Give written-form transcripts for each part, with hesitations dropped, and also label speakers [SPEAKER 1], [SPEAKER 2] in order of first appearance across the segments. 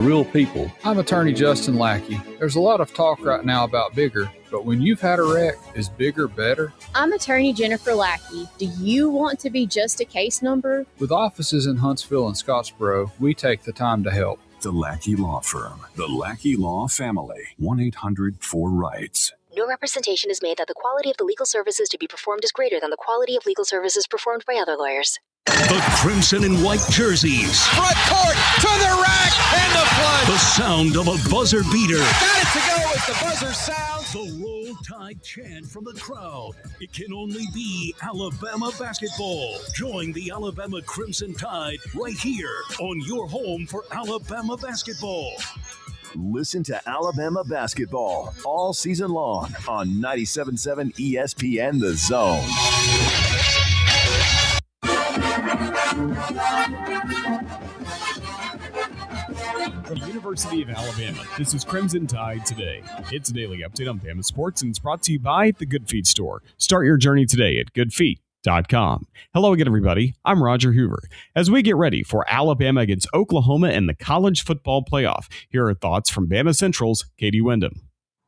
[SPEAKER 1] Real people.
[SPEAKER 2] I'm attorney Justin Lackey. There's a lot of talk right now about bigger, but when you've had a wreck, is bigger better?
[SPEAKER 3] I'm attorney Jennifer Lackey. Do you want to be just a case number?
[SPEAKER 2] With offices in Huntsville and Scottsboro, we take the time to help.
[SPEAKER 4] The Lackey Law Firm. The Lackey Law Family. 1-800-4RIGHTS.
[SPEAKER 5] No representation is made that the quality of the legal services to be performed is greater than the quality of legal services performed by other lawyers.
[SPEAKER 6] The crimson and white jerseys.
[SPEAKER 7] Front court, to the rack, and the plunge.
[SPEAKER 6] The sound of a buzzer beater.
[SPEAKER 7] Got it to go as the buzzer sounds.
[SPEAKER 6] The Roll Tide chant from the crowd. It can only be Alabama basketball. Join the Alabama Crimson Tide right here on your home for Alabama basketball.
[SPEAKER 8] Listen to Alabama basketball all season long on 97.7 ESPN The Zone.
[SPEAKER 9] From the University of Alabama, this is Crimson Tide Today. It's a daily update on Bama sports, and it's brought to you by the Good Feet Store. Start your journey today at goodfeet.com. Hello again, everybody. I'm Roger Hoover. As we get ready for Alabama against Oklahoma in the college football playoff, here are thoughts from Bama Central's Katie Wyndham.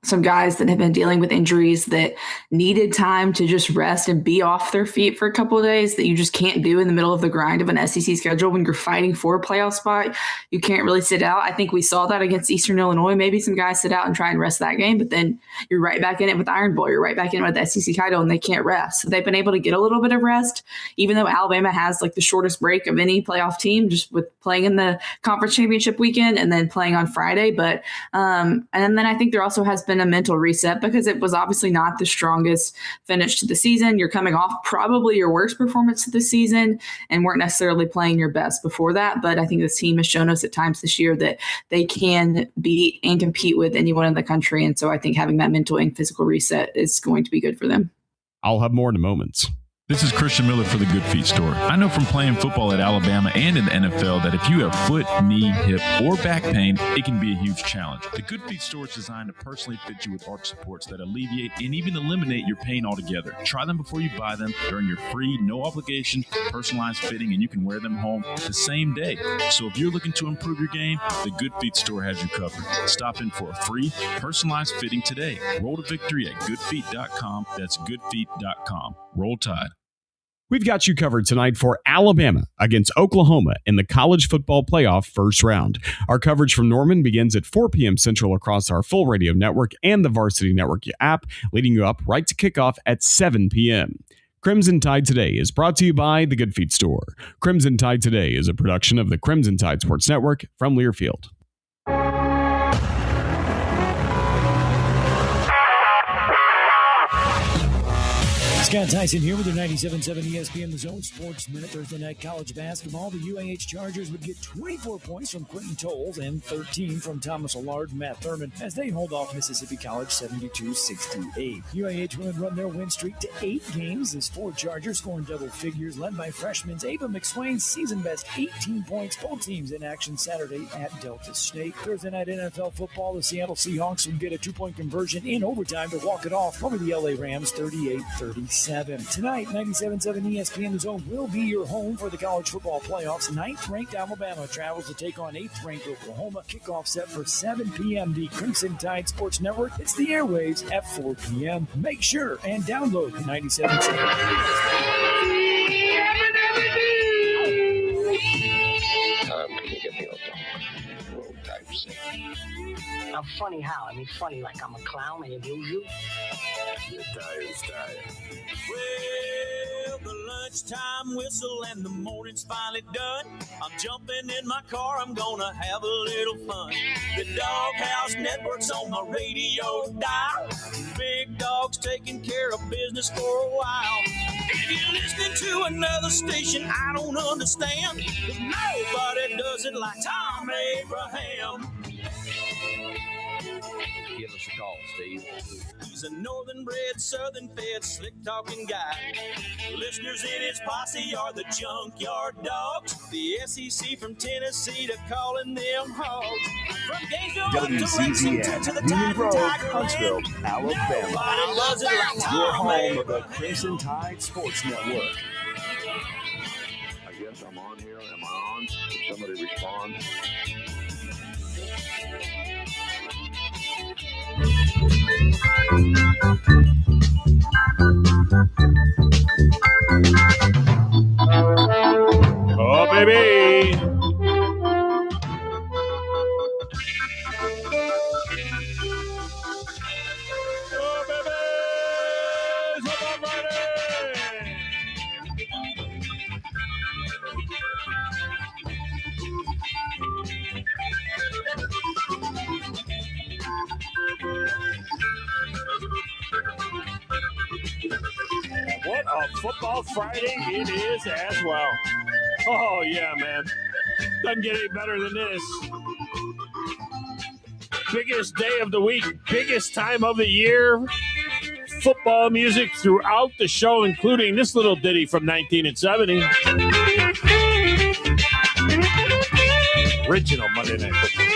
[SPEAKER 10] Some guys that have been dealing with injuries that needed time to just rest and be off their feet for a couple of days that you just can't do in the middle of the grind of an SEC schedule when you're fighting for a playoff spot. You can't really sit out. I think we saw that against Eastern Illinois. Maybe some guys sit out and try and rest that game, but then you're right back in it with Iron Bowl. You're right back in it with the SEC title, and they can't rest. So they've been able to get a little bit of rest, even though Alabama has like the shortest break of any playoff team, just with playing in the conference championship weekend and then playing on Friday. But and then I think there also has been a mental reset because it was obviously not the strongest finish to the season. You're coming off probably your worst performance of the season and weren't necessarily playing your best before that. But I think this team has shown us at times this year that they can beat and compete with anyone in the country. And so I think having that mental and physical reset is going to be good for them.
[SPEAKER 9] I'll have more in a moment.
[SPEAKER 11] This is Christian Miller for the Good Feet Store. I know from playing football at Alabama and in the NFL that if you have foot, knee, hip, or back pain, it can be a huge challenge. The Good Feet Store is designed to personally fit you with arch supports that alleviate and even eliminate your pain altogether. Try them before you buy them during your free, no obligation, personalized fitting, and you can wear them home the same day. So if you're looking to improve your game, the Good Feet Store has you covered. Stop in for a free, personalized fitting today. Roll to victory at goodfeet.com. That's goodfeet.com. Roll Tide.
[SPEAKER 9] We've got you covered tonight for Alabama against Oklahoma in the college football playoff first round. Our coverage from Norman begins at 4 p.m. Central across our full radio network and the Varsity Network app, leading you up right to kickoff at 7 p.m. Crimson Tide Today is brought to you by the Good Feet Store. Crimson Tide Today is a production of the Crimson Tide Sports Network from Learfield.
[SPEAKER 12] Scott Tyson here with your 97.7 ESPN The Zone Sports Minute. Thursday night college basketball. The UAH Chargers would get 24 points from Quentin Tolles and 13 from Thomas Allard and Matt Thurman as they hold off Mississippi College 72-68. UAH would run their win streak to 8 games as 4 Chargers scoring double figures, led by freshman Ava McSwain's season-best 18 points. Both teams in action Saturday at Delta State. Thursday night NFL football, the Seattle Seahawks would get a 2-point conversion in overtime to walk it off over the LA Rams 38-37. Tonight, 97.7 ESPN The Zone will be your home for the college football playoffs. 9th-ranked Alabama travels to take on 8th-ranked Oklahoma. Kickoff set for 7 p.m. The Crimson Tide Sports Network. It's the airwaves at 4 p.m. Make sure and download 97.7.
[SPEAKER 13] Tom, can you get me a roll type thing?
[SPEAKER 14] I'm funny how? I mean, funny like I'm a clown and abuse you?
[SPEAKER 13] You're tired.
[SPEAKER 15] Well, the lunchtime whistle and the morning's finally done. I'm jumping in my car, I'm gonna have a little fun. The Doghouse Network's on my radio dial. Big Dog's taking care of business for a while. If you're listening to another station I don't understand, 'cause nobody does it like Tom Abraham.
[SPEAKER 13] Give us a call, Steve.
[SPEAKER 15] He's a northern-bred, southern-fed, slick-talking guy. Listeners in his posse are the Junkyard Dogs. The SEC from Tennessee to calling them hogs. From Gainesville up to Lexington to the
[SPEAKER 8] Union Grove, Huntsville,
[SPEAKER 15] Tigerland.
[SPEAKER 8] Alabama.
[SPEAKER 15] Nobody loves it like
[SPEAKER 8] Your
[SPEAKER 15] Tom
[SPEAKER 8] home of the
[SPEAKER 15] Abraham.
[SPEAKER 8] Crimson Tide Sports Network.
[SPEAKER 13] I guess I'm on here. Am I on? Did somebody respond?
[SPEAKER 1] Oh, baby. Oh, baby. Football Friday. What a football Friday it is as well. Oh, yeah, man. Doesn't get any better than this. Biggest day of the week, biggest time of the year. Football music throughout the show, including this little ditty from 1970. Original Monday Night Football.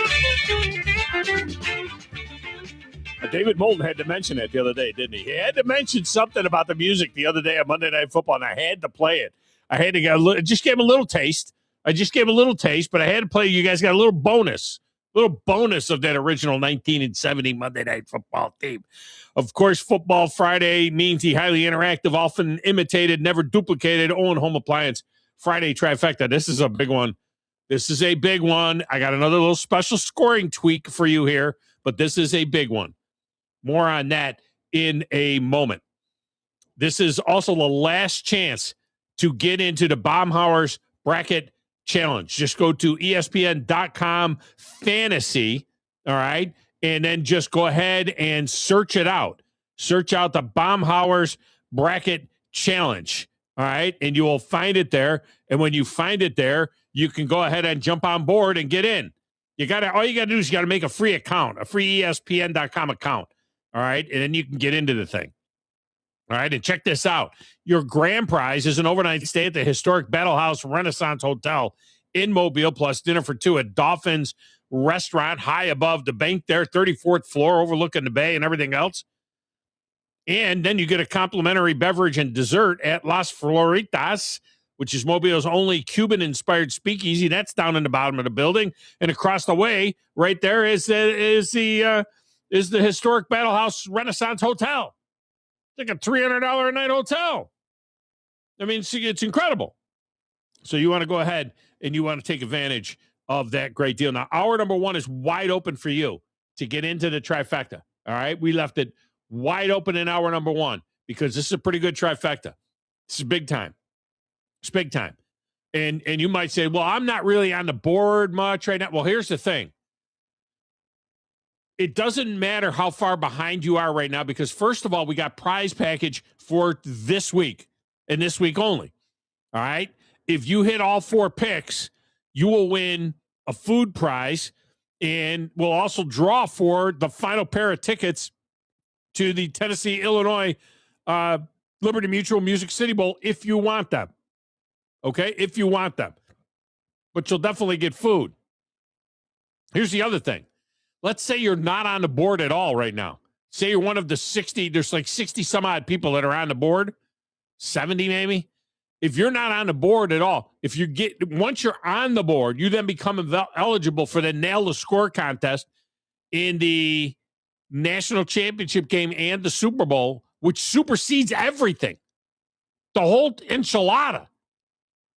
[SPEAKER 1] David Moulton had to mention that the other day, didn't he? He had to mention something about the music the other day on Monday Night Football, and I had to play it. I had to get I just gave him a little taste. But I had to play. You guys got a little bonus of that original 1970 Monday Night Football theme. Of course, Football Friday means the highly interactive, often imitated, never duplicated, own home appliance Friday trifecta. This is a big one. I got another little special scoring tweak for you here, but this is a big one. More on that in a moment. This is also the last chance to get into the Baumhauer's Bracket Challenge. Just go to ESPN.com fantasy, all right? And then just go ahead and search it out. Search out the Baumhauer's Bracket Challenge, all right? And you will find it there. And when you find it there, you can go ahead and jump on board and get in. All you got to do is you got to make a free account, a free ESPN.com account, all right? And then you can get into the thing. All right, and check this out. Your grand prize is an overnight stay at the historic Battle House Renaissance Hotel in Mobile, plus dinner for two at Dolphins Restaurant, high above the bank there, 34th floor, overlooking the bay and everything else. And then you get a complimentary beverage and dessert at Las Floritas, which is Mobile's only Cuban-inspired speakeasy. That's down in the bottom of the building. And across the way, right there, is the historic Battle House Renaissance Hotel. It's like a $300 a night hotel. I mean, it's incredible. So you want to go ahead and you want to take advantage of that great deal. Now, hour number one is wide open for you to get into the trifecta. All right. We left it wide open in hour number one because this is a pretty good trifecta. This is big time. It's big time. And you might say, well, I'm not really on the board much right now. Well, here's the thing. It doesn't matter how far behind you are right now because, first of all, we got prize package for this week and this week only. All right? If you hit all four picks, you will win a food prize, and we'll also draw for the final pair of tickets to the Tennessee-Illinois Liberty Mutual Music City Bowl if you want them. Okay? If you want them. But you'll definitely get food. Here's the other thing. Let's say you're not on the board at all right now. Say you're one of the 60, there's like 60 some odd people that are on the board, 70 maybe. If you're not on the board at all, once you're on the board, you then become eligible for the Nail the Score contest in the national championship game and the Super Bowl, which supersedes everything. The whole enchilada.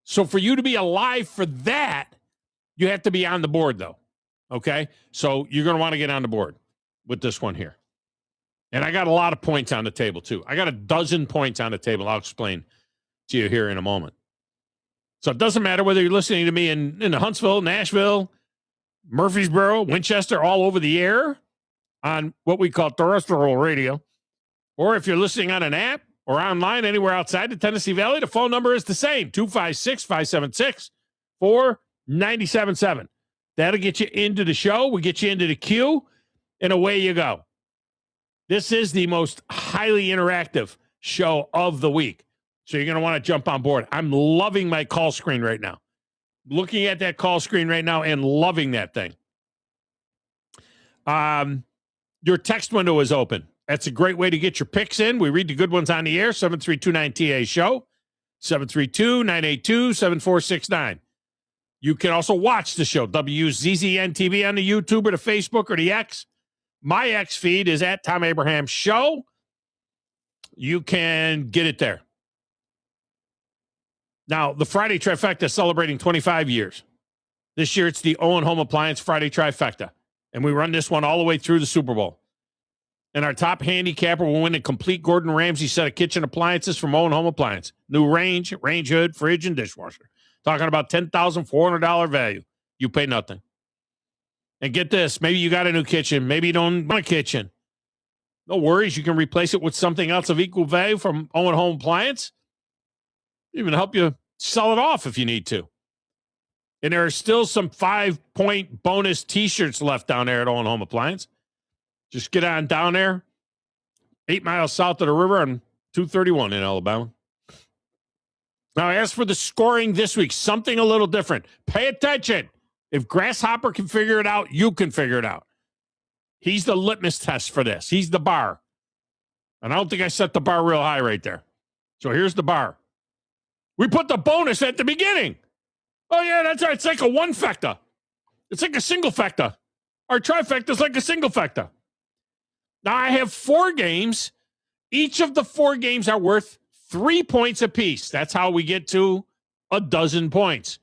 [SPEAKER 1] So for you to be alive for that, you have to be on the board though. Okay, so you're going to want to get on the board with this one here. And I got a lot of points on the table, too. I got a dozen points on the table. I'll explain to you here in a moment. So it doesn't matter whether you're listening to me in Huntsville, Nashville, Murfreesboro, Winchester, all over the air on what we call terrestrial radio, or if you're listening on an app or online anywhere outside the Tennessee Valley, the phone number is the same, 256-576-4977. That'll get you into the show. We get you into the queue, and away you go. This is the most highly interactive show of the week. So you're going to want to jump on board. I'm loving my call screen right now. Looking at that call screen right now and loving that thing. Your text window is open. That's a great way to get your picks in. We read the good ones on the air, 732-9TA-SHOW, 732-982-7469. You can also watch the show, WZZN TV on the YouTube or the Facebook or the X. My X feed is at Thom Abraham Show. You can get it there. Now, the Friday Trifecta is celebrating 25 years. This year, it's the Owen Home Appliance Friday Trifecta. And we run this one all the way through the Super Bowl. And our top handicapper will win a complete Gordon Ramsay set of kitchen appliances from Owen Home Appliance. New range hood, fridge, and dishwasher. Talking about $10,400 value. You pay nothing. And get this, maybe you got a new kitchen. Maybe you don't want a kitchen. No worries. You can replace it with something else of equal value from Owen Home Appliance. Even help you sell it off if you need to. And there are still some 5-point bonus T-shirts left down there at Owen Home Appliance. Just get on down there, 8 miles south of the river on 231 in Alabama. Now, as for the scoring this week, something a little different. Pay attention. If Grasshopper can figure it out, you can figure it out. He's the litmus test for this. He's the bar. And I don't think I set the bar real high right there. So here's the bar. We put the bonus at the beginning. Oh, yeah, that's right. It's like a one-fecta. It's like a single-fecta. Our trifecta is like a single-fecta. Now, I have 4 games. Each of the 4 games are worth 3 points apiece. That's how we get to 12 points.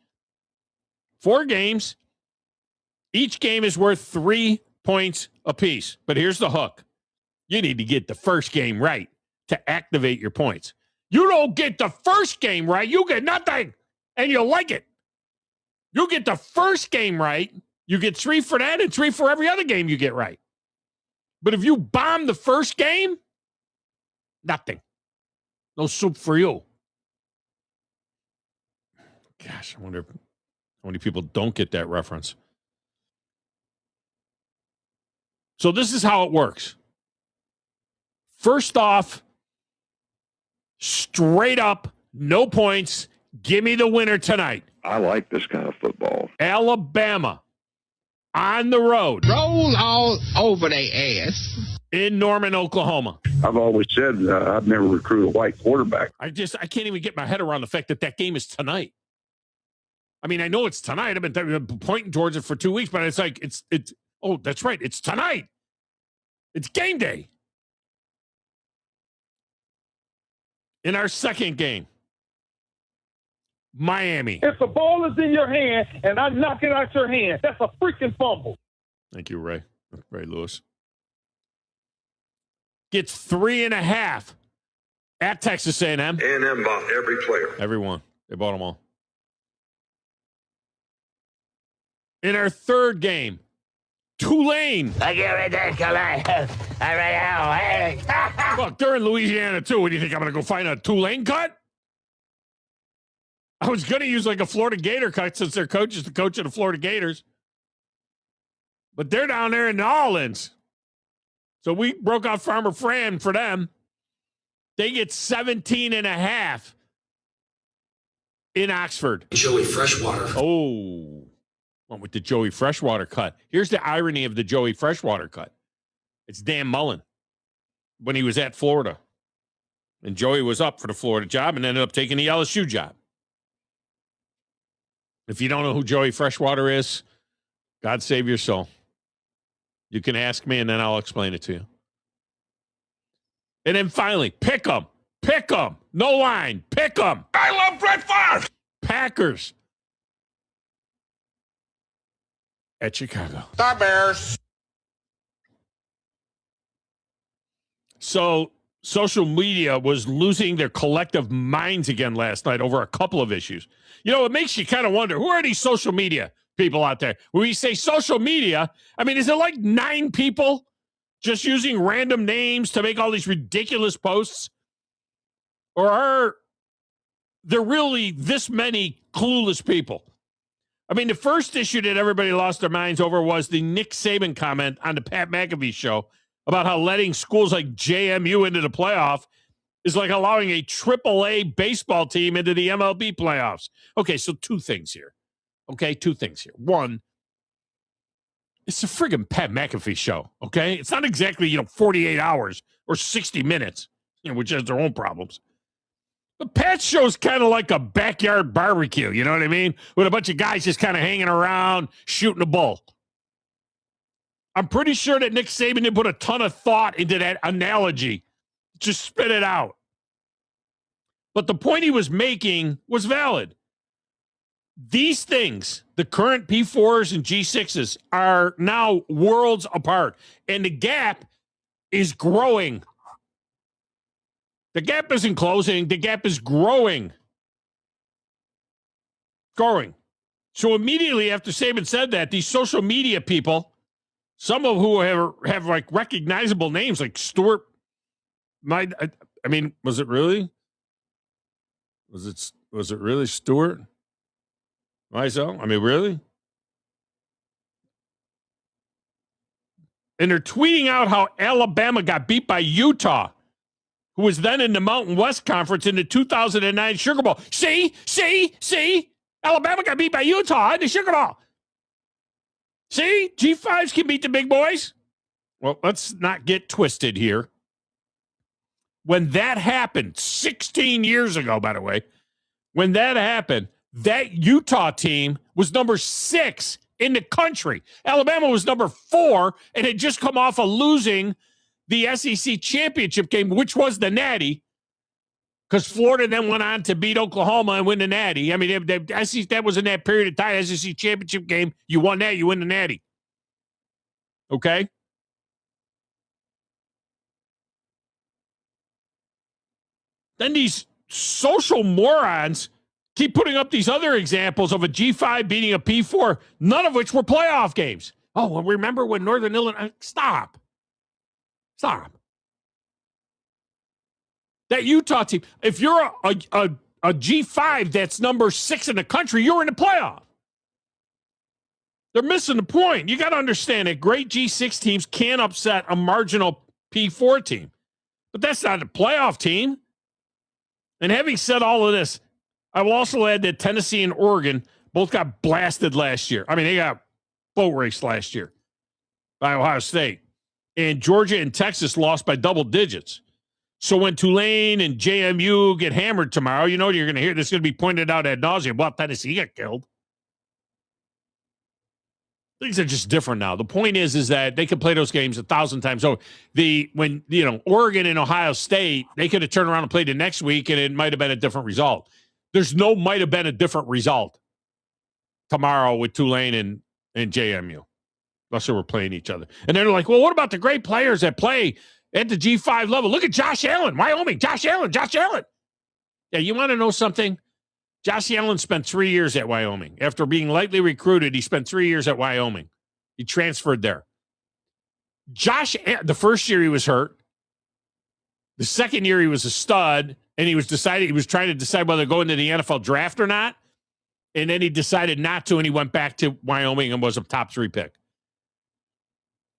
[SPEAKER 1] 4 games. Each game is worth 3 points apiece. But here's the hook. You need to get the first game right to activate your points. You don't get the first game right, you get nothing. And you'll like it. You get the first game right, you get 3 for that and 3 for every other game you get right. But if you bomb the first game, nothing. No soup for you. Gosh, I wonder how many people don't get that reference. So this is how it works. First off, straight up, no points. Give me the winner tonight.
[SPEAKER 13] I like this kind of football.
[SPEAKER 1] Alabama on the road.
[SPEAKER 16] Roll all over their ass.
[SPEAKER 1] In Norman, Oklahoma.
[SPEAKER 13] I've always said I'd never recruit a white quarterback.
[SPEAKER 1] I can't even get my head around the fact that game is tonight. I mean, I know it's tonight. I've been pointing towards it for 2 weeks, but it's like, oh, that's right. It's tonight. It's game day. In our second game, Miami.
[SPEAKER 17] If the ball is in your hand and I knock it out your hand, that's a freaking fumble.
[SPEAKER 1] Thank you, Ray. Ray Lewis. Gets 3.5 at Texas A&M.
[SPEAKER 18] A&M bought every player.
[SPEAKER 1] Everyone. They bought them all. In our third game, Tulane. Look, they're in Louisiana, too. What do you think? I'm going to go find a Tulane cut? I was going to use like a Florida Gator cut since their coach is the coach of the Florida Gators. But they're down there in New Orleans. So we broke out Farmer Fran for them. They get 17.5 in Oxford.
[SPEAKER 19] Joey Freshwater.
[SPEAKER 1] Oh, went with the Joey Freshwater cut. Here's the irony of the Joey Freshwater cut. It's Dan Mullen when he was at Florida. And Joey was up for the Florida job and ended up taking the LSU job. If you don't know who Joey Freshwater is, God save your soul. You can ask me, and then I'll explain it to you. And then finally, pick 'em. Pick 'em. No line. Pick 'em.
[SPEAKER 18] I love Brett Favre.
[SPEAKER 1] Packers at Chicago.
[SPEAKER 18] The Bears.
[SPEAKER 1] So social media was losing their collective minds again last night over a couple of issues. You know, it makes you kind of wonder, who are these social media people out there? When we say social media, I mean, is it like 9 people just using random names to make all these ridiculous posts? Or are there really this many clueless people? I mean, the first issue that everybody lost their minds over was the Nick Saban comment on the Pat McAfee show about how letting schools like JMU into the playoff is like allowing a AAA baseball team into the MLB playoffs. Okay, so 2 things here. Okay, 2 things here. One, it's a friggin' Pat McAfee show, okay? It's not exactly, 48 hours or 60 minutes, which has their own problems. The Pat show's kind of like a backyard barbecue, you know what I mean? With a bunch of guys just kind of hanging around, shooting a bull. I'm pretty sure that Nick Saban didn't put a ton of thought into that analogy. Just spit it out. But the point he was making was valid. These things, the current P4s and G6s, are now worlds apart. And the gap is growing. The gap isn't closing. The gap is growing. Growing. So immediately after Saban said that, these social media people, some of who have like recognizable names like Stuart, I mean, was it really? Was it really Stuart? Myself? I mean, really? And they're tweeting out how Alabama got beat by Utah, who was then in the Mountain West Conference in the 2009 Sugar Bowl. See? Alabama got beat by Utah in the Sugar Bowl. See? G5s can beat the big boys. Well, let's not get twisted here. When that happened, 16 years ago, by the way, when that happened, that Utah team was number 6 in the country. Alabama was number 4 and had just come off of losing the SEC championship game, which was the Natty, because Florida then went on to beat Oklahoma and win the Natty. I mean, that was in that period of time, SEC championship game. You won that, you win the Natty. Okay? Then these social morons keep putting up these other examples of a G5 beating a P4, none of which were playoff games. Oh, well, remember when Northern Illinois... Stop. That Utah team, if you're a G5 that's number 6 in the country, you're in the playoff. They're missing the point. You got to understand that great G6 teams can upset a marginal P4 team. But that's not a playoff team. And having said all of this, I will also add that Tennessee and Oregon both got blasted last year. I mean, they got boat raced last year by Ohio State. And Georgia and Texas lost by double digits. So when Tulane and JMU get hammered tomorrow, you know you're going to hear this is going to be pointed out ad nauseum. Well, Tennessee got killed. Things are just different now. The point is that they could play those games 1,000 times over. When Oregon and Ohio State, they could have turned around and played the next week, and it might have been a different result. There's no might have been a different result tomorrow with Tulane and JMU, unless they were playing each other. And they're like, well, what about the great players that play at the G5 level? Look at Josh Allen, Wyoming. Josh Allen. Yeah, you want to know something? Josh Allen spent 3 years at Wyoming. After being lightly recruited, he spent 3 years at Wyoming. He transferred there. The first year he was hurt. The second year he was a stud, and he was trying to decide whether to go into the NFL draft or not. And then he decided not to, and he went back to Wyoming and was a top 3 pick.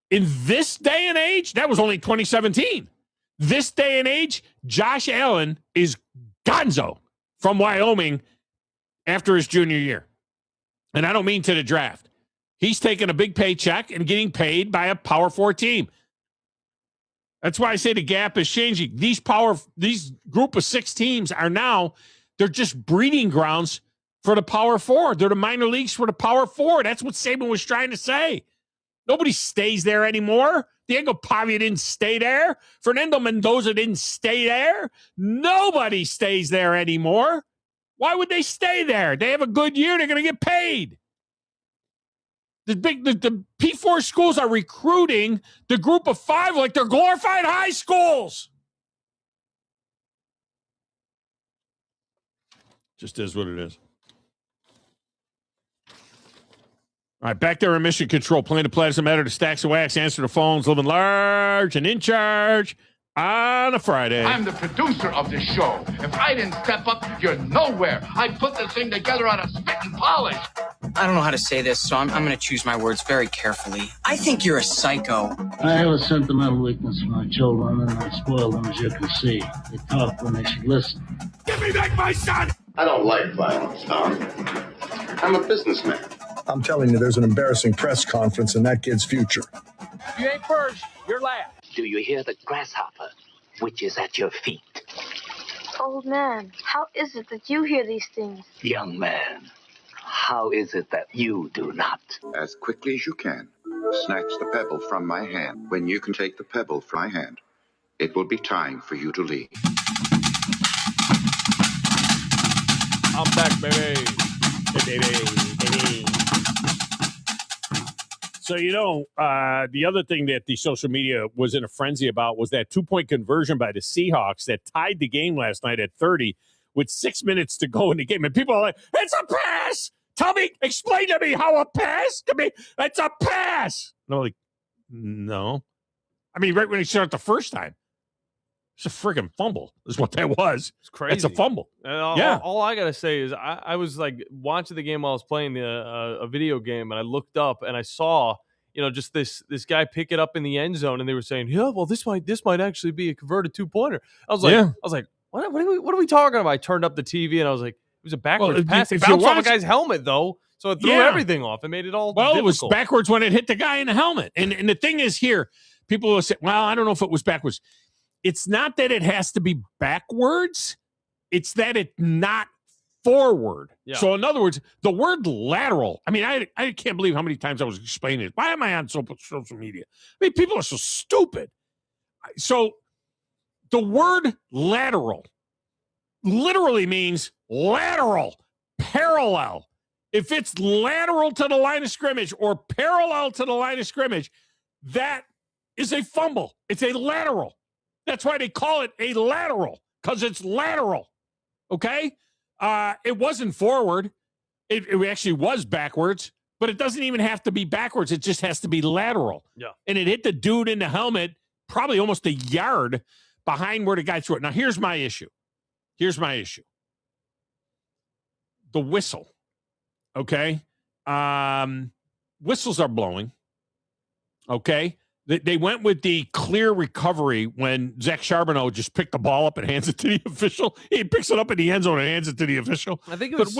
[SPEAKER 1] In this day and age, that was only 2017. This day and age, Josh Allen is gonzo from Wyoming after his junior year. And I don't mean to the draft. He's taking a big paycheck and getting paid by a Power 4 team. That's why I say the gap is changing. These group of 6 teams are now, they're just breeding grounds for the Power 4. They're the minor leagues for the Power 4. That's what Saban was trying to say. Nobody stays there anymore. Diego Pavia didn't stay there. Fernando Mendoza didn't stay there. Nobody stays there anymore. Why would they stay there? They have a good year. They're going to get paid. The P4 schools are recruiting the group of 5 like they're glorified high schools. Just is what it is. All right, back there in Mission Control. Plan to play doesn't matter to Stacks of Wax. Answer the phones. Living large and in charge on a Friday.
[SPEAKER 19] I'm the producer of this show. If I didn't step up, you're nowhere. I put this thing together on a spit and polish.
[SPEAKER 20] I don't know how to say this, so I'm going to choose my words very carefully. I think you're a psycho.
[SPEAKER 21] I have a sentimental weakness for my children, and I spoil them, as you can see. They talk when they should listen.
[SPEAKER 18] Give me back my son!
[SPEAKER 13] I don't like violence, Thom. I'm a businessman.
[SPEAKER 22] I'm telling you, there's an embarrassing press conference in that kid's future.
[SPEAKER 14] If you ain't first, you're last.
[SPEAKER 23] Do you hear the grasshopper, which is at your feet?
[SPEAKER 24] Old man, how is it that you hear these things?
[SPEAKER 23] Young man, how is it that you do not?
[SPEAKER 13] As quickly as you can.
[SPEAKER 2] snatch the pebble from my hand. When you can take the pebble from my hand, it will be time for you to leave.
[SPEAKER 3] I'm back, baby. Hey, baby.
[SPEAKER 1] So, the other thing that the social media was in a frenzy about was that 2-point conversion by the Seahawks that tied the game last night at 30 with 6 minutes to go in the game. And people are like, it's a pass. Explain to me how a pass can be. It's a pass. And I'm like, no. I mean, right when he started the first time. It's a friggin' fumble is what that was.
[SPEAKER 3] It's crazy.
[SPEAKER 1] It's a fumble.
[SPEAKER 3] And all I got to say is I was like watching the game while I was playing a video game, and I looked up and I saw, just this guy pick it up in the end zone, and they were saying, yeah, well, this might actually be a converted 2-pointer. I was like, what are we talking about? I turned up the TV and I was like, it was a backwards pass. It bounced off a guy's helmet, though, so it threw everything off. It made it all difficult.
[SPEAKER 1] It was backwards when it hit the guy in the helmet. And the thing is here, people will say, well, I don't know if it was backwards. It's not that it has to be backwards. It's that it's not forward. Yeah. So, in other words, the word lateral, I mean, I can't believe how many times I was explaining it. Why am I on social media? I mean, people are so stupid. So, the word lateral literally means lateral, parallel. If it's lateral to the line of scrimmage or parallel to the line of scrimmage, that is a fumble. It's a lateral. That's why they call it a lateral, because it's lateral, okay? It wasn't forward. It actually was backwards, but it doesn't even have to be backwards. It just has to be lateral.
[SPEAKER 3] Yeah.
[SPEAKER 1] And it hit the dude in the helmet probably almost a yard behind where the guy threw it. Now, here's my issue. The whistle, okay? Whistles are blowing, okay? They went with the clear recovery when Zach Charbonneau just picked the ball up and hands it to the official. He picks it up in the end zone and hands it to the official.
[SPEAKER 3] I think it was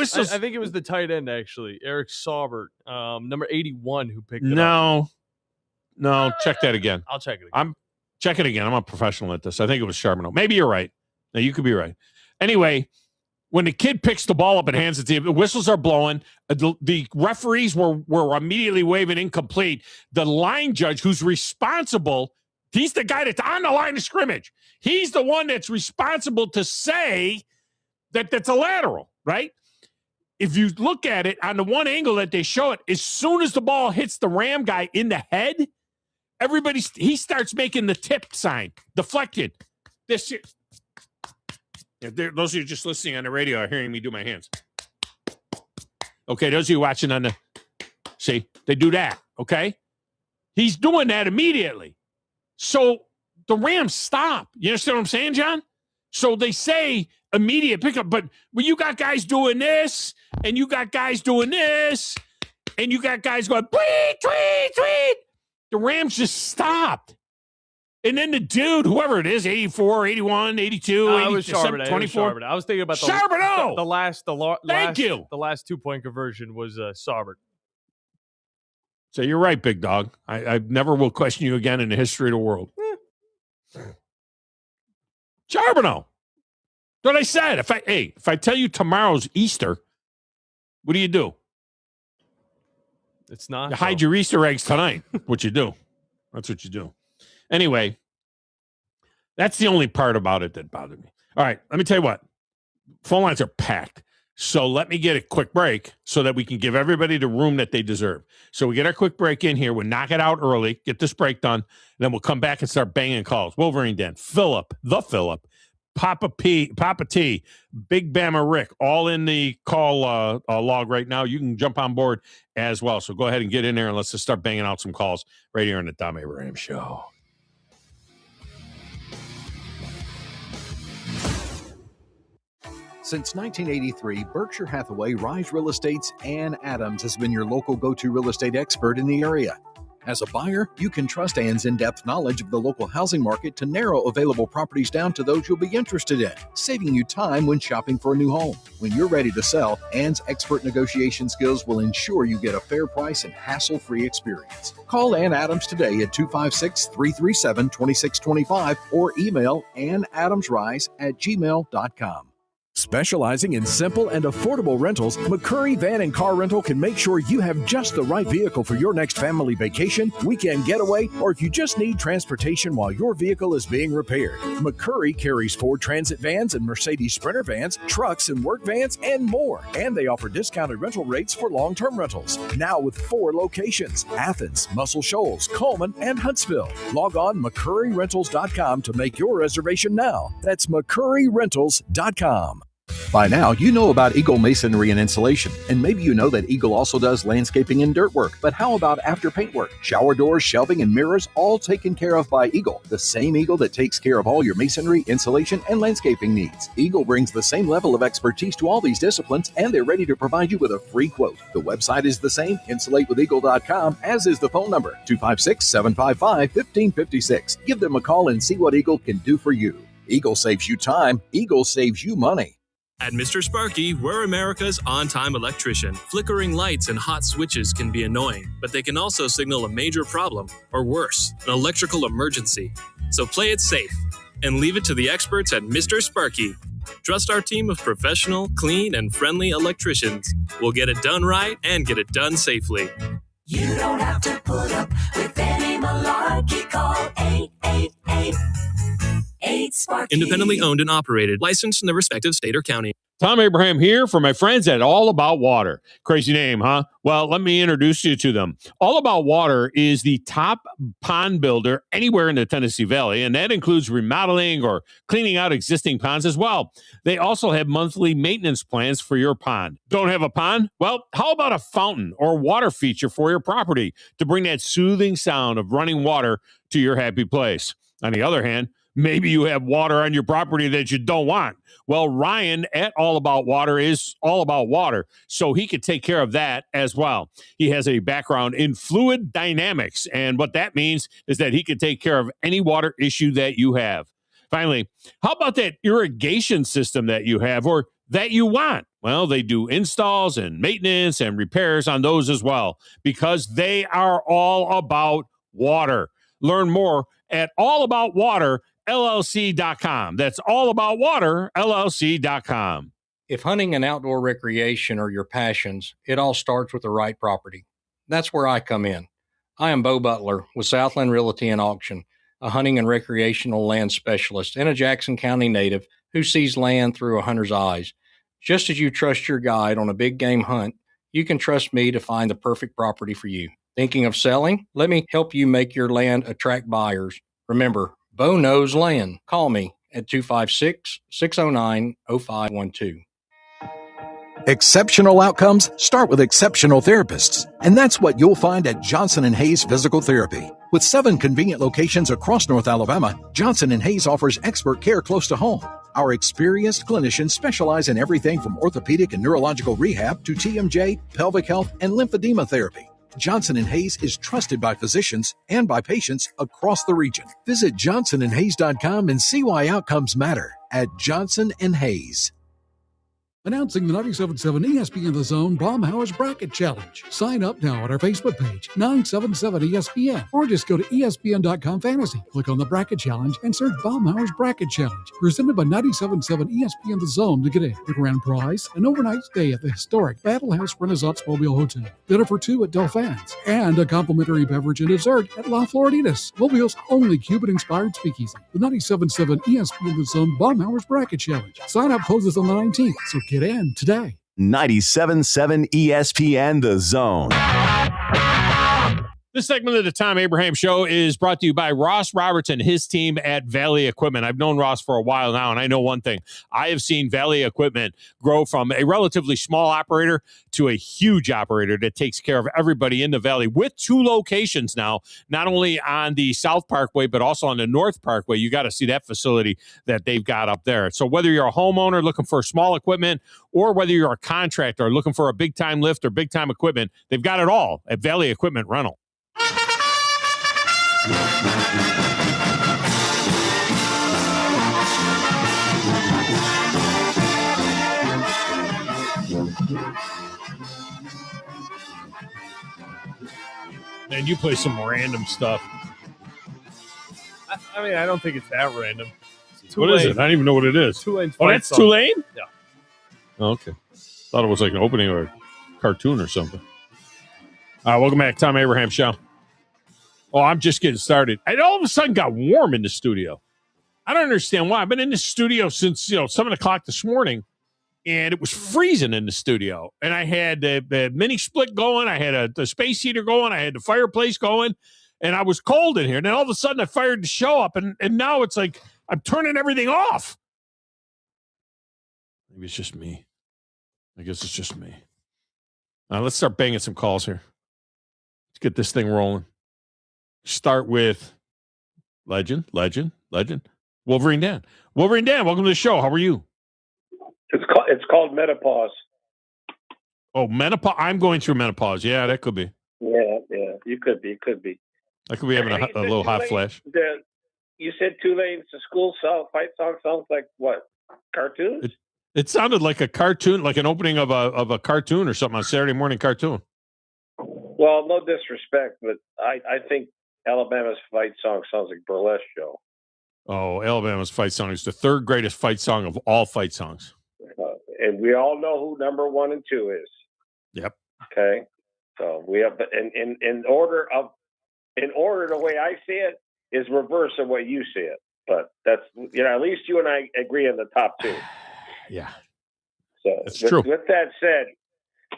[SPEAKER 3] the tight end, actually, Eric Saubert, number 81, who picked it up.
[SPEAKER 1] No, check that again.
[SPEAKER 3] I'll check it again.
[SPEAKER 1] Check it again. I'm a professional at this. I think it was Charbonneau. Maybe you're right. No, you could be right. Anyway, when the kid picks the ball up and hands it to him, the whistles are blowing. The referees were immediately waving incomplete. The line judge, who's responsible, he's the guy that's on the line of scrimmage. He's the one that's responsible to say that that's a lateral, right? If you look at it on the one angle that they show it, as soon as the ball hits the Ram guy in the head, he starts making the tip sign, deflected. This. Those of you just listening on the radio are hearing me do my hands. Okay, those of you watching on see, they do that, okay? He's doing that immediately. So the Rams stop. You understand what I'm saying, John? So they say immediate pickup, but when you got guys doing this, and you got guys doing this, and you got guys going, tweet, tweet, tweet, the Rams just stopped. And then the dude, whoever it is, 84, 81, 82,
[SPEAKER 3] I was 24. I was thinking about the last 2-point conversion was Saubert.
[SPEAKER 1] So you're right, big dog. I never will question you again in the history of the world. Charbonneau. What I said. If I tell you tomorrow's Easter, what do?
[SPEAKER 3] It's not.
[SPEAKER 1] You hide your Easter eggs tonight. What you do. That's what you do. Anyway, that's the only part about it that bothered me. All right, let me tell you what. Phone lines are packed. So let me get a quick break so that we can give everybody the room that they deserve. So we get our quick break in here. We'll knock it out early, get this break done, and then we'll come back and start banging calls. Wolverine Den, Philip, Papa T, Big Bama Rick, all in the call log right now. You can jump on board as well. So go ahead and get in there and let's just start banging out some calls right here on the Thom Abraham Show.
[SPEAKER 4] Since 1983, Berkshire Hathaway Rise Real Estate's Ann Adams has been your local go-to real estate expert in the area. As a buyer, you can trust Ann's in-depth knowledge of the local housing market to narrow available properties down to those you'll be interested in, saving you time when shopping for a new home. When you're ready to sell, Ann's expert negotiation skills will ensure you get a fair price and hassle-free experience. Call Ann Adams today at 256-337-2625 or email annadamsrise@gmail.com. Specializing in simple and affordable rentals, McCurry Van and Car Rental can make sure you have just the right vehicle for your next family vacation, weekend getaway, or if you just need transportation while your vehicle is being repaired. McCurry carries Ford Transit vans and Mercedes Sprinter vans, trucks and work vans, and more. And they offer discounted rental rates for long-term rentals. Now with 4 locations: Athens, Muscle Shoals, Coleman, and Huntsville. Log on McCurryRentals.com to make your reservation now. That's McCurryRentals.com. By now, you know about Eagle Masonry and Insulation, and maybe you know that Eagle also does landscaping and dirt work. But how about after paint work? Shower doors, shelving, and mirrors, all taken care of by Eagle, the same Eagle that takes care of all your masonry, insulation, and landscaping needs. Eagle brings the same level of expertise to all these disciplines, and they're ready to provide you with a free quote. The website is the same, insulatewitheagle.com, as is the phone number, 256-755-1556. Give them a call and see what Eagle can do for you. Eagle saves you time. Eagle saves you money.
[SPEAKER 5] At Mr. Sparky, we're America's on-time electrician. Flickering lights and hot switches can be annoying, but they can also signal a major problem, or worse, an electrical emergency. So play it safe and leave it to the experts at Mr. Sparky. Trust our team of professional, clean, and friendly electricians. We'll get it done right and get it done safely.
[SPEAKER 15] You don't have to put up with any malarkey. Call 888-8-SPARKY.
[SPEAKER 5] Independently owned and operated, licensed in the respective state or county.
[SPEAKER 1] Thom Abraham here for my friends at All About Water. Crazy name, huh? Well, let me introduce you to them. All About Water is the top pond builder anywhere in the Tennessee Valley, and that includes remodeling or cleaning out existing ponds as well. They also have monthly maintenance plans for your pond. Don't have a pond? Well, how about a fountain or water feature for your property to bring that soothing sound of running water to your happy place? On the other hand, maybe you have water on your property that you don't want. Well, Ryan at All About Water is all about water, so he could take care of that as well. He has a background in fluid dynamics, and what that means is that he can take care of any water issue that you have. Finally, how about that irrigation system that you have or that you want? Well, they do installs and maintenance and repairs on those as well, because they are all about water. Learn more at allaboutwaterllc.com. That's allaboutwaterllc.com.
[SPEAKER 6] If hunting and outdoor recreation are your passions, it all starts with the right property. That's where I come in. I am Bo Butler with Southland Realty and Auction, a hunting and recreational land specialist and a Jackson County native who sees land through a hunter's eyes. Just as you trust your guide on a big game hunt, you can trust me to find the perfect property for you. Thinking of selling? Let me help you make your land attract buyers. Remember, Bo knows land. Call me at 256-609-0512.
[SPEAKER 4] Exceptional outcomes start with exceptional therapists, and that's what you'll find at Johnson & Hayes Physical Therapy. With 7 convenient locations across North Alabama, Johnson & Hayes offers expert care close to home. Our experienced clinicians specialize in everything from orthopedic and neurological rehab to TMJ, pelvic health, and lymphedema therapy. Johnson & Hayes is trusted by physicians and by patients across the region. Visit johnsonandhayes.com and see why outcomes matter at Johnson & Hayes.
[SPEAKER 7] Announcing the 97.7 ESPN The Zone Baumhower's Bracket Challenge. Sign up now at our Facebook page, 977 ESPN, or just go to ESPN.com Fantasy. Click on the Bracket Challenge and search Baumhower's Bracket Challenge. Presented by 97.7 ESPN The Zone to get in. The grand prize, an overnight stay at the historic Battle House Renaissance Mobile Hotel. Dinner for 2 at Delphans. And a complimentary beverage and dessert at La Floriditas, Mobile's only Cuban-inspired speakeasy. The 97.7 ESPN The Zone Baumhower's Bracket Challenge. Sign up closes on the 19th, so get in today.
[SPEAKER 8] 97.7 ESPN The Zone.
[SPEAKER 1] This segment of the Thom Abraham Show is brought to you by Ross Roberts and his team at Valley Equipment. I've known Ross for a while now, and I know one thing. I have seen Valley Equipment grow from a relatively small operator to a huge operator that takes care of everybody in the Valley with 2 locations now, not only on the South Parkway, but also on the North Parkway. You got to see that facility that they've got up there. So whether you're a homeowner looking for small equipment or whether you're a contractor looking for a big-time lift or big-time equipment, they've got it all at Valley Equipment Rental. Man, you play some random stuff.
[SPEAKER 3] I mean, I don't think it's that random.
[SPEAKER 1] What is it? I don't even know what it is.
[SPEAKER 3] Tulane's
[SPEAKER 1] Oh,
[SPEAKER 3] fight
[SPEAKER 1] that's
[SPEAKER 3] song.
[SPEAKER 1] Tulane?
[SPEAKER 3] Yeah.
[SPEAKER 1] Oh, okay. Thought it was like an opening or a cartoon or something. Welcome back, Tom Abraham Show. Oh, I'm just getting started. It all of a sudden got warm in the studio. I don't understand why. I've been in the studio since 7 o'clock this morning, and it was freezing in the studio. And I had the mini split going. I had the space heater going. I had the fireplace going, and I was cold in here. And then all of a sudden, I fired the show up, and now it's like I'm turning everything off. Maybe it's just me. I guess it's just me. Let's start banging some calls here. Let's get this thing rolling. Start with legend. Wolverine Dan. Wolverine Dan, welcome to the show. How are you?
[SPEAKER 9] It's called menopause.
[SPEAKER 1] Oh, menopause. I'm going through menopause. Yeah, that could be.
[SPEAKER 9] Yeah. You could be.
[SPEAKER 1] I could be having a little hot flash.
[SPEAKER 9] You said Tulane's the school fight song sounds like what? Cartoons?
[SPEAKER 1] It sounded like a cartoon, like an opening of a cartoon or something, a Saturday morning cartoon.
[SPEAKER 9] Well, no disrespect, but I think Alabama's fight song sounds like burlesque show.
[SPEAKER 1] Oh, Alabama's fight song is the third greatest fight song of all fight songs.
[SPEAKER 9] And we all know who number 1 and 2 is.
[SPEAKER 1] Yep.
[SPEAKER 9] Okay. So we have in order the way I see it is reverse of what you see it. But that's at least you and I agree on the top 2.
[SPEAKER 1] Yeah.
[SPEAKER 9] So
[SPEAKER 1] that's true.
[SPEAKER 9] With that said,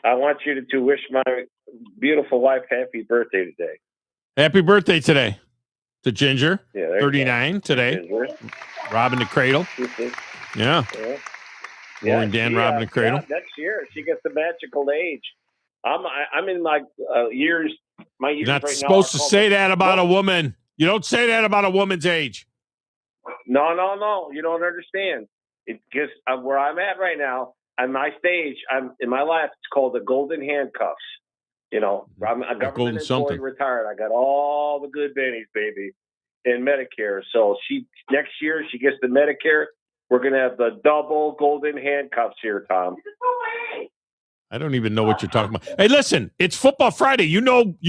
[SPEAKER 9] I want you to wish my beautiful wife happy birthday today.
[SPEAKER 1] Happy birthday today to Ginger.
[SPEAKER 9] Yeah,
[SPEAKER 1] 39 today.
[SPEAKER 9] Ginger.
[SPEAKER 1] Robbing the cradle. Yeah. Lauren Dan robbing the cradle.
[SPEAKER 9] Next year she gets the magical age. I'm in my years. My years.
[SPEAKER 1] You're not
[SPEAKER 9] right
[SPEAKER 1] supposed
[SPEAKER 9] now
[SPEAKER 1] to say that about a woman. You don't say that about a woman's age.
[SPEAKER 9] No. You don't understand. It just where I'm at right now. On my stage, I'm in my life. It's called the golden handcuffs. I'm a government employee retired. I got all the good bennies, baby, in Medicare. So next year she gets the Medicare. We're gonna have the double golden handcuffs here, Tom.
[SPEAKER 1] I don't even know what you're talking about. Hey, listen, it's Football Friday. You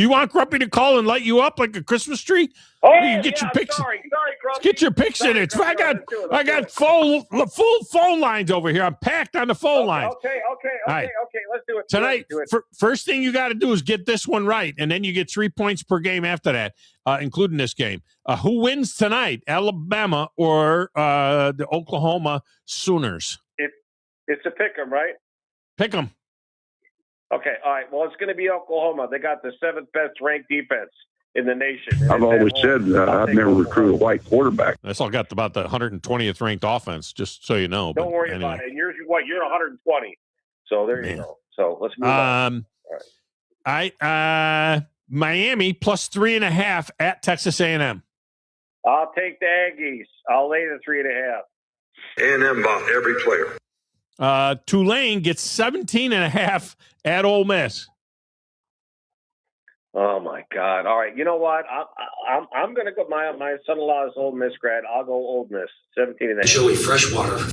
[SPEAKER 1] want Grumpy to call and light you up like a Christmas tree?
[SPEAKER 9] Oh,
[SPEAKER 1] you get your picks.
[SPEAKER 9] Sorry, Grumpy.
[SPEAKER 1] Get your picks in it. I got full phone lines over here. I'm packed on the phone lines.
[SPEAKER 9] Okay. Let's do it
[SPEAKER 1] tonight. First thing you got to do is get this one right, and then you get 3 points per game after that, including this game. Who wins tonight, Alabama or the Oklahoma Sooners?
[SPEAKER 9] It's a pick 'em, right?
[SPEAKER 1] Pick 'em.
[SPEAKER 9] Okay, all right. Well, it's going to be Oklahoma. They got the 7th best ranked defense in the nation.
[SPEAKER 10] I've always said I've never recruited a white quarterback.
[SPEAKER 1] That's all got about the 120th ranked offense, just so you know.
[SPEAKER 9] Don't worry about it. And you're 120. So there you go. So let's move on.
[SPEAKER 1] All right. Miami plus 3.5 at Texas A&M.
[SPEAKER 9] I'll take the Aggies. I'll lay the 3.5.
[SPEAKER 10] A&M bought every player.
[SPEAKER 1] Tulane gets 17.5 at Ole Miss.
[SPEAKER 9] Oh my God! All right, you know what? I'm going to go. My son-in-law is Ole Miss grad. I'll go Ole Miss 17.5.
[SPEAKER 10] Joey Freshwater.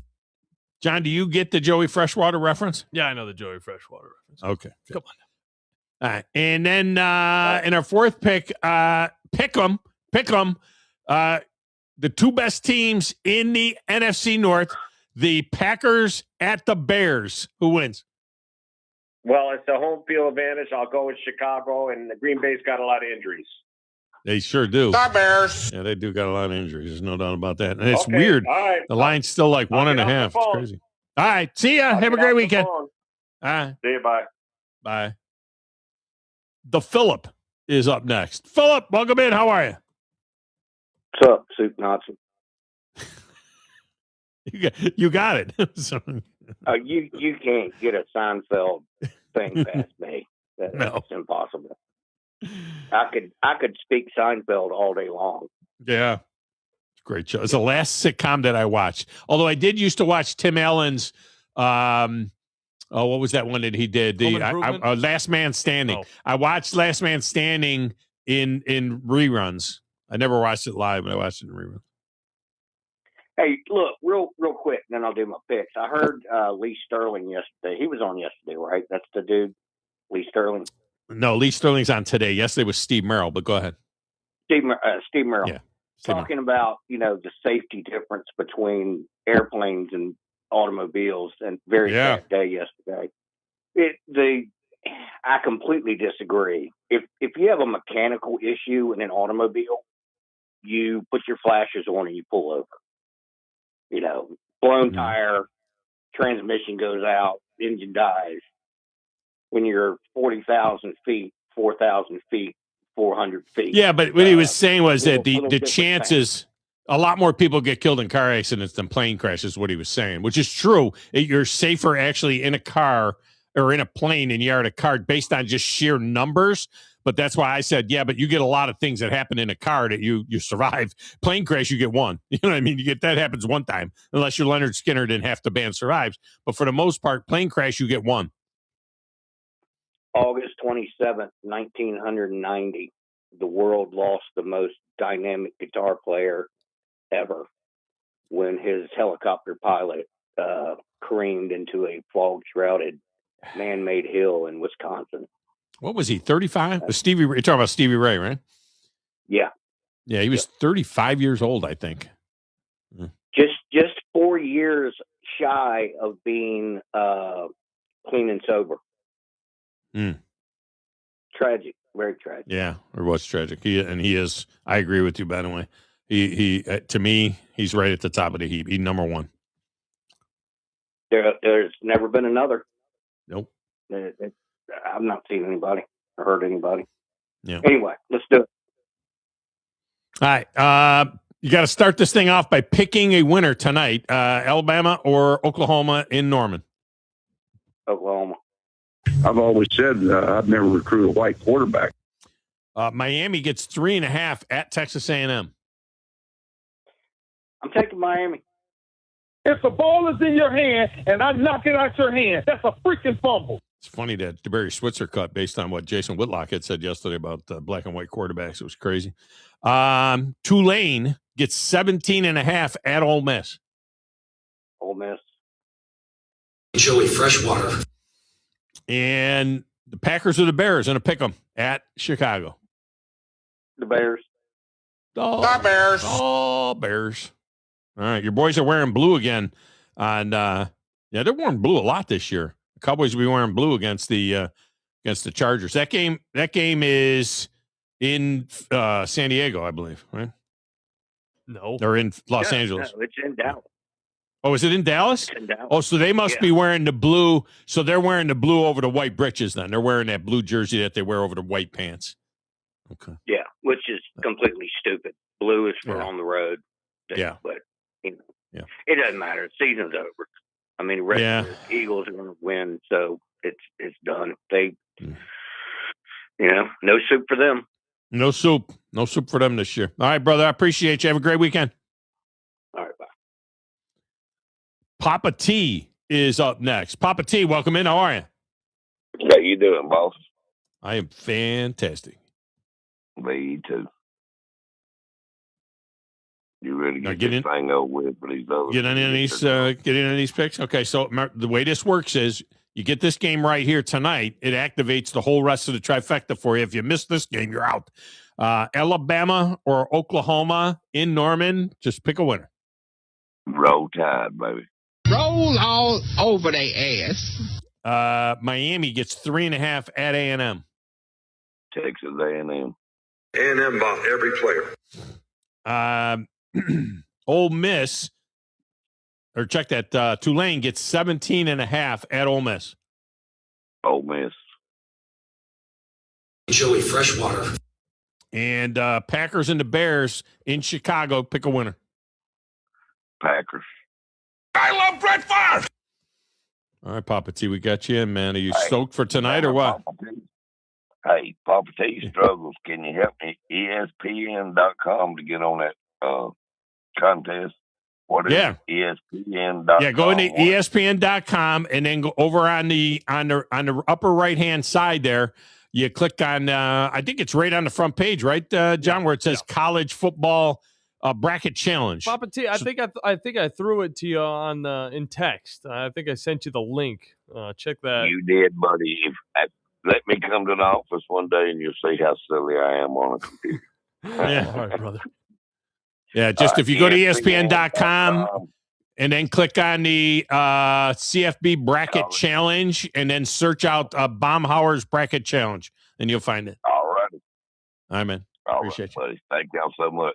[SPEAKER 1] John, do you get the Joey Freshwater reference?
[SPEAKER 3] Yeah, I know the Joey Freshwater reference.
[SPEAKER 1] Okay,
[SPEAKER 3] come on.
[SPEAKER 1] All right, and then in our fourth pick, pick 'em. The two best teams in the NFC North. The Packers at the Bears. Who wins?
[SPEAKER 9] Well, it's a home field advantage. I'll go with Chicago, and the Green Bay's got a lot of injuries.
[SPEAKER 1] They sure do.
[SPEAKER 10] The Bears.
[SPEAKER 1] Yeah, they do got a lot of injuries. There's no doubt about that. And it's
[SPEAKER 9] Okay,
[SPEAKER 1] weird.
[SPEAKER 9] all right.
[SPEAKER 1] The line's still like 1.5. It's crazy. All right. See ya. Have a great weekend. All right.
[SPEAKER 9] See you. Bye.
[SPEAKER 1] Bye. The Phillip is up next. Phillip, welcome in. How are you?
[SPEAKER 11] What's up, Soup Nazi?
[SPEAKER 1] You got it. So,
[SPEAKER 11] you can't get a Seinfeld thing past me. That's impossible. I could speak Seinfeld all day long.
[SPEAKER 1] Yeah. It's a great show. It's the last sitcom that I watched. Although I did used to watch Tim Allen's what was that one that he did? The Last Man Standing.
[SPEAKER 3] Oh.
[SPEAKER 1] I watched Last Man Standing in reruns. I never watched it live, but I watched it in reruns.
[SPEAKER 11] Hey, look, real quick, and then I'll do my picks. I heard Lee Sterling yesterday. He was on yesterday, right? That's the dude, Lee Sterling.
[SPEAKER 1] No, Lee Sterling's on today. Yesterday was Steve Merrill, but go ahead.
[SPEAKER 11] Steve Merrill.
[SPEAKER 1] Yeah.
[SPEAKER 11] Talking about, the safety difference between airplanes and automobiles, and very sad day yesterday. I completely disagree. If you have a mechanical issue in an automobile, you put your flashers on and you pull over. You know, blown tire, transmission goes out, engine dies. When you're 40,000 feet, 4,000 feet, 400 feet.
[SPEAKER 1] Yeah, but what he was saying was that the
[SPEAKER 11] different
[SPEAKER 1] chances, a lot more people get killed in car accidents than plane crashes, what he was saying, which is true. You're safer actually in a car or in a plane than you are in a car based on just sheer numbers. But that's why I said, yeah, but you get a lot of things that happen in a car that you survive. Plane crash, you get one. You know what I mean? You get that happens one time, unless you're Leonard Skinner and half the band survives. But for the most part, plane crash, you get one.
[SPEAKER 11] August 27th, 1990, the world lost the most dynamic guitar player ever when his helicopter pilot careened into a fog-shrouded man-made hill in Wisconsin.
[SPEAKER 1] What was he, 35? Stevie, you're talking about Stevie Ray, right?
[SPEAKER 11] Yeah.
[SPEAKER 1] Yeah, he was 35 years old, I think.
[SPEAKER 11] Just 4 years shy of being clean and sober. Tragic, very tragic.
[SPEAKER 1] Yeah, it was tragic. He is. I agree with you. By the way, he to me, he's right at the top of the heap. He's number one.
[SPEAKER 11] There's never been another.
[SPEAKER 1] Nope.
[SPEAKER 11] I've not seen anybody or heard anybody.
[SPEAKER 1] Yeah.
[SPEAKER 11] Anyway, let's do it.
[SPEAKER 1] All right. You got to start this thing off by picking a winner tonight. Alabama or Oklahoma in Norman.
[SPEAKER 11] Oklahoma.
[SPEAKER 10] I've always said I've never recruited a white quarterback.
[SPEAKER 1] Miami gets 3.5 at Texas A&M.
[SPEAKER 11] I'm taking Miami.
[SPEAKER 18] If the ball is in your hand and I knock it out your hand, that's a freaking fumble.
[SPEAKER 1] It's funny that DeBerry Switzer cut based on what Jason Whitlock had said yesterday about black and white quarterbacks. It was crazy. Tulane gets 17.5 at Ole Miss.
[SPEAKER 11] Ole Miss.
[SPEAKER 10] Joey Freshwater.
[SPEAKER 1] And the Packers or the Bears in a pick 'em at Chicago.
[SPEAKER 11] The Bears.
[SPEAKER 1] Oh, the Bears. Oh, Bears. All right, your boys are wearing blue again. And they're wearing blue a lot this year. The Cowboys will be wearing blue against the Chargers. That game is in San Diego, I believe, right?
[SPEAKER 3] No,
[SPEAKER 1] or in Los Angeles.
[SPEAKER 11] No, it's in Dallas.
[SPEAKER 1] Oh, is it in Dallas?
[SPEAKER 11] It's in Dallas.
[SPEAKER 1] Oh, so they must be wearing the blue. So they're wearing the blue over the white breeches. Then they're wearing that blue jersey that they wear over the white pants. Okay.
[SPEAKER 11] Yeah, which is completely stupid. Blue is for on the road.
[SPEAKER 1] Yeah,
[SPEAKER 11] but it doesn't matter. The season's over. I mean, the Eagles are going to win, so it's done. No soup for them.
[SPEAKER 1] No soup for them this year. All right, brother. I appreciate you. Have a great weekend.
[SPEAKER 11] All right, bye.
[SPEAKER 1] Papa T is up next. Papa T, welcome in. How are you?
[SPEAKER 12] How you doing, boss?
[SPEAKER 1] I am fantastic.
[SPEAKER 12] Me too. You ready to get this thing over with for these others?
[SPEAKER 1] Get in these picks? Okay, so the way this works is you get this game right here tonight. It activates the whole rest of the trifecta for you. If you miss this game, you're out. Alabama or Oklahoma in Norman, just pick a winner.
[SPEAKER 12] Roll Tide, baby.
[SPEAKER 16] Roll all over their ass.
[SPEAKER 1] Miami gets 3.5 at A&M.
[SPEAKER 12] Texas A&M.
[SPEAKER 10] A&M bought every player.
[SPEAKER 1] Ole Miss, or check that, Tulane gets 17.5 at Ole Miss.
[SPEAKER 12] Ole Miss.
[SPEAKER 10] Joey Freshwater.
[SPEAKER 1] And Packers and the Bears in Chicago, pick a winner.
[SPEAKER 12] Packers.
[SPEAKER 10] I love Brett Favre.
[SPEAKER 1] All right, Papa T, we got you in, man. Are you stoked for tonight or what?
[SPEAKER 12] Hey, Papa T struggles. Can you help me? ESPN.com to get on that contest. What is it? ESPN.com.
[SPEAKER 1] Yeah, go into ESPN.com and then go over on the upper right hand side there. You click on I think it's right on the front page, right, John, where it says college football bracket challenge.
[SPEAKER 3] Papa T, I think I threw it to you on in text. I think I sent you the link. Check that.
[SPEAKER 12] You did, buddy. Let me come to the office one day and you'll see how silly I am on a computer.
[SPEAKER 1] Yeah, all right, brother. Yeah, just if you go to ESPN.com and then click on the CFB Bracket Challenge, and then search out Baumhauer's Bracket Challenge, and you'll find it.
[SPEAKER 12] All righty.
[SPEAKER 1] All right, man. Appreciate you.
[SPEAKER 12] Buddy. Thank y'all so much.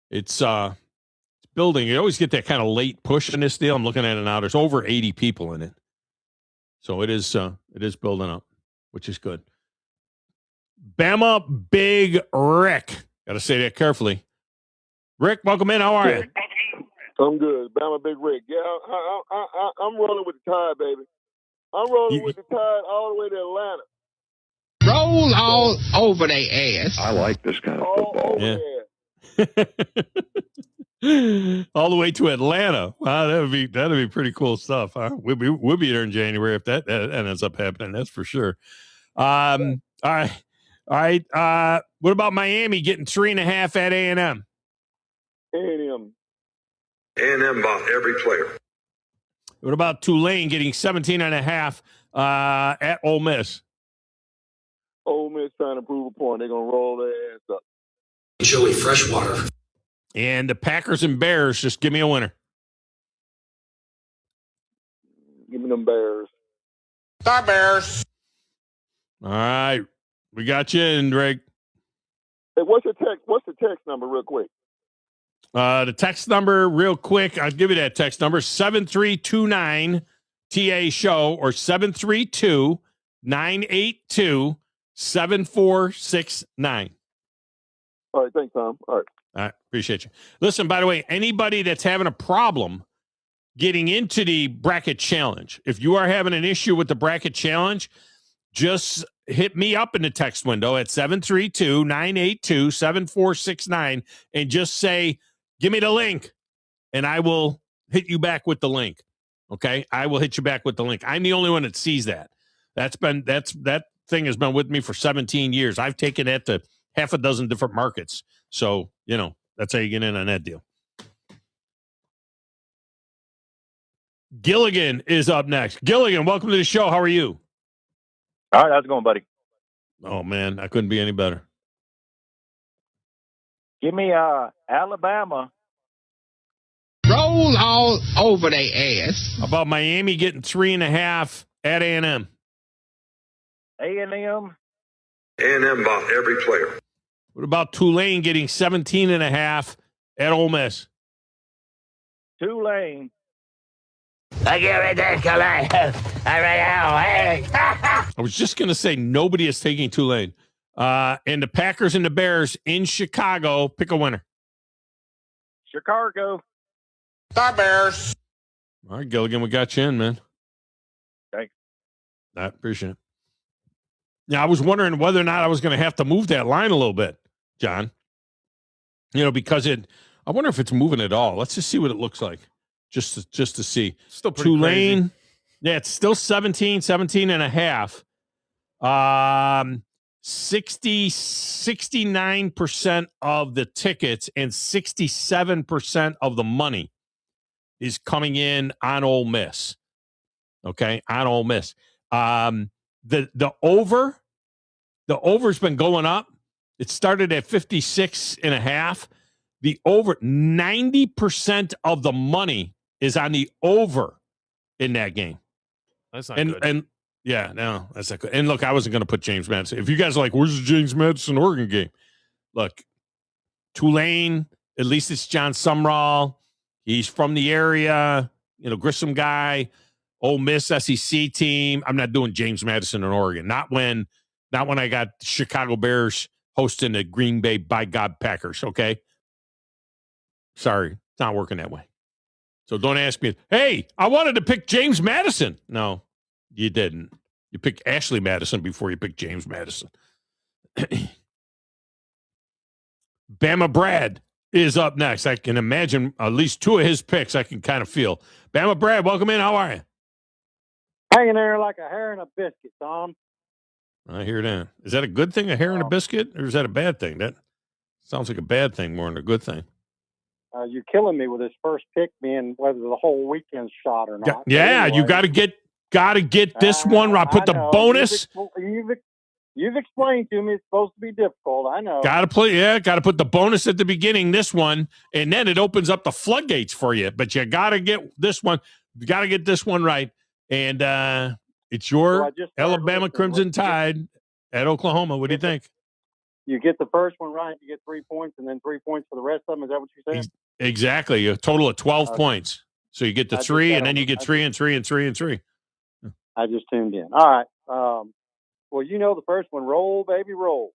[SPEAKER 1] It's building. You always get that kind of late push in this deal. I'm looking at it now. There's over 80 people in it. So it is building up, which is good. Bama Big Rick. Got to say that carefully. Rick, welcome in. How are you?
[SPEAKER 17] I'm good. Bama Big Rick. Yeah, I'm rolling with the Tide, baby. I'm rolling with the Tide all the way to Atlanta.
[SPEAKER 16] Roll all over their ass.
[SPEAKER 10] I like this kind of football.
[SPEAKER 1] Yeah. All the way to Atlanta. Wow, that'd be pretty cool stuff. Huh? We'll be there in January if that ends up happening. That's for sure. All right. What about Miami getting 3.5 at A&M?
[SPEAKER 17] A&M.
[SPEAKER 10] A&M bought every player.
[SPEAKER 1] What about Tulane getting 17.5 at Ole Miss?
[SPEAKER 17] Ole Miss trying to prove a point. They're going to roll their ass up.
[SPEAKER 19] Joey Freshwater.
[SPEAKER 1] And the Packers and Bears, just give me a winner.
[SPEAKER 17] Give me them Bears.
[SPEAKER 16] The Bears.
[SPEAKER 1] All right. We got you in, Greg.
[SPEAKER 17] Hey, what's the text number real quick?
[SPEAKER 1] The text number real quick, I'll give you that text number, 7329 TA show or 732-982-7469.
[SPEAKER 17] All right, thanks, Tom. All
[SPEAKER 1] right, appreciate you. Listen, by the way, anybody that's having a problem getting into the bracket challenge, if you are having an issue with the bracket challenge, just hit me up in the text window at 732-982-7469 and just say, give me the link, and I will hit you back with the link. Okay? I will hit you back with the link. I'm the only one that sees that. That thing has been with me for 17 years. I've taken that to half a dozen different markets. So, that's how you get in on that deal. Gilligan is up next. Gilligan, welcome to the show. How are you?
[SPEAKER 20] All right, how's it going, buddy?
[SPEAKER 1] Oh, man, I couldn't be any better.
[SPEAKER 20] Give me Alabama.
[SPEAKER 16] Roll all over their ass.
[SPEAKER 1] How about Miami getting 3.5 at A&M?
[SPEAKER 20] A&M.
[SPEAKER 10] A&M bought every player.
[SPEAKER 1] What about Tulane getting 17.5 at Ole Miss?
[SPEAKER 20] Tulane.
[SPEAKER 1] I was just going to say nobody is taking Tulane. And the Packers and the Bears in Chicago, pick a winner.
[SPEAKER 20] Chicago.
[SPEAKER 16] The Bears.
[SPEAKER 1] All right, Gilligan, we got you in, man.
[SPEAKER 20] Thanks.
[SPEAKER 1] I appreciate it. Now, I was wondering whether or not I was going to have to move that line a little bit, John. Because I wonder if it's moving at all. Let's just see what it looks like. Just to see.
[SPEAKER 3] Still pretty
[SPEAKER 1] Tulane,
[SPEAKER 3] crazy.
[SPEAKER 1] Yeah, it's still 17.5. 69% of the tickets and 67% of the money is coming in on Ole Miss. Okay, on Ole Miss. The over's been going up. It started at 56.5. The over, 90% of the money is on the over in that game.
[SPEAKER 3] That's not good.
[SPEAKER 1] And yeah, no, that's not good. And look, I wasn't going to put James Madison. If you guys are like, where's the James Madison Oregon game? Look, Tulane, at least it's John Sumrall. He's from the area, Grissom guy. Ole Miss SEC team. I'm not doing James Madison in Oregon. Not when I got Chicago Bears hosting the Green Bay by God Packers. Okay, sorry, it's not working that way. So don't ask me. Hey, I wanted to pick James Madison. No, you didn't. You picked Ashley Madison before you picked James Madison. Bama Brad is up next. I can imagine at least two of his picks I can kind of feel. Bama Brad, welcome in. How are you?
[SPEAKER 21] Hanging there like a hair in a biscuit, Tom.
[SPEAKER 1] I hear that. Is that a good thing, a hair in a biscuit, or is that a bad thing? That sounds like a bad thing more than a good thing.
[SPEAKER 21] You're killing me with this first pick being whether the whole weekend's shot or not.
[SPEAKER 1] Yeah, anyway, you got to get this one. I put the bonus.
[SPEAKER 21] You've explained to me it's supposed to be difficult. I know.
[SPEAKER 1] Got to put the bonus at the beginning, this one, and then it opens up the floodgates for you. But you got to get this one. You got to get this one right. And it's your Alabama Crimson Tide at Oklahoma. What do you think?
[SPEAKER 21] You get the first one right, you get 3 points, and then 3 points for the rest of them. Is that what you said?
[SPEAKER 1] Exactly. A total of 12 points. So you get the 3, and then you get 3 and 3 and 3 and 3.
[SPEAKER 21] I just tuned in. All right. Well, you know the first one. Roll, baby, roll.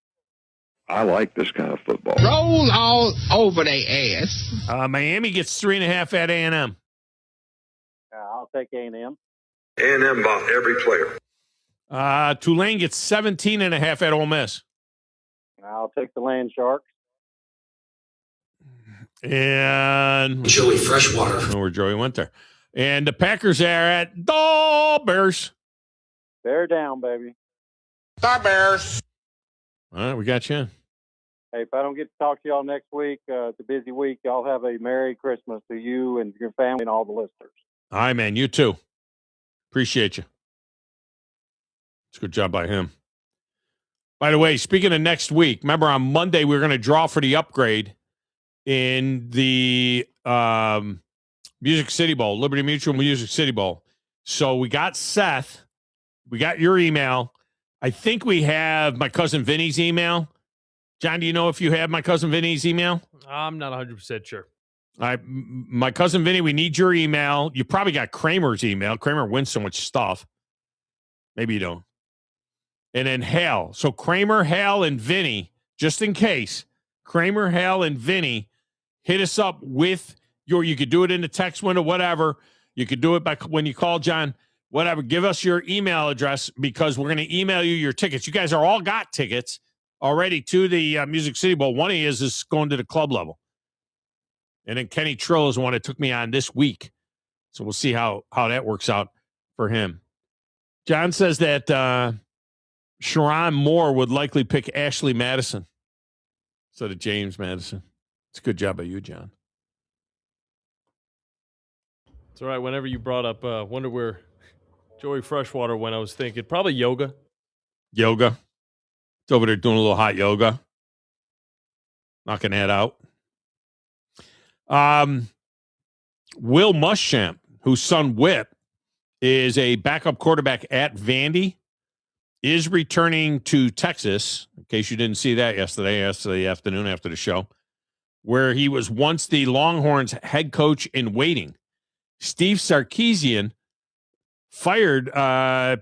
[SPEAKER 10] I like this kind of football.
[SPEAKER 16] Roll all over their ass.
[SPEAKER 1] Miami gets 3.5 at A&M.
[SPEAKER 21] I'll take A&M.
[SPEAKER 10] A&M bought every player.
[SPEAKER 1] Tulane gets 17.5 at Ole Miss.
[SPEAKER 21] I'll take the Land Sharks.
[SPEAKER 1] And
[SPEAKER 19] Joey Freshwater.
[SPEAKER 1] I don't know where Joey went there. And the Packers are at the Bears.
[SPEAKER 21] Bear down, baby.
[SPEAKER 16] The Bears.
[SPEAKER 1] All right, we got you.
[SPEAKER 21] Hey, if I don't get to talk to y'all next week, it's a busy week. Y'all have a Merry Christmas to you and your family and all the listeners.
[SPEAKER 1] All right, man. You too. Appreciate you. It's a good job by him. By the way, speaking of next week, remember on Monday we were going to draw for the upgrade in the Music City Bowl, Liberty Mutual Music City Bowl. So we got Seth. We got your email. I think we have my cousin Vinny's email. John, do you know if you have my cousin Vinny's email?
[SPEAKER 3] I'm not 100% sure.
[SPEAKER 1] All right, my cousin Vinny, we need your email. You probably got Kramer's email. Kramer wins so much stuff. Maybe you don't. And then Hal. So Kramer, Hal, and Vinny, just in case, Kramer, Hal, and Vinny, hit us up with you could do it in the text window, whatever. You could do it by when you call John, whatever. Give us your email address because we're going to email you your tickets. You guys are all got tickets already to the Music City Bowl. One of you is going to the club level. And then Kenny Trill is the one that took me on this week. So we'll see how that works out for him. John says that Sharon Moore would likely pick Ashley Madison instead of James Madison. It's a good job by you, John.
[SPEAKER 3] It's all right. Whenever you brought up, wonder where Joey Freshwater went, I was thinking probably yoga.
[SPEAKER 1] Yoga. It's over there doing a little hot yoga. Knocking that out. Will Muschamp, whose son Whip is a backup quarterback at Vandy, is returning to Texas, in case you didn't see that yesterday afternoon after the show, where he was once the Longhorns head coach in waiting. Steve Sarkisian fired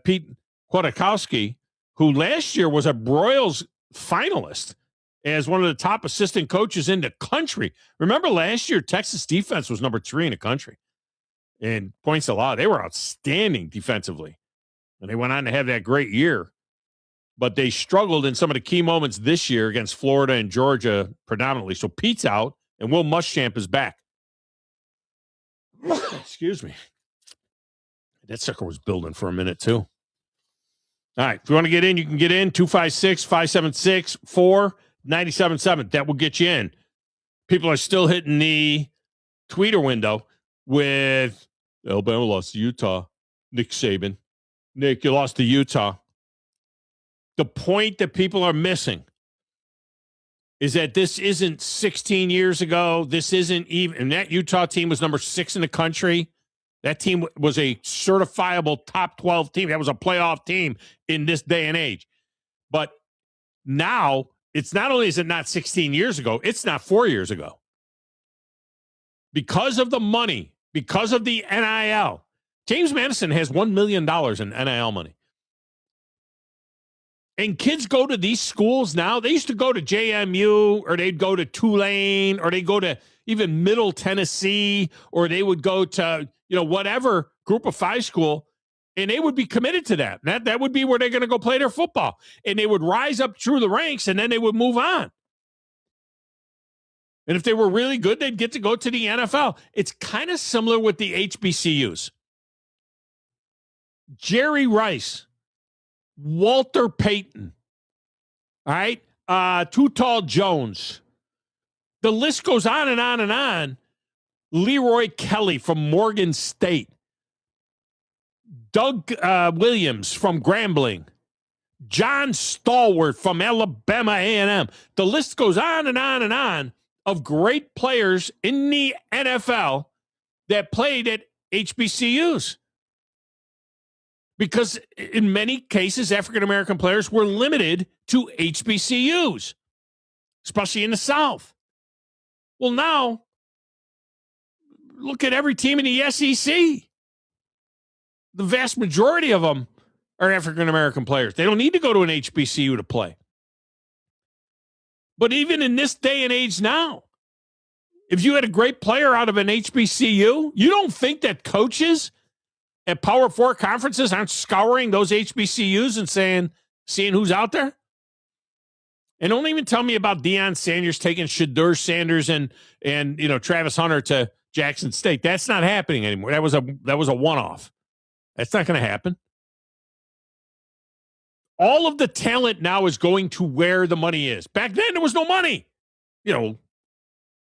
[SPEAKER 1] Pete Kwiatkowski, who last year was a Broyles finalist as one of the top assistant coaches in the country. Remember last year, Texas defense was number 3 in the country. And points allowed. They were outstanding defensively. And they went on to have that great year. But they struggled in some of the key moments this year against Florida and Georgia predominantly. So Pete's out, and Will Muschamp is back. Excuse me. That sucker was building for a minute, too. All right. If you want to get in, you can get in. 256-576-4977. That will get you in. People are still hitting the tweeter window with Alabama lost to Utah. Nick Saban. Nick, you lost to Utah. The point that people are missing is that this isn't 16 years ago. This isn't even, and that Utah team was number 6 in the country. That team was a certifiable top 12 team. That was a playoff team in this day and age. But now, it's not only is it not 16 years ago, it's not 4 years ago. Because of the money, because of the NIL, James Madison has $1 million in NIL money. And kids go to these schools now. They used to go to JMU, or they'd go to Tulane, or they'd go to even Middle Tennessee, or they would go to, whatever group of 5 school, and they would be committed to that. That would be where they're going to go play their football. And they would rise up through the ranks, and then they would move on. And if they were really good, they'd get to go to the NFL. It's kind of similar with the HBCUs. Jerry Rice, Walter Payton, all right, Too Tall Jones. The list goes on and on and on. Leroy Kelly from Morgan State. Doug Williams from Grambling. John Stallworth from Alabama A&M. The list goes on and on and on of great players in the NFL that played at HBCUs. Because in many cases, African-American players were limited to HBCUs, especially in the South. Well, now, look at every team in the SEC. The vast majority of them are African-American players. They don't need to go to an HBCU to play. But even in this day and age now, if you had a great player out of an HBCU, you don't think that coaches at Power 4 conferences aren't scouring those HBCUs and seeing who's out there? And don't even tell me about Deion Sanders taking Shedeur Sanders and Travis Hunter to Jackson State. That's not happening anymore. That was a one-off. That's not going to happen. All of the talent now is going to where the money is. Back then, there was no money.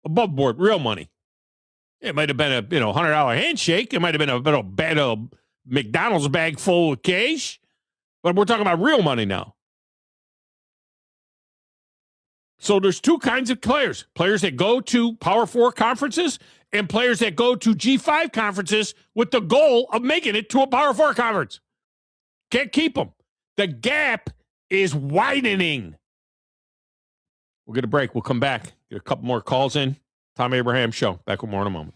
[SPEAKER 1] Above board, real money. It might have been a $100 handshake. It might have been a McDonald's bag full of cash. But we're talking about real money now. So there's two kinds of players. Players that go to Power 4 conferences and players that go to G5 conferences with the goal of making it to a Power 4 conference. Can't keep them. The gap is widening. We'll get a break. We'll come back. Get a couple more calls in. Thom Abraham Show. Back with more in a moment.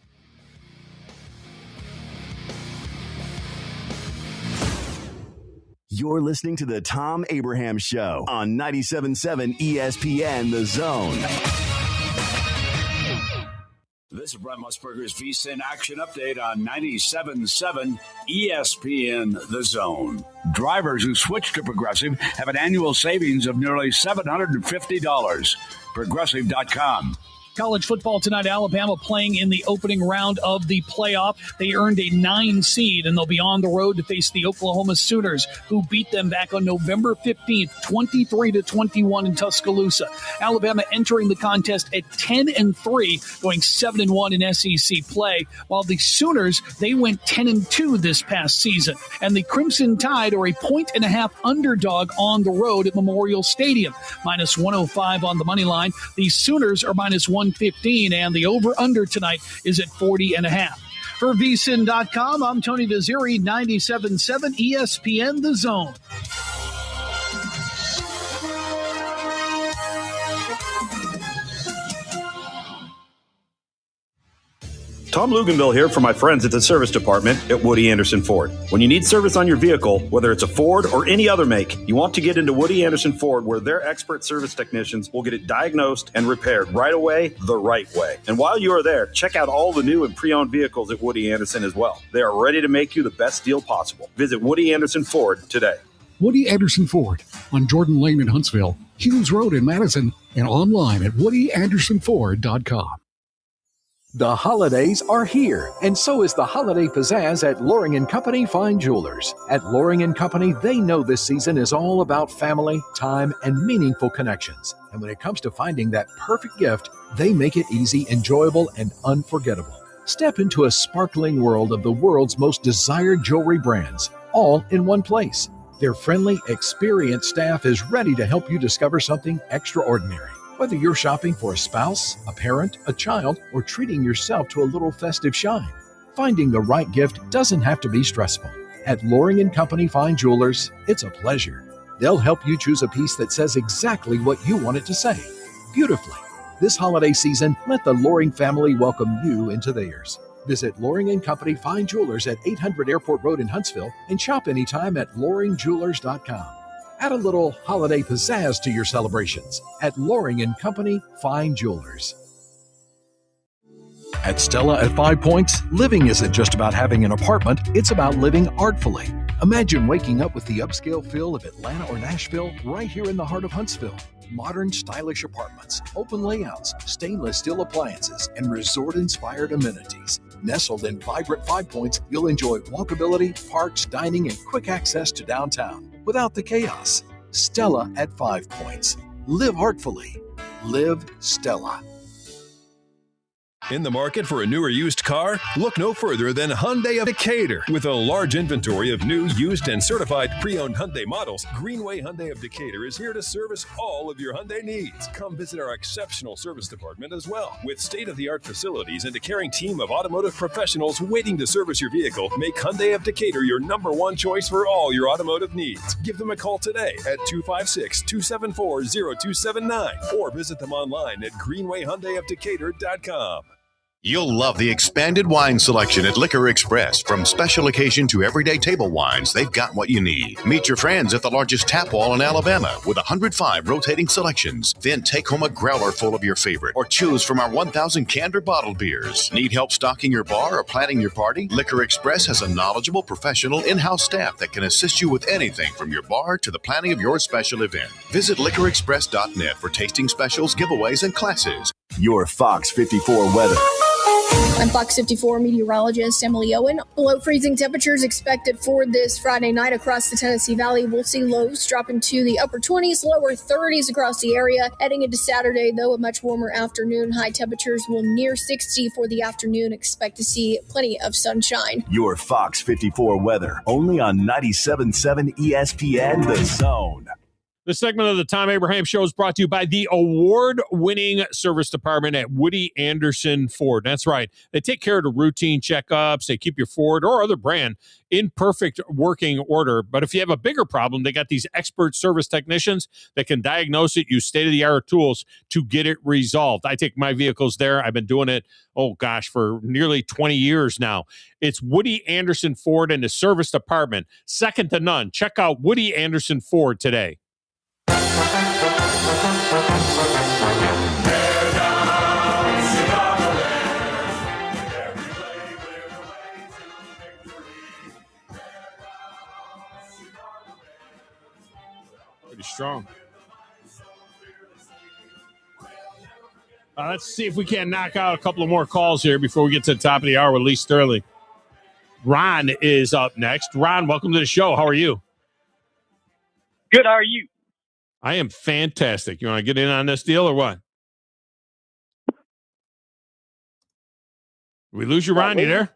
[SPEAKER 8] You're listening to the Thom Abraham Show on 97.7 ESPN The Zone.
[SPEAKER 14] This is Brent Musburger's VSiN Action Update on 97.7 ESPN The Zone. Drivers who switch to Progressive have an annual savings of nearly $750. Progressive.com.
[SPEAKER 22] College football tonight, Alabama playing in the opening round of the playoff. They earned a 9 seed, and they'll be on the road to face the Oklahoma Sooners, who beat them back on November 15th, 23-21 in Tuscaloosa. Alabama entering the contest at 10-3, going 7-1 in SEC play, while the Sooners, they went 10-2 this past season. And the Crimson Tide are a 1.5-point underdog on the road at Memorial Stadium, minus 105 on the money line. The Sooners are minus 115, and the over-under tonight is at 40.5. For VSiN.com, I'm Tony Desiri, 97.7 ESPN The Zone.
[SPEAKER 23] Tom Luganville here for my friends at the service department at Woody Anderson Ford. When you need service on your vehicle, whether it's a Ford or any other make, you want to get into Woody Anderson Ford, where their expert service technicians will get it diagnosed and repaired right away, the right way. And while you are there, check out all the new and pre-owned vehicles at Woody Anderson as well. They are ready to make you the best deal possible. Visit Woody Anderson Ford today.
[SPEAKER 7] Woody Anderson Ford on Jordan Lane in Huntsville, Hughes Road in Madison, and online at WoodyAndersonFord.com.
[SPEAKER 4] The holidays are here, and so is the holiday pizzazz at Loring & Company Fine Jewelers. At Loring & Company, they know this season is all about family, time, and meaningful connections. And when it comes to finding that perfect gift, they make it easy, enjoyable, and unforgettable. Step into a sparkling world of the world's most desired jewelry brands, all in one place. Their friendly, experienced staff is ready to help you discover something extraordinary. Whether you're shopping for a spouse, a parent, a child, or treating yourself to a little festive shine, finding the right gift doesn't have to be stressful. At Loring & Company Fine Jewelers, it's a pleasure. They'll help you choose a piece that says exactly what you want it to say, beautifully. This holiday season, let the Loring family welcome you into theirs. Visit Loring & Company Fine Jewelers at 800 Airport Road in Huntsville and shop anytime at loringjewelers.com. Add a little holiday pizzazz to your celebrations at Loring & Company Fine Jewelers. At Stella at 5 Points, living isn't just about having an apartment, it's about living artfully. Imagine waking up with the upscale feel of Atlanta or Nashville right here in the heart of Huntsville. Modern, stylish apartments, open layouts, stainless steel appliances, and resort-inspired amenities. Nestled in vibrant 5 Points, you'll enjoy walkability, parks, dining, and quick access to downtown without the chaos. Stella at 5 Points. Live artfully. Live Stella.
[SPEAKER 2] In the market for a new or used car? Look no further than Hyundai of Decatur. With a large inventory of new, used, and certified pre-owned Hyundai models, Greenway Hyundai of Decatur is here to service all of your Hyundai needs. Come visit our exceptional service department as well. With state-of-the-art facilities and a caring team of automotive professionals waiting to service your vehicle, make Hyundai of Decatur your #1 choice for all your automotive needs. Give them a call today at 256-274-0279 or visit them online at greenwayhyundaiofdecatur.com.
[SPEAKER 13] You'll love the expanded wine selection at Liquor Express. From special occasion to everyday table wines, they've got what you need. Meet your friends at the largest tap wall in Alabama with 105 rotating selections. Then take home a growler full of your favorite or choose from our 1,000 canned or bottled beers. Need help stocking your bar or planning your party? Liquor Express has a knowledgeable, professional in-house staff that can assist you with anything from your bar to the planning of your special event. Visit liquorexpress.net for tasting specials, giveaways, and classes.
[SPEAKER 8] Your Fox 54 weather.
[SPEAKER 15] I'm Fox 54 meteorologist Emily Owen. Below freezing temperatures expected for this Friday night across the Tennessee Valley. We'll see lows drop into the upper 20s, lower 30s across the area. Heading into Saturday, though, a much warmer afternoon. High temperatures will near 60 for the afternoon. Expect to see plenty of sunshine.
[SPEAKER 8] Your Fox 54 weather, only on 97.7 ESPN The Zone.
[SPEAKER 1] This segment of the Tom Abraham Show is brought to you by the award-winning service department at Woody Anderson Ford. That's right. They take care of the routine checkups. They keep your Ford or other brand in perfect working order. But if you have a bigger problem, they got these expert service technicians that can diagnose it, use state-of-the-art tools to get it resolved. I take my vehicles there. I've been doing it, for nearly 20 years now. It's Woody Anderson Ford and the service department. Second to none. Check out Woody Anderson Ford today. Pretty strong. Let's see if we can knock out a couple of more calls here before we get to the top of the hour with Lee Sterling. Ron is up next. Ron, welcome to the show. How are you?
[SPEAKER 24] Good. How are you?
[SPEAKER 1] I am fantastic. You want to get in on this deal or what? We lose you, Ron? You there?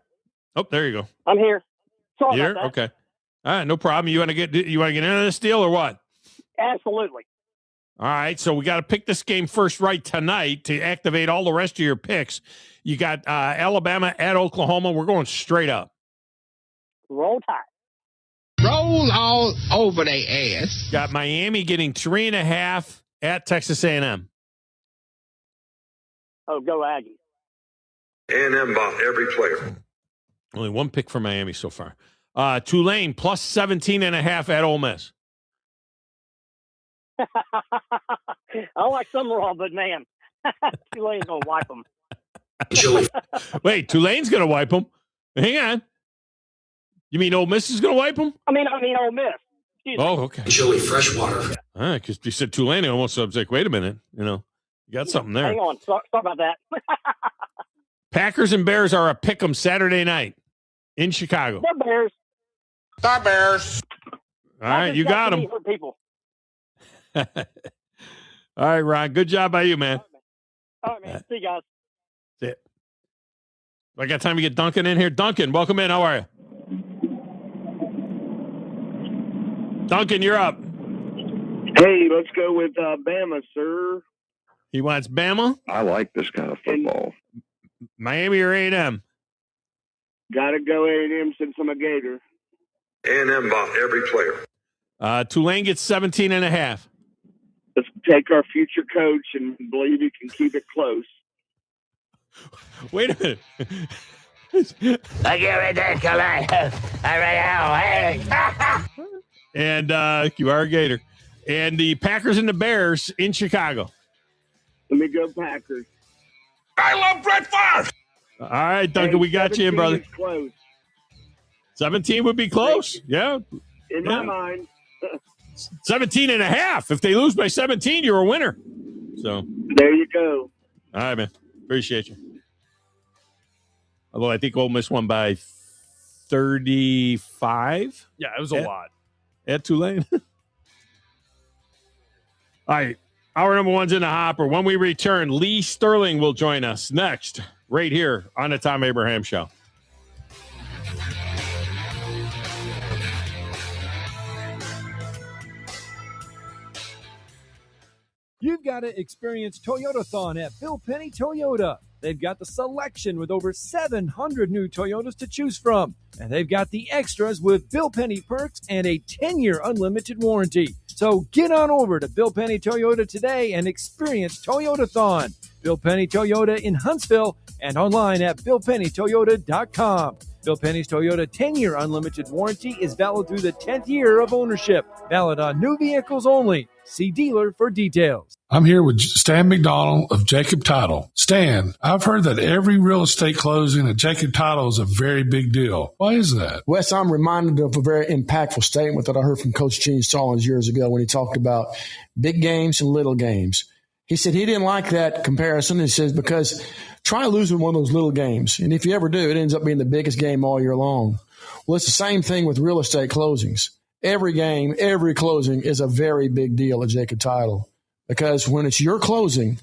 [SPEAKER 1] Oh, there you go.
[SPEAKER 24] I'm here. Sorry
[SPEAKER 1] you
[SPEAKER 24] about
[SPEAKER 1] there?
[SPEAKER 24] that.
[SPEAKER 1] Okay. All right, no problem. You want to get in on this deal or what?
[SPEAKER 24] Absolutely.
[SPEAKER 1] All right, so we got to pick this game first right tonight to activate all the rest of your picks. You got Alabama at Oklahoma. We're going straight up.
[SPEAKER 24] Roll Tide.
[SPEAKER 16] Roll all over their ass.
[SPEAKER 1] Got Miami getting 3.5 at Texas A&M.
[SPEAKER 24] Oh, go Aggies.
[SPEAKER 23] A&M bought every player.
[SPEAKER 1] Only one pick for Miami so far. Tulane plus 17.5 at Ole Miss.
[SPEAKER 24] I like Summerall, but man, Tulane's going to wipe them.
[SPEAKER 1] Wait, Tulane's going to wipe them? Hang on. You mean Ole Miss is going to wipe them?
[SPEAKER 24] I mean Ole Miss. Excuse me.
[SPEAKER 1] Okay.
[SPEAKER 19] Joey Freshwater.
[SPEAKER 1] All right, because you said Tulane, I was like, wait a minute. You got something there.
[SPEAKER 24] Hang on. Sorry about that.
[SPEAKER 1] Packers and Bears are a pick 'em Saturday night in Chicago.
[SPEAKER 24] The Bears.
[SPEAKER 16] The Bears.
[SPEAKER 1] All right, you got them.
[SPEAKER 24] People.
[SPEAKER 1] All right, Ron. Good job by you, man.
[SPEAKER 24] All right, man. See you guys.
[SPEAKER 1] That's it. I got time to get Duncan in here. Duncan, welcome in. How are you? Duncan, you're up.
[SPEAKER 25] Hey, let's go with Bama, sir.
[SPEAKER 1] He wants Bama?
[SPEAKER 10] I like this kind of football.
[SPEAKER 1] Miami or A&M?
[SPEAKER 25] Got to go A&M since I'm a Gator.
[SPEAKER 23] A&M bought every player.
[SPEAKER 1] Tulane gets 17.5.
[SPEAKER 25] Let's take our future coach and believe he can keep it close.
[SPEAKER 1] Wait a minute.
[SPEAKER 16] I get ridiculous.
[SPEAKER 1] And you are a Gator. And the Packers and the Bears in Chicago.
[SPEAKER 25] Let me go Packers.
[SPEAKER 16] I love Brett Favre.
[SPEAKER 1] All right, Duncan, we got you in, brother.
[SPEAKER 25] Close.
[SPEAKER 1] 17 would be close. Yeah.
[SPEAKER 25] In my mind.
[SPEAKER 1] 17.5. If they lose by 17, you're a winner. So
[SPEAKER 25] there you go.
[SPEAKER 1] All right, man. Appreciate you. Although I think Ole Miss won by 35.
[SPEAKER 3] Yeah, it was a lot.
[SPEAKER 1] At Tulane. All right. Hour number one's in the hopper. When we return, Lee Sterling will join us next right here on the Thom Abraham Show.
[SPEAKER 5] You've got to experience Toyotathon at Bill Penny Toyota. They've got the selection with over 700 new Toyotas to choose from. And they've got the extras with Bill Penny perks and a 10-year unlimited warranty. So get on over to Bill Penny Toyota today and experience Toyotathon. Bill Penny Toyota in Huntsville and online at BillPennyToyota.com. Bill Penny's Toyota 10-year unlimited warranty is valid through the 10th year of ownership. Valid on new vehicles only. See dealer for details.
[SPEAKER 6] I'm here with Stan McDonald of Jacob Title. Stan, I've heard that every real estate closing at Jacob Title is a very big deal. Why is that?
[SPEAKER 9] Wes, I'm reminded of a very impactful statement that I heard from Coach Gene Stallings years ago when he talked about big games and little games. He said he didn't like that comparison. He says, because try losing one of those little games. And if you ever do, it ends up being the biggest game all year long. Well, it's the same thing with real estate closings. Every game, every closing is a very big deal at Jacob Title, because when it's your closing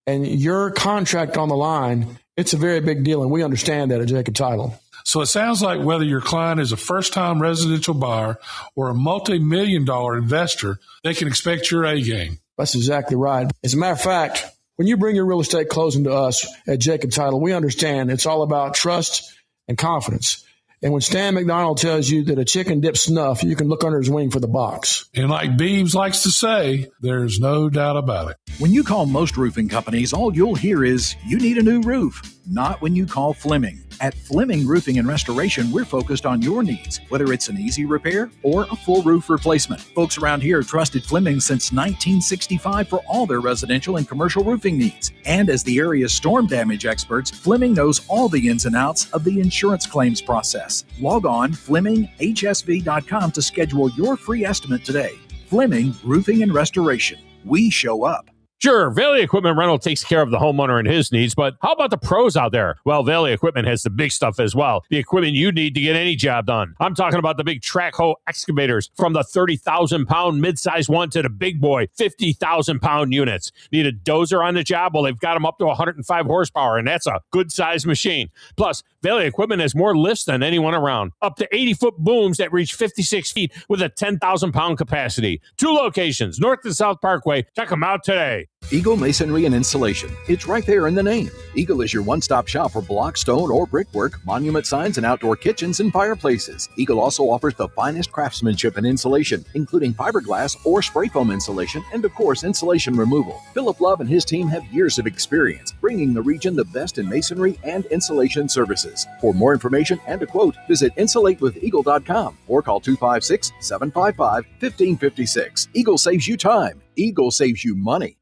[SPEAKER 9] and your contract on the line, it's a very big deal, and we understand that at Jacob Title.
[SPEAKER 6] So it sounds like whether your client is a first-time residential buyer or a multi-million-dollar investor, they can expect your A game.
[SPEAKER 9] That's exactly right. As a matter of fact, when you bring your real estate closing to us at Jacob Title, we understand it's all about trust and confidence. And when Stan McDonald tells you that a chicken dips snuff, you can look under his wing for the box.
[SPEAKER 6] And like Beebs likes to say, there's no doubt about it.
[SPEAKER 4] When you call most roofing companies, all you'll hear is, you need a new roof. Not when you call Fleming. At Fleming Roofing and Restoration, we're focused on your needs, whether it's an easy repair or a full roof replacement. Folks around here have trusted Fleming since 1965 for all their residential and commercial roofing needs. And as the area's storm damage experts, Fleming knows all the ins and outs of the insurance claims process. Log on FlemingHSV.com to schedule your free estimate today. Fleming Roofing and Restoration. We show up.
[SPEAKER 1] Sure, Valley Equipment Rental takes care of the homeowner and his needs, but how about the pros out there? Well, Valley Equipment has the big stuff as well. The equipment you need to get any job done. I'm talking about the big track hoe excavators, from the 30,000-pound midsize one to the big boy 50,000-pound units. Need a dozer on the job? Well, they've got them up to 105 horsepower, and that's a good-sized machine. Plus, Valley Equipment has more lifts than anyone around. Up to 80-foot booms that reach 56 feet with a 10,000-pound capacity. 2 locations, North and South Parkway. Check them out today.
[SPEAKER 4] Eagle Masonry and Installation. It's right there in the name. Eagle is your one-stop shop for block, stone, or brickwork, monument signs, and outdoor kitchens and fireplaces. Eagle also offers the finest craftsmanship in insulation, including fiberglass or spray foam insulation, and of course, insulation removal. Philip Love and his team have years of experience bringing the region the best in masonry and insulation services. For more information and a quote, visit insulatewitheagle.com or call 256-755-1556. Eagle saves you time. Eagle saves you money.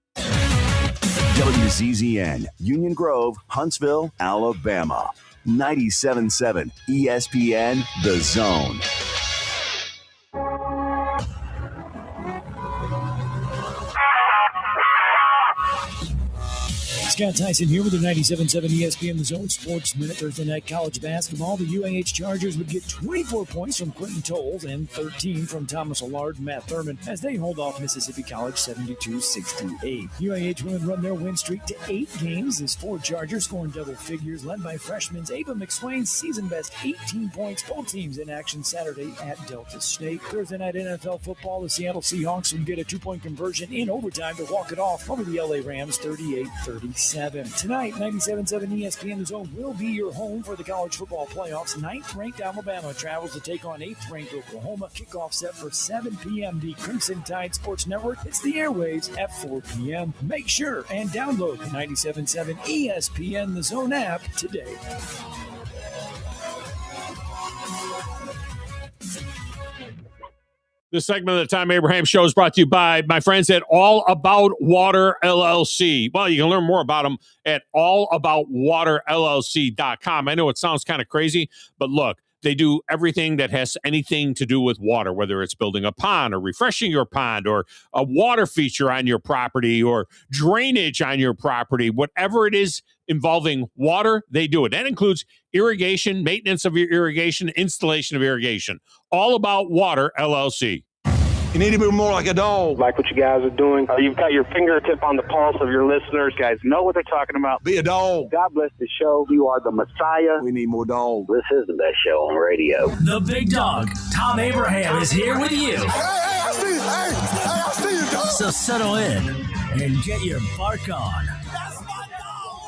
[SPEAKER 8] WZZN, Union Grove, Huntsville, Alabama. 97.7 ESPN, The Zone.
[SPEAKER 22] Scott Tyson here with the 97.7 ESPN The Zone Sports Minute. Thursday night college basketball. The UAH Chargers would get 24 points from Quentin Tolles and 13 from Thomas Allard and Matt Thurman as they hold off Mississippi College 72-68. UAH women run their win streak to 8 games as 4 Chargers scoring double figures, led by freshman Ava McSwain's season best 18 points. Both teams in action Saturday at Delta State. Thursday night NFL football, the Seattle Seahawks would get a 2-point conversion in overtime to walk it off over the LA Rams 38-37. Tonight, 97.7 ESPN The Zone will be your home for the college football playoffs. 9th-ranked Alabama travels to take on 8th-ranked Oklahoma. Kickoff set for 7 p.m. The Crimson Tide Sports Network hits the airwaves at 4 p.m. Make sure and download the 97.7 ESPN The Zone app today.
[SPEAKER 1] This segment of the Thom Abraham Show is brought to you by my friends at All About Water LLC. Well, you can learn more about them at allaboutwaterllc.com. I know it sounds kind of crazy, but look, they do everything that has anything to do with water, whether it's building a pond or refreshing your pond or a water feature on your property or drainage on your property. Whatever it is involving water, they do it. That includes irrigation, maintenance of your irrigation, installation of irrigation. All About Water LLC.
[SPEAKER 11] You need to be more like a dog.
[SPEAKER 21] Like what you guys are doing. You've got your fingertip on the pulse of your listeners. You guys know what they're talking about.
[SPEAKER 11] Be a dog.
[SPEAKER 21] God bless the show. You are the Messiah.
[SPEAKER 11] We need more dogs.
[SPEAKER 21] This is the best show on radio.
[SPEAKER 12] The big dog, Thom Abraham, is here with you.
[SPEAKER 11] Hey, I see you, dog.
[SPEAKER 12] So settle in and get your bark on. That's my dog.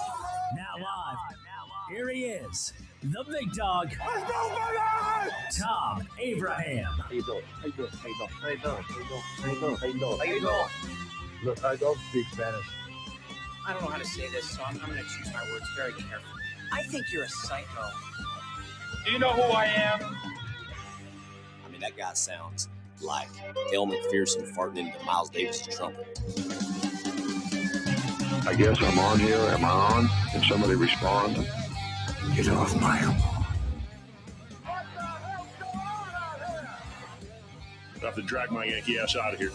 [SPEAKER 12] Now live, here he is, the big dog, Thom Abraham.
[SPEAKER 17] How you doing? Look, I don't speak Spanish.
[SPEAKER 18] I don't know how to say this, so I'm going to choose my words very carefully. I think you're a psycho.
[SPEAKER 20] Do you know who I am?
[SPEAKER 26] I mean, that guy sounds like Dale McPherson farting into Miles Davis' trumpet.
[SPEAKER 10] I guess I'm on here. Am I on? Can somebody respond?
[SPEAKER 26] Get off my lawn.
[SPEAKER 1] I have to drag my Yankee ass out of here.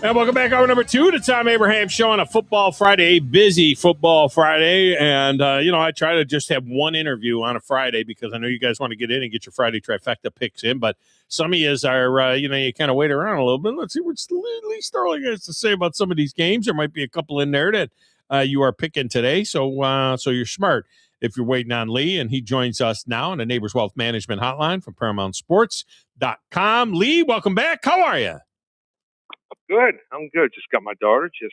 [SPEAKER 1] And welcome back, hour number 2 to Thom Abraham Show on a Football Friday, busy Football Friday. And, I try to just have one interview on a Friday because I know you guys want to get in and get your Friday trifecta picks in. But some of you are, you kind of wait around a little bit. Let's see what Lee Sterling has to say about some of these games. There might be a couple in there that you are picking today. So you're smart if you're waiting on Lee. And he joins us now on the Neighbors Wealth Management Hotline from ParamountSports.com. Lee, welcome back. How are you?
[SPEAKER 27] Good. I'm good. Just got my daughter. She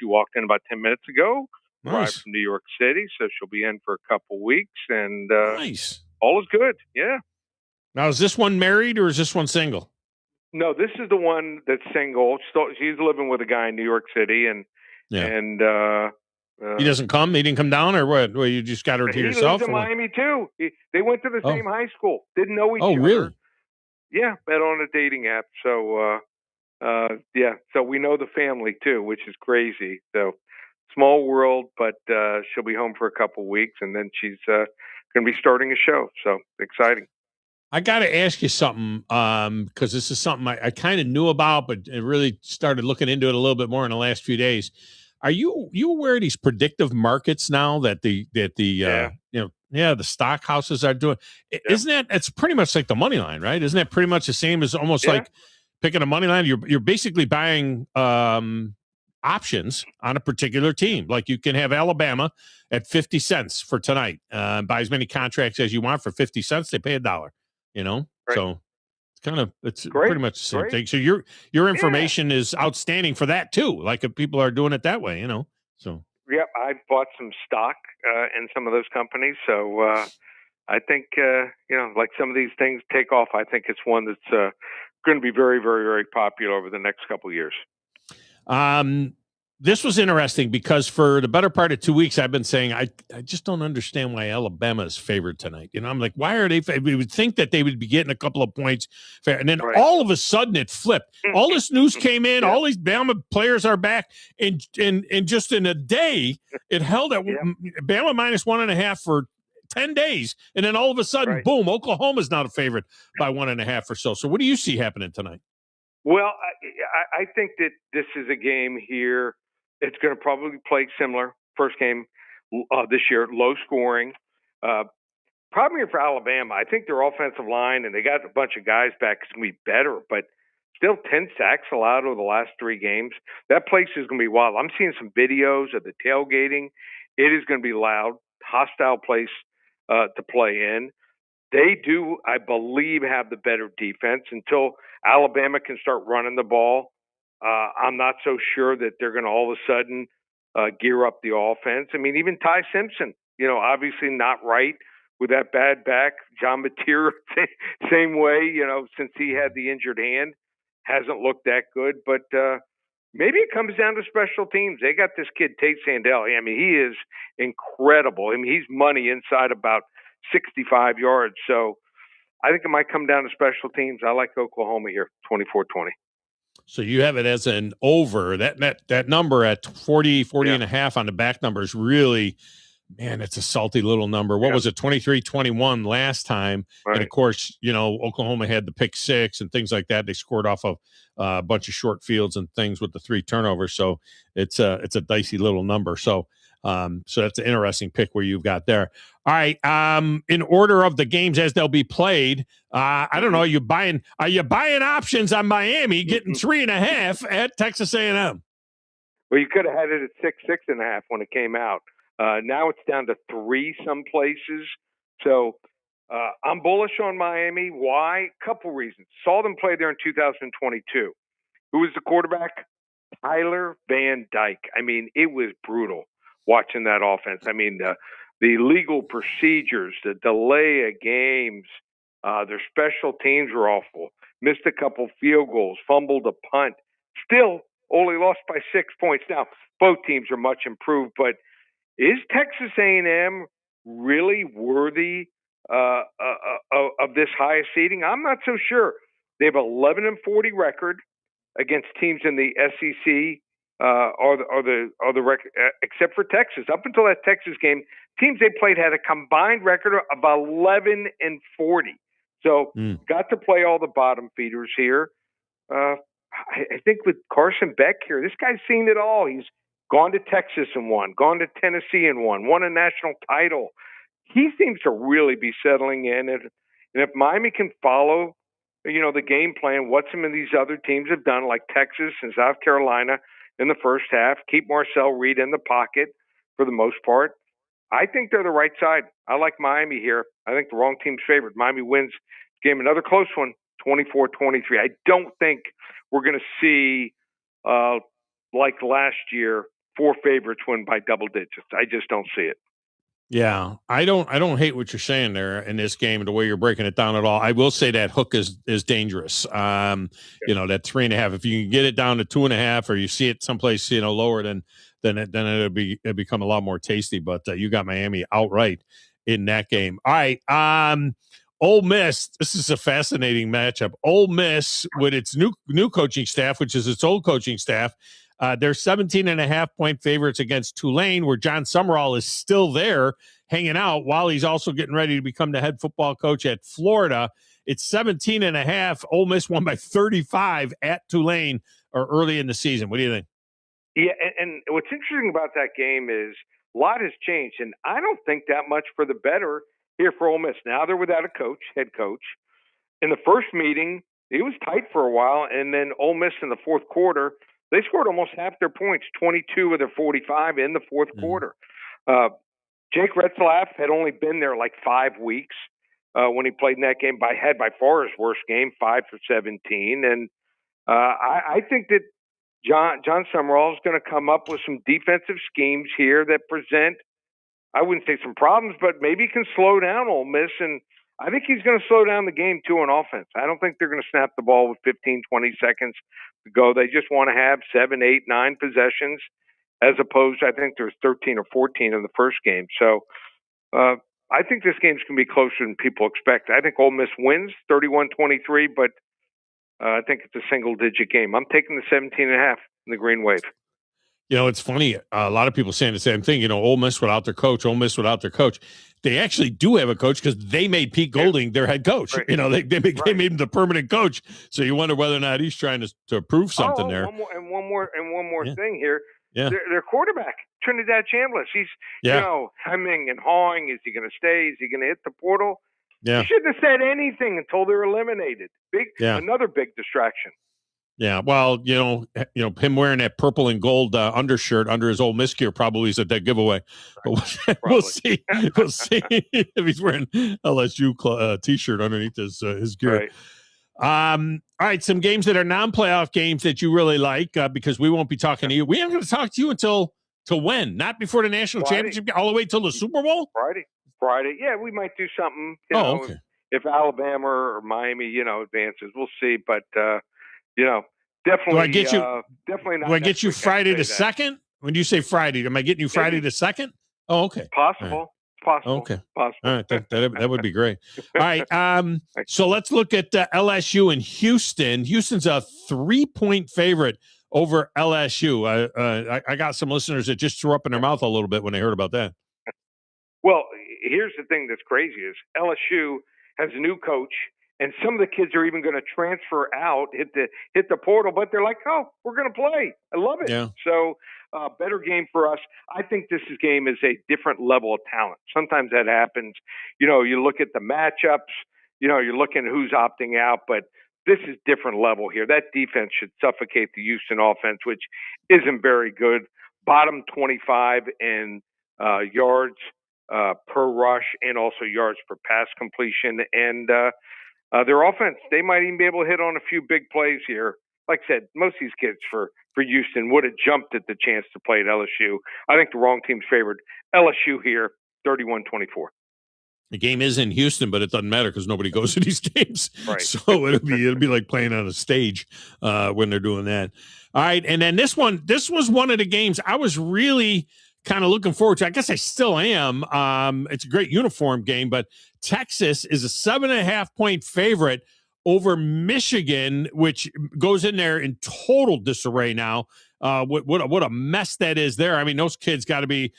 [SPEAKER 27] walked in about 10 minutes ago.
[SPEAKER 1] Nice.
[SPEAKER 27] Arrived from New York City, so she'll be in for a couple weeks. And
[SPEAKER 1] nice.
[SPEAKER 27] All is good. Yeah.
[SPEAKER 1] Now, is this one married or is this one single?
[SPEAKER 27] No, this is the one that's single. She's living with a guy in New York City, and
[SPEAKER 1] he doesn't come. He didn't come down, or what? Well, you just got her to yourself.
[SPEAKER 27] He lives in Miami too. They went to the same high school. Didn't know each other.
[SPEAKER 1] Oh, really?
[SPEAKER 27] Yeah, met on a dating app. So. So we know the family too, which is crazy. So small world, but she'll be home for a couple weeks, and then she's going to be starting a show. So exciting.
[SPEAKER 1] I got to ask you something because this is something I kind of knew about, but I really started looking into it a little bit more in the last few days. Are you aware of these predictive markets now that the stock houses are doing? Yeah. Isn't that it's pretty much like the money line, right? Isn't that pretty much the same as almost like picking a money line? You're basically buying options on a particular team. Like you can have Alabama at 50 cents for tonight. Buy as many contracts as you want for 50 cents. They pay $1. Right. So it's pretty much the same thing. So your information is outstanding for that too. Like if people are doing it that way, So
[SPEAKER 27] I bought some stock in some of those companies. So I think like some of these things take off. I think it's one that's going to be very, very, very popular over the next couple of years.
[SPEAKER 1] This was interesting because for the better part of 2 weeks, I've been saying I just don't understand why Alabama is favored tonight. I'm like, why are they? We would think that they would be getting a couple of points fair, and then all of a sudden it flipped. All this news came in. All these Bama players are back, and just in a day, it held at Bama minus 1.5 for 10 days, and then all of a sudden, boom, Oklahoma's not a favorite by 1.5 or so. So what do you see happening tonight?
[SPEAKER 27] Well, I think that this is a game here. It's going to probably play similar. First game this year, low scoring. Probably for Alabama. I think their offensive line, and they got a bunch of guys back, is going to be better, but still 10 sacks allowed over the last 3 games. That place is going to be wild. I'm seeing some videos of the tailgating. It is going to be loud, hostile place to play in. They do, I believe, have the better defense until Alabama can start running the ball. I'm not so sure that they're going to all of a sudden gear up the offense. I mean, even Ty Simpson, obviously not right with that bad back. John Mateer, same way, since he had the injured hand, hasn't looked that good. But maybe it comes down to special teams. They got this kid, Tate Sandell. I mean, he is incredible. I mean, he's money inside about 65 yards. So I think it might come down to special teams. I like Oklahoma here, 24-20.
[SPEAKER 1] So you have it as an over. That number at 40 and a half on the back number is really, man, it's a salty little number. What was it, 23-21 last time? Right. And, of course, Oklahoma had the pick 6 and things like that. They scored off of a bunch of short fields and things with the 3 turnovers. So it's a dicey little number. So So that's an interesting pick where you've got there. All right. In order of the games as they'll be played, I don't know. Are you buying options on Miami getting 3.5 at Texas A&M?
[SPEAKER 27] Well, you could have had it at 6.5 when it came out. Now it's down to 3 some places. So I'm bullish on Miami. Why? Couple reasons. Saw them play there in 2022. Who was the quarterback? Tyler Van Dyke. I mean, it was brutal watching that offense. I mean, the legal procedures, the delay of games, their special teams were awful. Missed a couple field goals, fumbled a punt. Still only lost by 6 points. Now, both teams are much improved, but is Texas A&M really worthy of this highest seeding? I'm not so sure. They have 11-40 record against teams in the SEC, except for Texas. Up until that Texas game, teams they played had a combined record of 11-40. So got to play all the bottom feeders here. I think with Carson Beck here, this guy's seen it all. He's gone to Texas and won, gone to Tennessee and won a national title. He seems to really be settling in. And if Miami can follow, the game plan, what some of these other teams have done, like Texas and South Carolina in the first half, keep Marcel Reed in the pocket for the most part, I think they're the right side. I like Miami here. I think the wrong team's favored. Miami wins the game, another close one, 24-23. I don't think we're going to see, like last year, 4 favorites win by double digits. I just don't see it.
[SPEAKER 1] Yeah, I don't hate what you're saying there in this game, the way you're breaking it down at all. I will say that hook is dangerous. That 3.5. If you can get it down to 2.5, or you see it someplace lower, then it'll become a lot more tasty. But you got Miami outright in that game. All right, Ole Miss. This is a fascinating matchup. Ole Miss with its new coaching staff, which is its old coaching staff. They're 17.5-point favorites against Tulane, where John Summerall is still there hanging out while he's also getting ready to become the head football coach at Florida. It's 17.5. Ole Miss won by 35 at Tulane early in the season. What do you think?
[SPEAKER 27] Yeah, and what's interesting about that game is a lot has changed, and I don't think that much for the better here for Ole Miss. Now they're without a head coach. In the first meeting, it was tight for a while, and then Ole Miss in the fourth quarter, they scored almost half their points, 22 of their 45 in the fourth quarter. Jake Retzlaff had only been there like 5 weeks when he played in that game. Had by far his worst game, 5 for 17. And I think that John Summerall is going to come up with some defensive schemes here that present, I wouldn't say some problems, but maybe can slow down Ole Miss. And I think he's going to slow down the game, too, on offense. I don't think they're going to snap the ball with 15, 20 seconds to go. They just want to have 7, 8, 9 possessions, as opposed to, I think there's 13 or 14 in the first game. So I think this game's going to be closer than people expect. I think Ole Miss wins 31-23, but I think it's a single-digit game. I'm taking the 17.5 in the Green Wave.
[SPEAKER 1] It's funny. A lot of people saying the same thing. Ole Miss without their coach. They actually do have a coach because they made Pete Golding their head coach. Right. They made him the permanent coach. So you wonder whether or not he's trying to prove something there.
[SPEAKER 27] One more thing here.
[SPEAKER 1] Yeah.
[SPEAKER 27] Their quarterback, Trinidad Chambliss. He's hemming and hawing. Is he going to stay? Is he going to hit the portal?
[SPEAKER 1] Yeah.
[SPEAKER 27] He shouldn't have said anything until they're eliminated. Another big distraction.
[SPEAKER 1] Yeah, well, him wearing that purple and gold undershirt under his Ole Miss gear probably is a dead giveaway. But we'll see. We'll see if he's wearing LSU T-shirt underneath his gear. Right. All right, some games that are non-playoff games that you really like, because we won't be talking to you. We aren't going to talk to you until when? Not before the national championship, all the way till the Super Bowl?
[SPEAKER 27] Friday. Yeah, we might do something.
[SPEAKER 1] Okay.
[SPEAKER 27] If Alabama or Miami, advances, we'll see. But definitely.
[SPEAKER 1] Do I get you?
[SPEAKER 27] Definitely not.
[SPEAKER 1] Do I get you Friday the 2nd? When you say Friday, am I getting you Friday the 2nd? Oh, okay.
[SPEAKER 27] Possible.
[SPEAKER 1] Okay.
[SPEAKER 27] Possible.
[SPEAKER 1] All right. That would be great. All right. So let's look at LSU and Houston. Houston's a 3-point favorite over LSU. I got some listeners that just threw up in their mouth a little bit when they heard about that.
[SPEAKER 27] Well, here's the thing that's crazy is LSU has a new coach, and some of the kids are even going to transfer out, hit the portal, but they're like, oh, we're going to play. I love it.
[SPEAKER 1] Yeah.
[SPEAKER 27] So better game for us. I think this game is a different level of talent. Sometimes that happens. You know, you look at the matchups, you know, you're looking at who's opting out, but this is different level here. That defense should suffocate the Houston offense, which isn't very good. Bottom 25 in yards per rush and also yards per pass completion. And their offense, they might even be able to hit on a few big plays here. Like I said, most of these kids for Houston would have jumped at the chance to play at LSU. I think the wrong team's favored. LSU here, 31-24.
[SPEAKER 1] The game is in Houston, but it doesn't matter because nobody goes to these games.
[SPEAKER 27] Right.
[SPEAKER 1] So it'll be like playing on a stage when they're doing that. All right, and then this was one of the games I was really kind of looking forward to. I guess I still am. It's a great uniform game, but Texas is a 7.5-point favorite over Michigan, which goes in there in total disarray now. What a mess that is there. I mean, those kids got to be.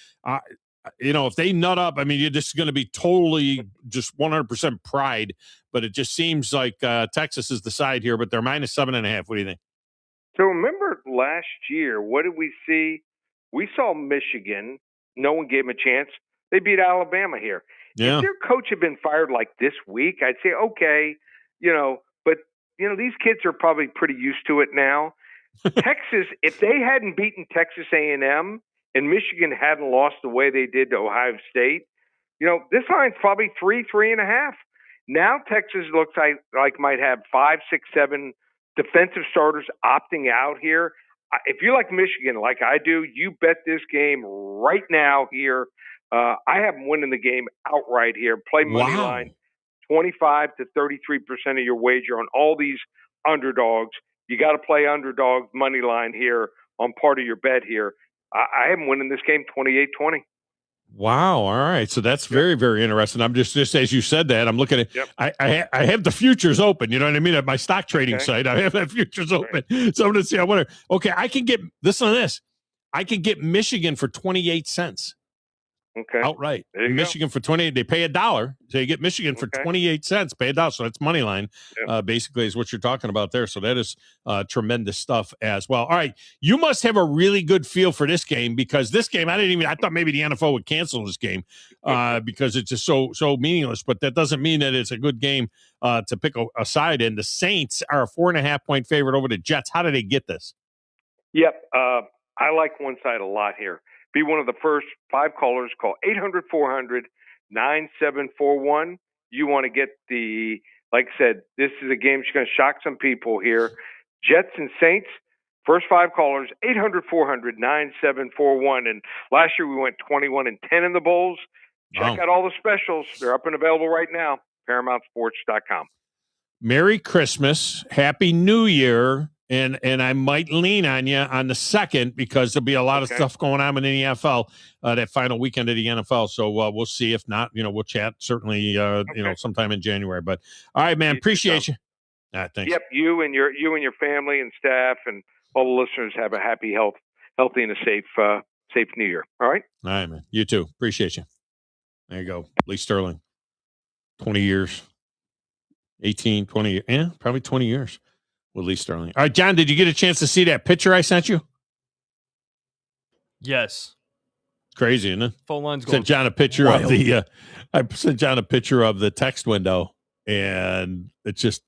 [SPEAKER 1] If they nut up, I mean, you're just going to be totally just 100% pride. But it just seems like Texas is the side here, but they're minus 7.5. What do you think?
[SPEAKER 27] So remember last year, what did we see? We saw Michigan. No one gave them a chance. They beat Alabama here.
[SPEAKER 1] Yeah.
[SPEAKER 27] If their coach had been fired like this week, I'd say, okay, but these kids are probably pretty used to it now. Texas, if they hadn't beaten Texas A&M and Michigan hadn't lost the way they did to Ohio State, this line's probably 3.5. Now Texas looks like might have 5, 6, 7 defensive starters opting out here. If you like Michigan like I do, you bet this game right now here. I have them winning the game outright here. Play money line, 25 to 33% of your wager on all these underdogs. You got to play underdog money line here on part of your bet here. I have them winning this game 28-20.
[SPEAKER 1] Wow. All right. So that's very, very interesting. I'm just as you said that, I'm looking at, I have the futures open. You know what I mean? At my stock trading site, I have that futures open. So I'm going to see, I wonder, okay, I can get this on this. I can get Michigan for 28 cents.
[SPEAKER 27] Okay.
[SPEAKER 1] Outright. Michigan for 28. They pay $1. So you get Michigan for 28 cents, pay $1. So that's money line, basically, is what you're talking about there. So that is tremendous stuff as well. All right. You must have a really good feel for this game, because this game, I thought maybe the NFL would cancel this game because it's just so meaningless. But that doesn't mean that it's a good game to pick a side in. The Saints are a 4.5-point favorite over the Jets. How do they get this?
[SPEAKER 27] Yep. I like one side a lot here. Be one of the first 5 callers. Call 800-400-9741. You want to get like I said, this is a game that's going to shock some people here. Jets and Saints, first 5 callers, 800-400-9741. And last year we went 21-10 in the Bowls. Check out all the specials. They're up and available right now. ParamountSports.com.
[SPEAKER 1] Merry Christmas. Happy New Year. And I might lean on you on the 2nd, because there'll be a lot of stuff going on in the NFL that final weekend of the NFL. So we'll see. If not, we'll chat certainly, sometime in January. But all right, man, appreciate you. All right, thanks.
[SPEAKER 27] Yep, you and your family and staff and all the listeners have a happy, healthy, and a safe New Year. All right.
[SPEAKER 1] All right, man. You too. Appreciate you. There you go, Lee Sterling. 20 years, 18, 20, probably 20 years. With Lee Sterling. All right, John, did you get a chance to see that picture I sent you?
[SPEAKER 3] Yes.
[SPEAKER 1] Crazy, isn't it?
[SPEAKER 3] Phone lines going
[SPEAKER 1] sent John a picture
[SPEAKER 3] wild.
[SPEAKER 1] of the I sent John a picture of the text window, and it's just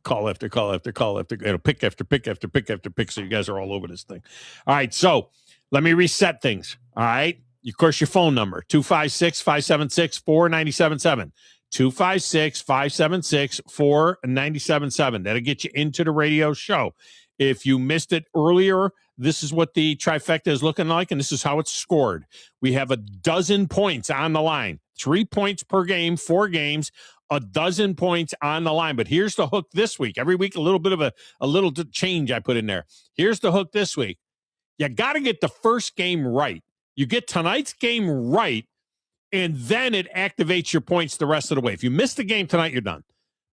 [SPEAKER 1] call after call after call after pick after pick after pick after pick. So you guys are all over this thing. All right, so let me reset things. All right. Of course, your phone number, 256-576-4977. 256-576-4977. That'll get you into the radio show. If you missed it earlier, this is what the trifecta is looking like, and this is how it's scored. We have 12 points on the line. 3 points per game, 4 games, 12 points on the line. But here's the hook this week. Every week, a little bit of a little change I put in there. Here's the hook this week. You got to get the first game right. You get tonight's game right, and then it activates your points the rest of the way. If you miss the game tonight, you're done.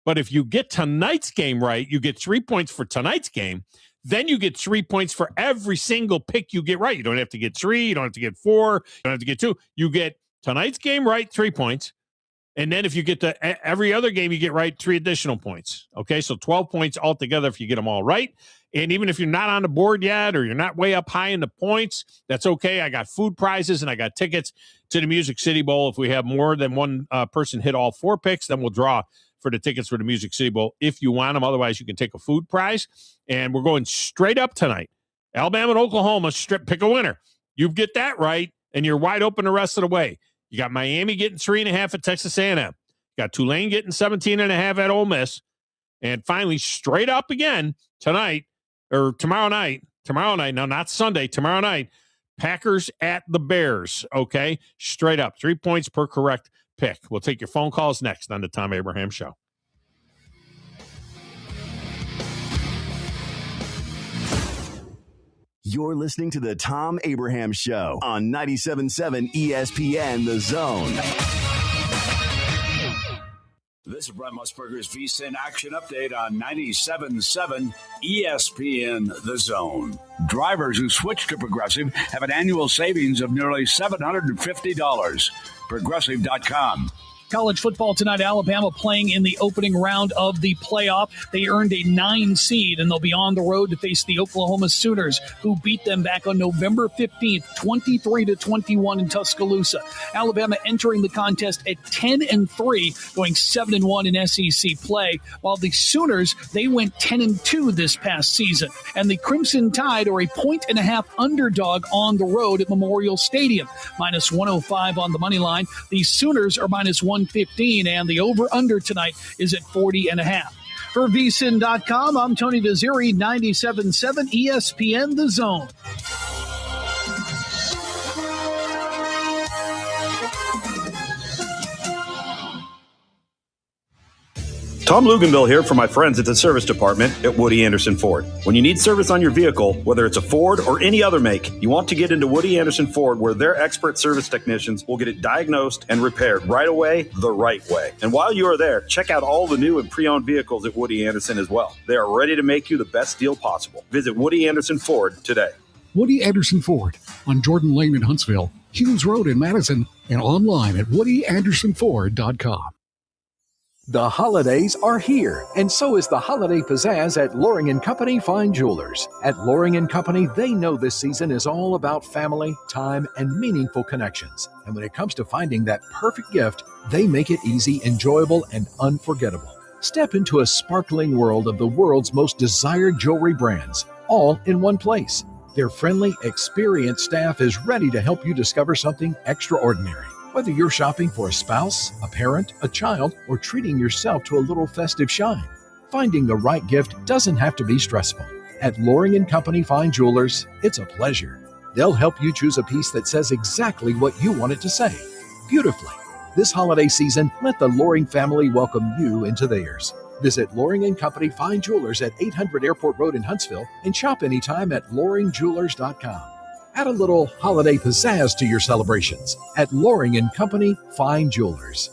[SPEAKER 1] But if you get tonight's game right, you get 3 points for tonight's game. Then you get 3 points for every single pick you get right. You don't have to get 3. You don't have to get 4. You don't have to get 2. You get tonight's game right, 3 points. And then if you get to every other game you get right, 3 additional points. Okay, so 12 points altogether if you get them all right. And even if you're not on the board yet or you're not way up high in the points, that's okay. I got food prizes and I got tickets to the Music City Bowl. If we have more than one person hit all 4 picks, then we'll draw for the tickets for the Music City Bowl if you want them. Otherwise, you can take a food prize. And we're going straight up tonight. Alabama and Oklahoma, pick a winner. You get that right, and you're wide open the rest of the way. You got Miami getting 3.5 at Texas A&M. You got Tulane getting 17.5 at Ole Miss. And finally, straight up again tonight, or tomorrow night, no, not Sunday, tomorrow night, Packers at the Bears, okay? Straight up, 3 points per correct pick. We'll take your phone calls next on the Thom Abraham Show.
[SPEAKER 8] You're listening to the Thom Abraham Show on 97.7 ESPN The Zone.
[SPEAKER 2] This is Brent Musburger's VSiN Action Update on 97.7 ESPN The Zone. Drivers who switch to Progressive have an annual savings of nearly $750. Progressive.com.
[SPEAKER 22] College football tonight, Alabama playing in the opening round of the playoff. They earned a 9 seed, and they'll be on the road to face the Oklahoma Sooners, who beat them back on November 15th, 23-21 in Tuscaloosa. Alabama entering the contest at 10-3, going 7-1 in SEC play, while the Sooners, they went 10-2 this past season. And the Crimson Tide are a 1.5 underdog on the road at Memorial Stadium, minus 105 on the money line. The Sooners are minus 115, and the over-under tonight is at 40.5. For VSiN.com, I'm Tony Desiri, 97.7 ESPN The Zone.
[SPEAKER 23] Tom Luganville here for my friends at the service department at Woody Anderson Ford. When you need service on your vehicle, whether it's a Ford or any other make, you want to get into Woody Anderson Ford, where their expert service technicians will get it diagnosed and repaired right away, the right way. And while you are there, check out all the new and pre-owned vehicles at Woody Anderson as well. They are ready to make you the best deal possible. Visit Woody Anderson Ford today.
[SPEAKER 7] Woody Anderson Ford on Jordan Lane in Huntsville, Hughes Road in Madison, and online at WoodyAndersonFord.com.
[SPEAKER 4] The holidays are here, and so is the holiday pizzazz at Loring & Company Fine Jewelers. At Loring & Company, they know this season is all about family, time, and meaningful connections. And when it comes to finding that perfect gift, they make it easy, enjoyable, and unforgettable. Step into a sparkling world of the world's most desired jewelry brands, all in one place. Their friendly, experienced staff is ready to help you discover something extraordinary. Whether you're shopping for a spouse, a parent, a child, or treating yourself to a little festive shine, finding the right gift doesn't have to be stressful. At Loring & Company Fine Jewelers, it's a pleasure. They'll help you choose a piece that says exactly what you want it to say, beautifully. This holiday season, let the Loring family welcome you into theirs. Visit Loring & Company Fine Jewelers at 800 Airport Road in Huntsville and shop anytime at loringjewelers.com. Add a little holiday pizzazz to your celebrations at Loring & Company Fine Jewelers.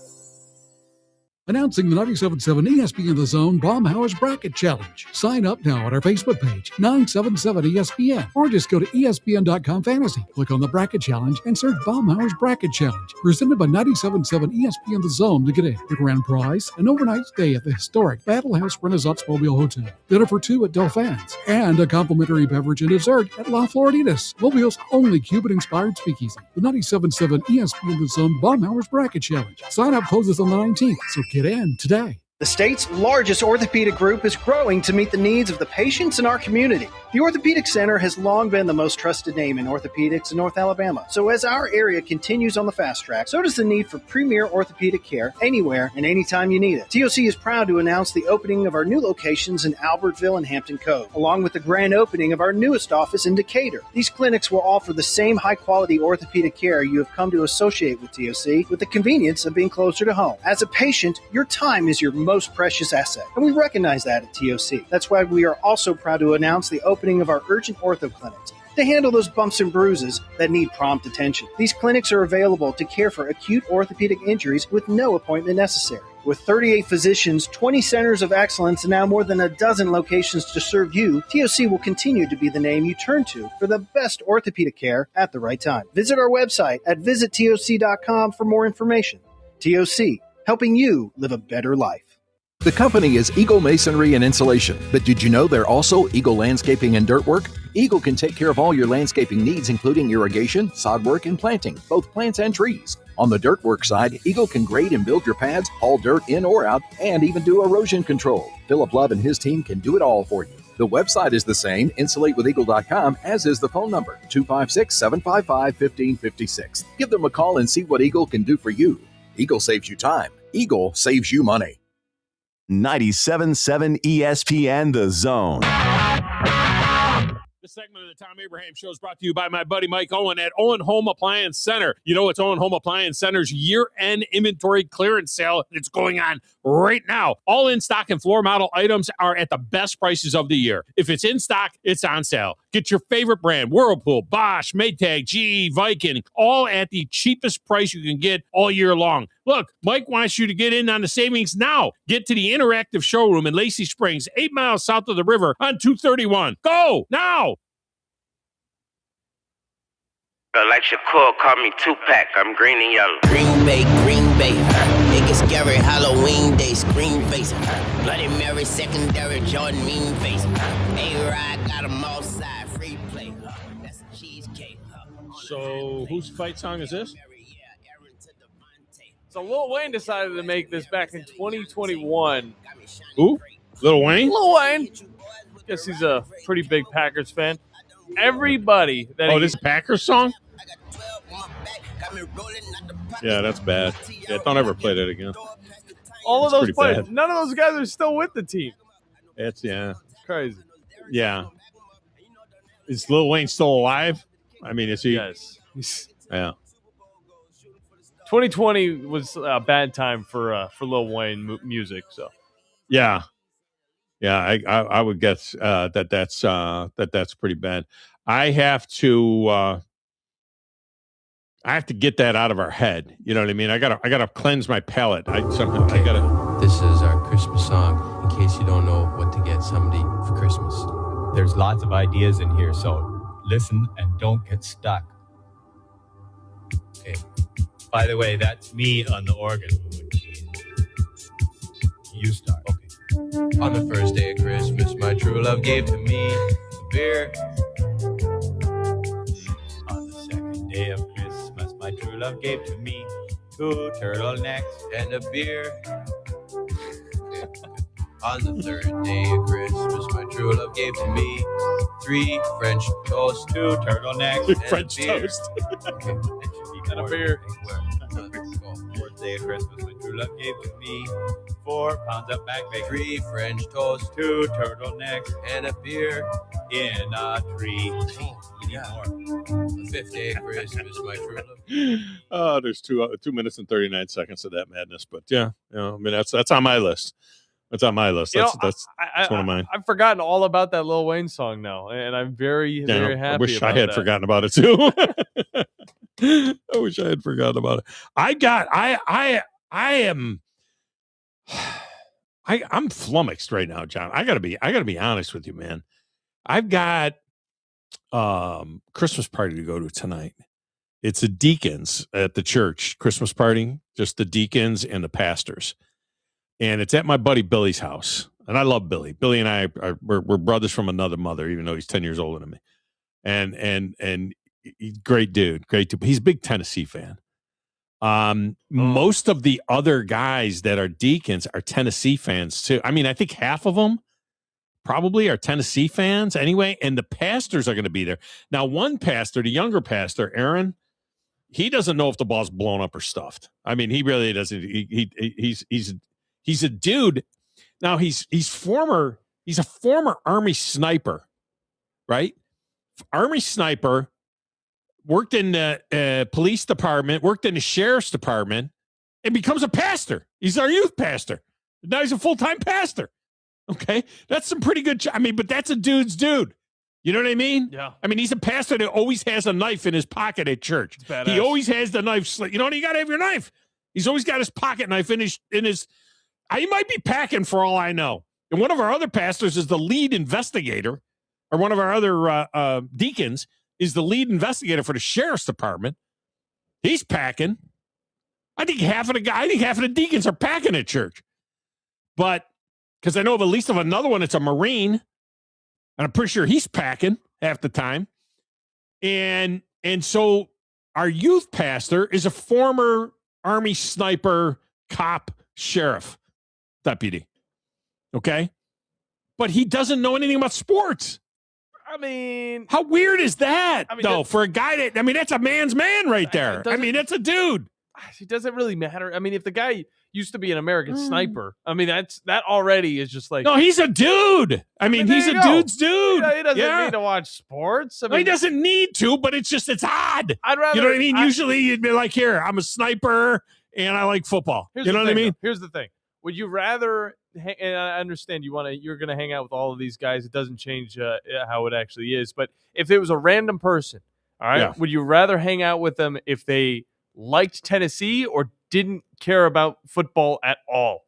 [SPEAKER 7] Announcing the 97.7 ESPN The Zone Baumhower's Bracket Challenge. Sign up now at our Facebook page, 977 ESPN, or just go to ESPN.com Fantasy. Click on the Bracket Challenge and search Baumhower's Bracket Challenge. Presented by 97.7 ESPN The Zone to get in. The grand prize, an overnight stay at the historic Battle House Renaissance Mobile Hotel. Dinner for two at Delphins. And a complimentary beverage and dessert at La Floriditas, Mobile's only Cuban-inspired speakeasy. The 97.7 ESPN The Zone Baumhower's Bracket Challenge. Sign up closes on the 19th, so get in today.
[SPEAKER 13] The state's largest orthopedic group is growing to meet the needs of the patients in our community. The Orthopedic Center has long been the most trusted name in orthopedics in North Alabama. So as our area continues on the fast track, so does the need for premier orthopedic care anywhere and anytime you need it. TOC is proud to announce the opening of our new locations in Albertville and Hampton Cove, along with the grand opening of our newest office in Decatur. These clinics will offer the same high-quality orthopedic care you have come to associate with TOC, with the convenience of being closer to home. As a patient, your time is your most precious asset, and we recognize that at TOC. That's why we are also proud to announce the opening of our urgent ortho clinics to handle those bumps and bruises that need prompt attention. These clinics are available to care for acute orthopedic injuries with no appointment necessary. With 38 physicians, 20 centers of excellence, and now more than a dozen locations to serve you, TOC will continue to be the name you turn to for the best orthopedic care at the right time. Visit our website at visittoc.com for more information. TOC, helping you live a better life.
[SPEAKER 4] The company is Eagle Masonry and Insulation, but did you know they're also Eagle Landscaping and Dirt Work? Eagle can take care of all your landscaping needs, including irrigation, sod work, and planting, both plants and trees. On the dirt work side, Eagle can grade and build your pads, haul dirt in or out, and even do erosion control. Philip Love and his team can do it all for you. The website is the same, insulatewitheagle.com, as is the phone number, 256-755-1556. Give them a call and see what Eagle can do for you. Eagle saves you time. Eagle saves you money.
[SPEAKER 8] 97.7 ESPN The Zone.
[SPEAKER 1] This segment of the Tom Abraham Show is brought to you by my buddy Mike Owen at Owen Home Appliance Center. You know, it's Owen Home Appliance Center's year-end inventory clearance sale that's going on right now. All in-stock and floor model items are at the best prices of the year. If it's in stock, it's on sale. Get your favorite brand, Whirlpool, Bosch, Maytag, GE, Viking, all at the cheapest price you can get all year long. Look, Mike wants you to get in on the savings now. Get to the interactive showroom in Lacey Springs, 8 miles south of the river on 231. Go now!
[SPEAKER 14] Like Shakur, call me Tupac. I'm green and yellow.
[SPEAKER 15] Green Bay, it gets scary. Halloween day, scream face. Bloody Mary, secondary, Jordan, mean face. A-Rod got them all side, free play. That's a cheesecake.
[SPEAKER 1] So, whose fight song is this?
[SPEAKER 3] So Lil Wayne decided to make this back in 2021.
[SPEAKER 1] Who? Lil Wayne?
[SPEAKER 3] Lil Wayne. Guess he's a pretty big Packers fan. Everybody that
[SPEAKER 1] this Packers song? Yeah, that's bad. Yeah, don't ever play that again.
[SPEAKER 3] All of those players,
[SPEAKER 1] bad.
[SPEAKER 3] none of those guys are still with the team.
[SPEAKER 1] It's
[SPEAKER 3] crazy.
[SPEAKER 1] Yeah. Is Lil Wayne still alive? I mean, is he?
[SPEAKER 3] Yes.
[SPEAKER 1] Yeah.
[SPEAKER 3] 2020 was a bad time for Lil Wayne music. So.
[SPEAKER 1] Yeah. Yeah, I would guess that's pretty bad. I have to get that out of our head. You know what I mean? I gotta cleanse my palate.
[SPEAKER 16] This is our Christmas song. In case you don't know what to get somebody for Christmas.
[SPEAKER 17] There's lots of ideas in here, so listen and don't get stuck. Okay. By the way, that's me on the organ. You start. Okay.
[SPEAKER 16] On the first day of Christmas, my true love gave to me a beer.
[SPEAKER 17] On the second day of Christmas, my true love gave to me 2 turtlenecks
[SPEAKER 16] and a beer. On the third day of Christmas, my true love gave to me 3 French toasts,
[SPEAKER 17] 2 turtlenecks,
[SPEAKER 1] and French toast.
[SPEAKER 17] Okay, it should be
[SPEAKER 3] and a beer.
[SPEAKER 17] Fourth day of Christmas, my true love gave to me 4 pounds of back bacon,
[SPEAKER 16] 3 French toasts,
[SPEAKER 17] 2 turtlenecks,
[SPEAKER 16] and a beer
[SPEAKER 17] in a tree.
[SPEAKER 16] More. Fifth day of Christmas, my true love.
[SPEAKER 1] Oh, there's 2 minutes and 39 seconds of that madness, but yeah, I mean that's on my list. That's on my list. That's one of mine.
[SPEAKER 3] I've forgotten all about that Lil Wayne song now, and I'm very happy.
[SPEAKER 1] I wish
[SPEAKER 3] about
[SPEAKER 1] I had
[SPEAKER 3] that.
[SPEAKER 1] forgotten about it too. I wish I had forgotten about it. I'm flummoxed right now, John. I gotta be honest with you, man. I've got Christmas party to go to tonight. It's a deacons at the church Christmas party, just the deacons and the pastors. And it's at my buddy Billy's house. And I love Billy. Billy and I we're brothers from another mother, even though he's 10 years older than me. And he's great dude. He's a big Tennessee fan. Most of the other guys that are deacons are Tennessee fans too. I mean, I think half of them probably are Tennessee fans anyway. And the pastors are going to be there. Now, one pastor, the younger pastor, Aaron, he doesn't know if the ball's blown up or stuffed. I mean, he really doesn't. He's a dude. Now he's a former Army sniper, right? Army sniper, worked in the police department, worked in the sheriff's department, and becomes a pastor. He's our youth pastor. Now he's a full-time pastor. Okay, that's some pretty good. But that's a dude's dude. You know what I mean?
[SPEAKER 3] Yeah.
[SPEAKER 1] I mean, he's a pastor that always has a knife in his pocket at church. He always has the knife. You know, you got to have your knife. He's always got his pocket knife in his. He might be packing for all I know. And one of our other pastors is the lead investigator, or one of our other deacons is the lead investigator for the sheriff's department. He's packing. I think half of the deacons are packing at church. But because I know of at least of another one, it's a Marine, and I'm pretty sure he's packing half the time. And so our youth pastor is a former Army sniper, cop, sheriff, deputy. Okay? But he doesn't know anything about sports.
[SPEAKER 3] I mean,
[SPEAKER 1] how weird is that, though, for a guy that's a man's man right there. That's a dude.
[SPEAKER 3] It doesn't really matter. I mean, if the guy used to be an American sniper, I mean, that already is just like.
[SPEAKER 1] No, he's a dude. He's a dude's dude.
[SPEAKER 3] He doesn't need to watch sports.
[SPEAKER 1] He doesn't need to, but it's odd.
[SPEAKER 3] I'd rather.
[SPEAKER 1] You know what I mean? Usually you'd be like, here, I'm a sniper and I like football. You know what I mean?
[SPEAKER 3] Here's the thing. Would you rather, and I understand you're going to hang out with all of these guys. It doesn't change how it actually is. But if it was a random person, all right, would you rather hang out with them if they liked Tennessee or didn't care about football at all?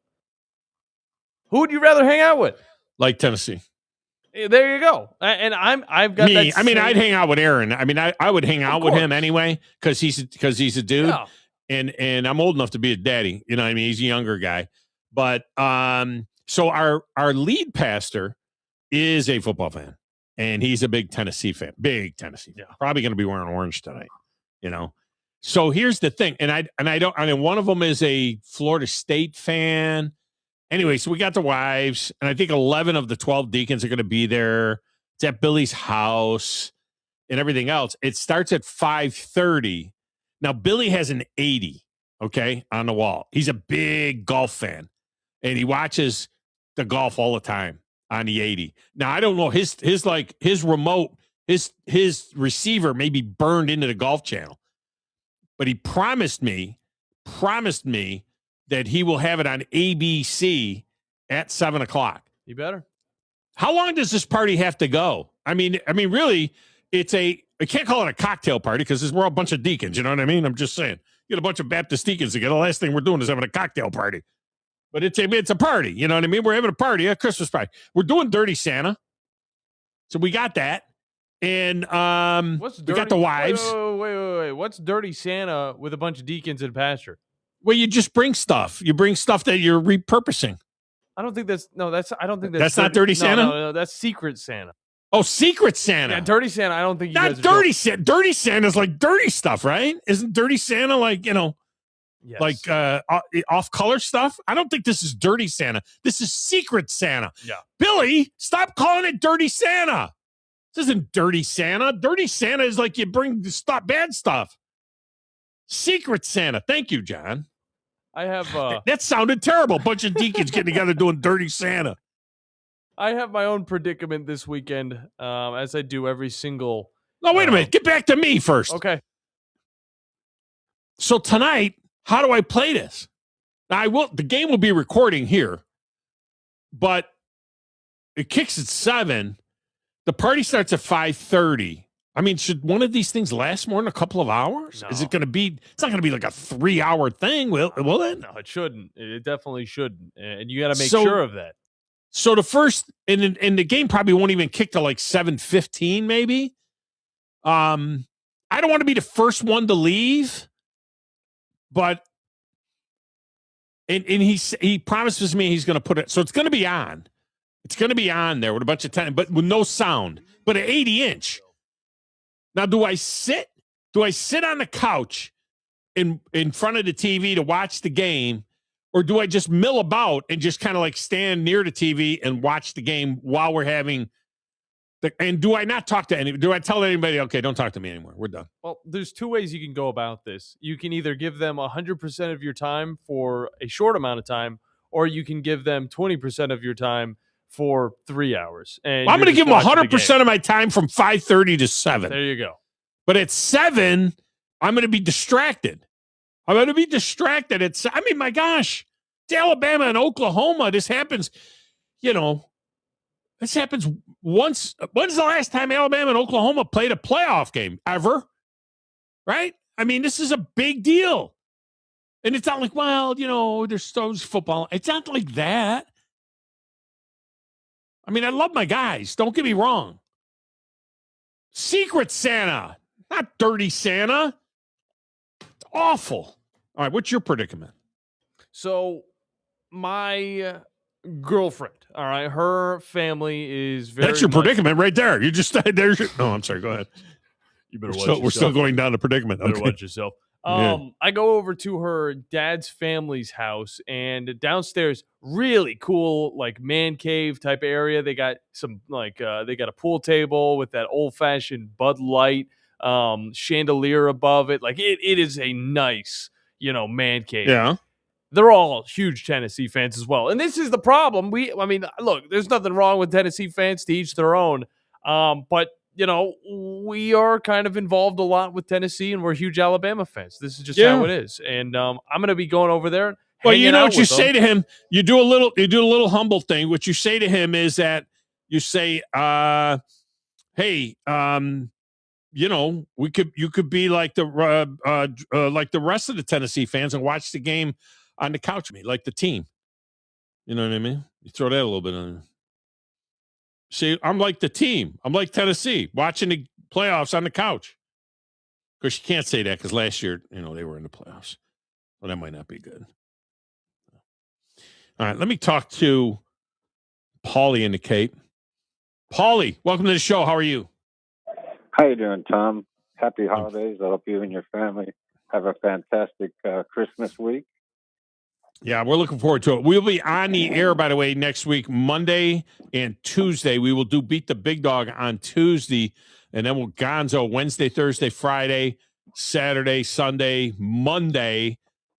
[SPEAKER 3] Who would you rather hang out with?
[SPEAKER 1] Like Tennessee.
[SPEAKER 3] There you go. And I've got
[SPEAKER 1] me.
[SPEAKER 3] That
[SPEAKER 1] I'd hang out with Aaron. I would hang out with him anyway because he's a dude, and I'm old enough to be a daddy. You know what I mean? He's a younger guy. But so our lead pastor is a football fan, and he's a big Tennessee fan. Big Tennessee fan. Probably going to be wearing orange tonight. You know. So here's the thing, and one of them is a Florida State fan. Anyway, so we got the wives, and I think 11 of the 12 deacons are going to be there. It's at Billy's house and everything else. It starts at 5:30. Now Billy has an 80, okay, on the wall. He's a big golf fan. And he watches the golf all the time on the 80. Now, I don't know, his remote, his receiver may be burned into the Golf Channel. But he promised me that he will have it on ABC at 7 o'clock.
[SPEAKER 3] You better.
[SPEAKER 1] How long does this party have to go? I mean, really, I can't call it a cocktail party because we're all a bunch of deacons. You know what I mean? I'm just saying. You get a bunch of Baptist deacons together. The last thing we're doing is having a cocktail party. But it's a party, you know what I mean? We're having a party, a Christmas party. We're doing Dirty Santa. So we got that. And we got the wives.
[SPEAKER 3] Wait. What's Dirty Santa with a bunch of deacons and pastor?
[SPEAKER 1] Well, you just bring stuff. You bring stuff that you're repurposing.
[SPEAKER 3] I don't think that's
[SPEAKER 1] not Dirty Santa?
[SPEAKER 3] No, that's Secret Santa.
[SPEAKER 1] Oh, Secret Santa.
[SPEAKER 3] Yeah, Dirty Santa, I don't think you
[SPEAKER 1] not
[SPEAKER 3] guys
[SPEAKER 1] Dirty Santa. Dirty Santa's like dirty stuff, right? Isn't Dirty Santa like,
[SPEAKER 3] yes.
[SPEAKER 1] like off-color stuff? I don't think this is Dirty Santa. This is Secret Santa.
[SPEAKER 3] Yeah.
[SPEAKER 1] Billy, stop calling it Dirty Santa. This isn't Dirty Santa. Dirty Santa is like you bring bad stuff. Secret Santa. Thank you, John.
[SPEAKER 3] I have
[SPEAKER 1] that sounded terrible. A bunch of deacons getting together doing Dirty Santa.
[SPEAKER 3] I have my own predicament this weekend, as I do every single.
[SPEAKER 1] No, wait a minute. Get back to me first.
[SPEAKER 3] Okay.
[SPEAKER 1] So tonight, how do I play this? Now, the game will be recording here, but it kicks at 7. The party starts at 5:30. I mean, should one of these things last more than a couple of hours?
[SPEAKER 3] No.
[SPEAKER 1] Is it going to be? It's not going to be like a 3-hour thing, will it?
[SPEAKER 3] No, it shouldn't. It definitely shouldn't, and you got to make sure of that.
[SPEAKER 1] So the first, and the game probably won't even kick till like 7:15, maybe. I don't want to be the first one to leave, but and he promises me he's going to put it. So it's going to be on. It's going to be on there with a bunch of time, but with no sound. But an 80-inch. Now, do I sit on the couch in front of the TV to watch the game, or do I just mill about and just kind of like stand near the TV and watch the game while we're having and do I not talk to anybody? Do I tell anybody, okay, don't talk to me anymore? We're done.
[SPEAKER 3] Well, there's two ways you can go about this. You can either give them 100% of your time for a short amount of time, or you can give them 20% of your time for 3 hours. And
[SPEAKER 1] I'm going to give them 100% of my time from 5:30 to 7.
[SPEAKER 3] There you go.
[SPEAKER 1] But at 7, I'm going to be distracted. I mean, my gosh, it's Alabama and Oklahoma. This happens, this happens once. When's the last time Alabama and Oklahoma played a playoff game ever? Right? I mean, this is a big deal. And it's not like, well, there's those football. It's not like that. I mean, I love my guys. Don't get me wrong. Secret Santa, not Dirty Santa. It's awful. All right, what's your predicament?
[SPEAKER 3] So my girlfriend. All right, her family is very.
[SPEAKER 1] That's your
[SPEAKER 3] much-
[SPEAKER 1] predicament right there. You just there's. No, I'm sorry. Go ahead.
[SPEAKER 3] You better
[SPEAKER 1] We're still going down the predicament.
[SPEAKER 3] Better
[SPEAKER 1] Okay.
[SPEAKER 3] watch yourself.
[SPEAKER 1] Yeah.
[SPEAKER 3] I go over to her dad's family's house, and downstairs, really cool, like man cave type area. They got some they got a pool table with that old fashioned Bud Light chandelier above it. Like it is a nice, man cave.
[SPEAKER 1] Yeah.
[SPEAKER 3] They're all huge Tennessee fans as well. And this is the problem. Look, there's nothing wrong with Tennessee fans, to each their own. But we are kind of involved a lot with Tennessee, and we're huge Alabama fans. This is just how it is. And I'm going to be going over there.
[SPEAKER 1] Well, you know
[SPEAKER 3] hanging
[SPEAKER 1] what
[SPEAKER 3] out
[SPEAKER 1] you
[SPEAKER 3] with
[SPEAKER 1] say
[SPEAKER 3] them.
[SPEAKER 1] to him. You do a little humble thing. What you say to him is that you say, "Hey, you could be like the rest of the Tennessee fans and watch the game on the couch with me, like the team." You know what I mean? You throw that a little bit on. See, I'm like the team. I'm like Tennessee, watching the playoffs on the couch. Of course, you can't say that because last year, they were in the playoffs. Well, that might not be good. All right, let me talk to Paulie in the Cape. Paulie, welcome to the show. How are you?
[SPEAKER 5] How you doing, Tom? Happy holidays. I hope you and your family have a fantastic Christmas week.
[SPEAKER 1] Yeah, we're looking forward to it. We'll be on the air, by the way, next week, Monday and Tuesday. We will do Beat the Big Dog on Tuesday, and then we'll Gonzo Wednesday, Thursday, Friday, Saturday, Sunday, Monday,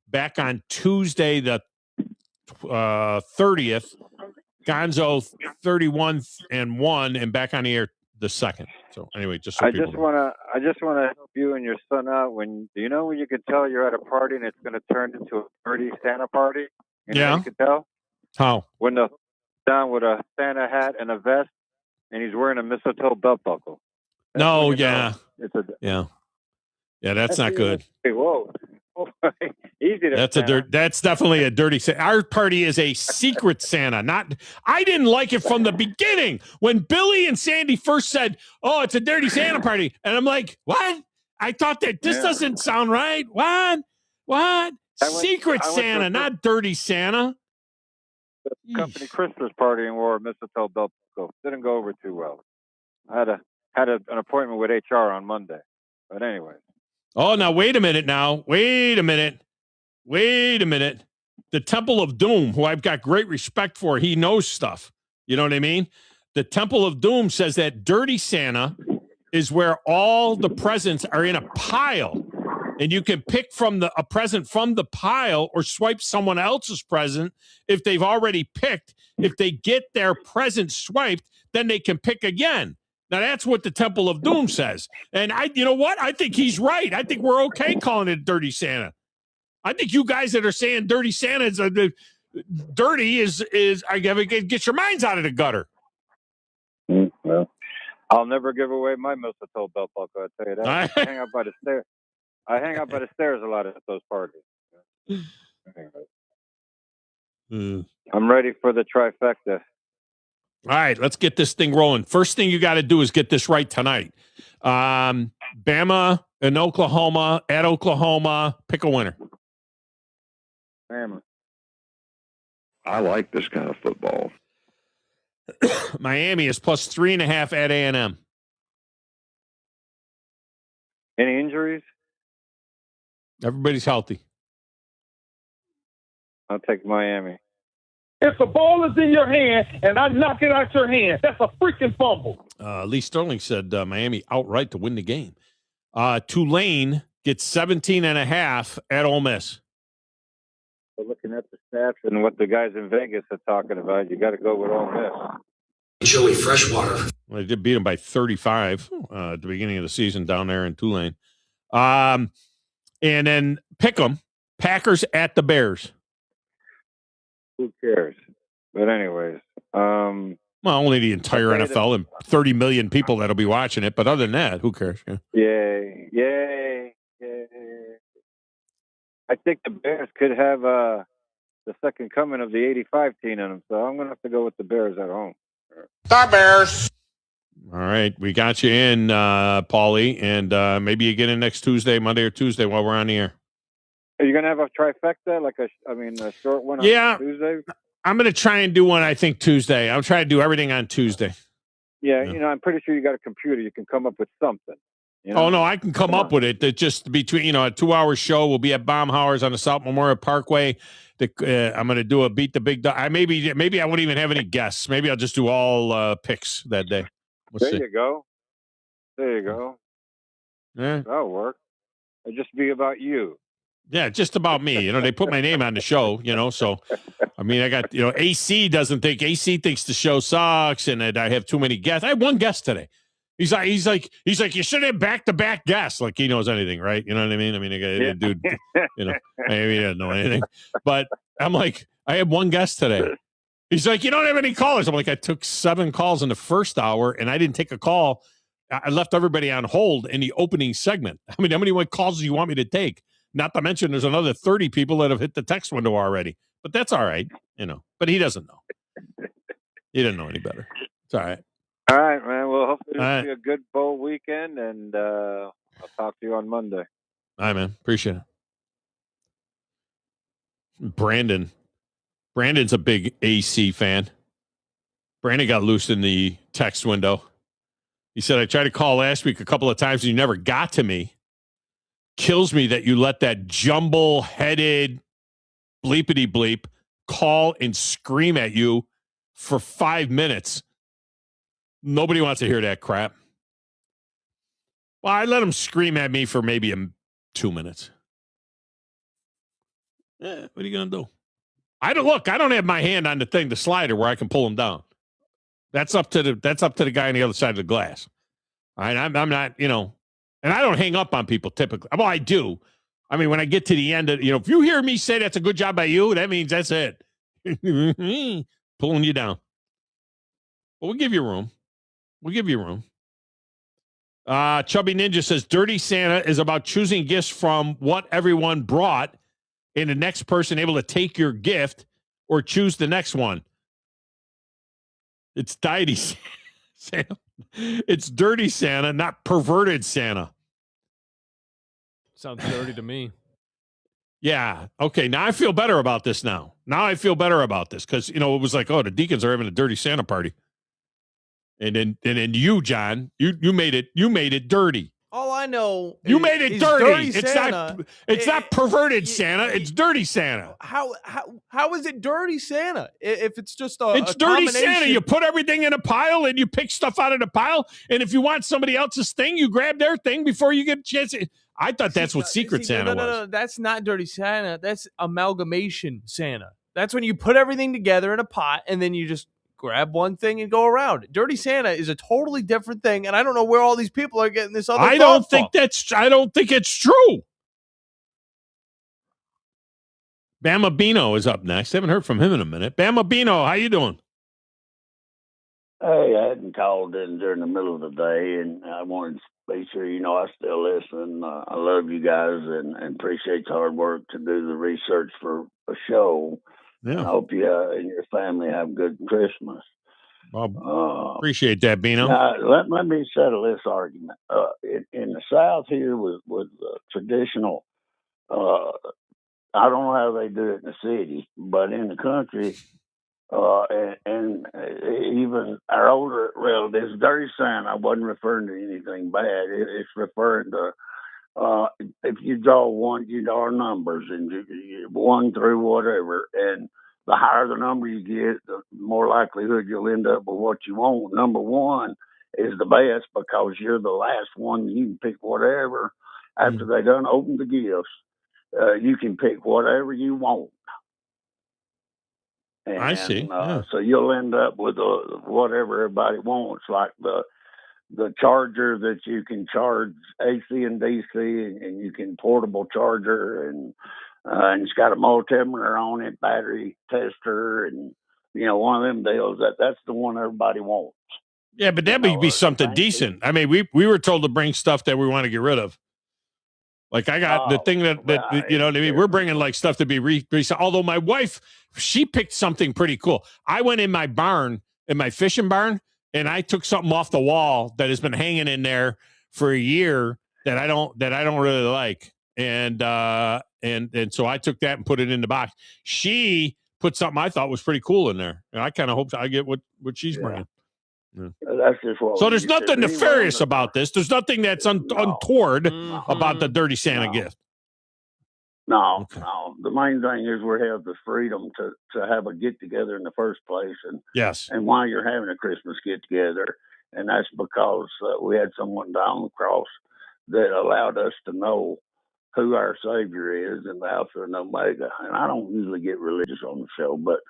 [SPEAKER 1] back on Tuesday the 30th, Gonzo 31-1, and back on the air the 2nd. So anyway, just so
[SPEAKER 5] I just want to help you and your son out. When you can tell you're at a party and it's going to turn into a dirty Santa party. You know how you can tell
[SPEAKER 1] How?
[SPEAKER 5] when the down with a Santa hat and a vest, and he's wearing a mistletoe belt buckle.
[SPEAKER 1] No, yeah,
[SPEAKER 5] yeah,
[SPEAKER 1] that's not good.
[SPEAKER 5] Whoa. Easy to
[SPEAKER 1] That's definitely a dirty Santa. Our party is a secret Santa. I didn't like it from the beginning when Billy and Sandy first said, "Oh, it's a dirty Santa party," and I'm like, "What?" I thought that this doesn't sound right. What? Secret Santa, not dirty Santa.
[SPEAKER 5] Company Christmas party and wore a mistletoe belt buckle. Didn't go over too well. I had an appointment with HR on Monday, but anyway.
[SPEAKER 1] Oh, now wait a minute. The Temple of Doom, who I've got great respect for, he knows stuff. You know what I mean? The Temple of Doom says that dirty Santa is where all the presents are in a pile, and you can pick a present from the pile or swipe someone else's present if they've already picked. If they get their present swiped, then they can pick again. Now, that's what the Temple of Doom says. And you know what? I think he's right. I think we're okay calling it Dirty Santa. I think you guys that are saying Dirty Santa is dirty I get your minds out of the gutter.
[SPEAKER 5] Well, I'll never give away my mistletoe belt buckle, I'll tell you that. I hang out by the stairs. I hang out by the stairs a lot at those parties. Anyway. I'm ready for the trifecta.
[SPEAKER 1] All right, let's get this thing rolling. First thing you got to do is get this right tonight. Bama and Oklahoma, at Oklahoma. Pick a winner.
[SPEAKER 5] Bama.
[SPEAKER 10] I like this kind of football.
[SPEAKER 1] Miami is plus 3.5 at A&M.
[SPEAKER 5] Any injuries?
[SPEAKER 1] Everybody's healthy.
[SPEAKER 5] I'll take Miami.
[SPEAKER 20] If the ball is in your hand and I knock it out your hand, that's a freaking fumble.
[SPEAKER 1] Lee Sterling said Miami outright to win the game. Tulane gets 17.5 at Ole Miss.
[SPEAKER 5] So looking at the stats and what the guys in Vegas are talking about, you got to go with Ole Miss.
[SPEAKER 12] Joey Freshwater.
[SPEAKER 1] Well, they did beat them by 35 at the beginning of the season down there in Tulane. And then pick them. Packers at the Bears.
[SPEAKER 5] Who cares? But anyways.
[SPEAKER 1] Well, only the entire NFL and 30 million people that'll be watching it. But other than that, who cares?
[SPEAKER 5] Yeah. Yay. I think the Bears could have the second coming of the 85 team in them. So I'm going to have to go with the Bears at home.
[SPEAKER 11] The Bears.
[SPEAKER 1] All right. We got you in, Paulie. And maybe you get in next Monday or Tuesday while we're on the air.
[SPEAKER 5] Are you going to have a trifecta? A short one on Tuesday?
[SPEAKER 1] I'm going to try and do one, I think, Tuesday. I'll try to do everything on Tuesday.
[SPEAKER 5] Yeah, I'm pretty sure you got a computer. You can come up with something.
[SPEAKER 1] Oh, no, I can come up with it. That just between, a 2-hour show. We'll be at Baumhauer's on the South Memorial Parkway. I'm going to do a Beat the Big Dog. Maybe I won't even have any guests. Maybe I'll just do all picks that day.
[SPEAKER 5] There you go.
[SPEAKER 1] Yeah.
[SPEAKER 5] That'll work. It'll just be about you.
[SPEAKER 1] Yeah, just about me. They put my name on the show, so, I got, AC thinks the show sucks and that I have too many guests. I have one guest today. He's like, you should have back-to-back guests. Like he knows anything, right? You know what I mean? Dude, maybe he doesn't know anything. But I'm like, I have one guest today. He's like, you don't have any callers. I'm like, I took 7 calls in the first hour and I didn't take a call. I left everybody on hold in the opening segment. How many calls do you want me to take? Not to mention there's another 30 people that have hit the text window already. But that's all right, But he doesn't know. He didn't know any better. It's all right.
[SPEAKER 5] All right, man. Well, hopefully it'll be a good bowl weekend, and I'll talk to you on Monday.
[SPEAKER 1] All right, man. Appreciate it. Brandon's a big AC fan. Brandon got loose in the text window. He said, I tried to call last week a couple of times and you never got to me. Kills me that you let that jumble-headed bleepity bleep call and scream at you for 5 minutes. Nobody wants to hear that crap. Well, I let him scream at me for maybe 2 minutes. Yeah, what are you going to do? I don't have my hand on the slider where I can pull him down. That's up to the guy on the other side of the glass. All right, I'm not, and I don't hang up on people typically. Well, I do. When I get to the end of, if you hear me say that's a good job by you, that means that's it. Pulling you down. But we'll give you room. Chubby Ninja says, Dirty Santa is about choosing gifts from what everyone brought and the next person able to take your gift or choose the next one. It's Dirty Santa. It's Dirty Santa, not perverted Santa.
[SPEAKER 3] Sounds dirty to me.
[SPEAKER 1] Yeah. Okay. Now I feel better about this now. Because, it was like, the Deacons are having a Dirty Santa party. And then you, John, you made it dirty.
[SPEAKER 3] All I know
[SPEAKER 1] you made it dirty. It's not perverted Santa. It's Dirty Santa.
[SPEAKER 3] How is it Dirty Santa? If it's just
[SPEAKER 1] it's Dirty Santa. You put everything in a pile and you pick stuff out of the pile. And if you want somebody else's thing, you grab their thing before you get a chance. I thought that's what Secret Santa was.
[SPEAKER 3] No, that's not Dirty Santa. That's amalgamation Santa. That's when you put everything together in a pot and then you just grab one thing and go around. Dirty Santa is a totally different thing, and I don't know where all these people are getting this other.
[SPEAKER 1] I don't think it's true. Bama Bino is up next. I haven't heard from him in a minute. Bama Bino, how you doing?
[SPEAKER 6] Hey, I hadn't called in during the middle of the day, and I wanted to be sure I still listen. I love you guys and appreciate the hard work to do the research for a show.
[SPEAKER 1] Yeah.
[SPEAKER 6] I hope you and your family have a good Christmas.
[SPEAKER 1] Well, appreciate that, Bino.
[SPEAKER 6] Now, let me settle this argument. In the South here with traditional, I don't know how they do it in the city, but in the country, and even our older relatives, Dirty Santa wasn't referring to anything bad. It's referring to if you draw one, you draw numbers, and you 1 through whatever, and the higher the number you get, the more likelihood you'll end up with what you want. Number 1 is the best because you're the last one. You can pick whatever. After they done open the gifts, you can pick whatever you want. And,
[SPEAKER 1] I see.
[SPEAKER 6] So you'll end up with whatever everybody wants, like the charger that you can charge AC and DC, and you can portable charger, and it's got a multimeter on it, battery tester, and one of them deals. That's the one everybody wants.
[SPEAKER 1] Yeah, but that would be something decent. We were told to bring stuff that we want to get rid of. Like I got the thing that you know what I mean. We're bringing like stuff to be although my wife, she picked something pretty cool. I went in my barn, in my fishing barn, and I took something off the wall that has been hanging in there for a year that I don't really like, and so I took that and put it in the box. She put something I thought was pretty cool in there, and I kind of hope I get what she's bringing. Yeah.
[SPEAKER 6] That's just what.
[SPEAKER 1] So there's nothing nefarious about this. There's nothing that's untoward about the Dirty Santa gift.
[SPEAKER 6] No. The main thing is we have the freedom to have a get together in the first place, and
[SPEAKER 1] yes,
[SPEAKER 6] and why you're having a Christmas get together, and that's because we had someone die on the cross that allowed us to know who our Savior is and the Alpha and Omega. And I don't usually get religious on the show, but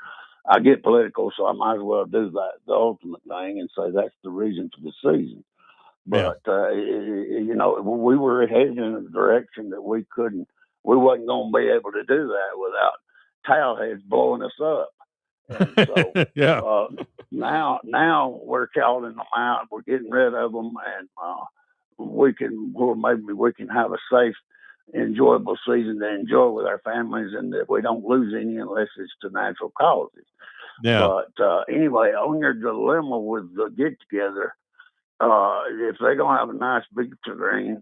[SPEAKER 6] I get political, so I might as well do that, the ultimate thing, and say that's the reason for the season. But we were headed in a direction that we wasn't going to be able to do that without towel heads blowing us up. And so now we're calling them out. We're getting rid of them, and maybe we can have a safe, enjoyable season to enjoy with our families, and that we don't lose any unless it's to natural causes.
[SPEAKER 1] Yeah.
[SPEAKER 6] But anyway, on your dilemma with the get together, if they're gonna have a nice big screen,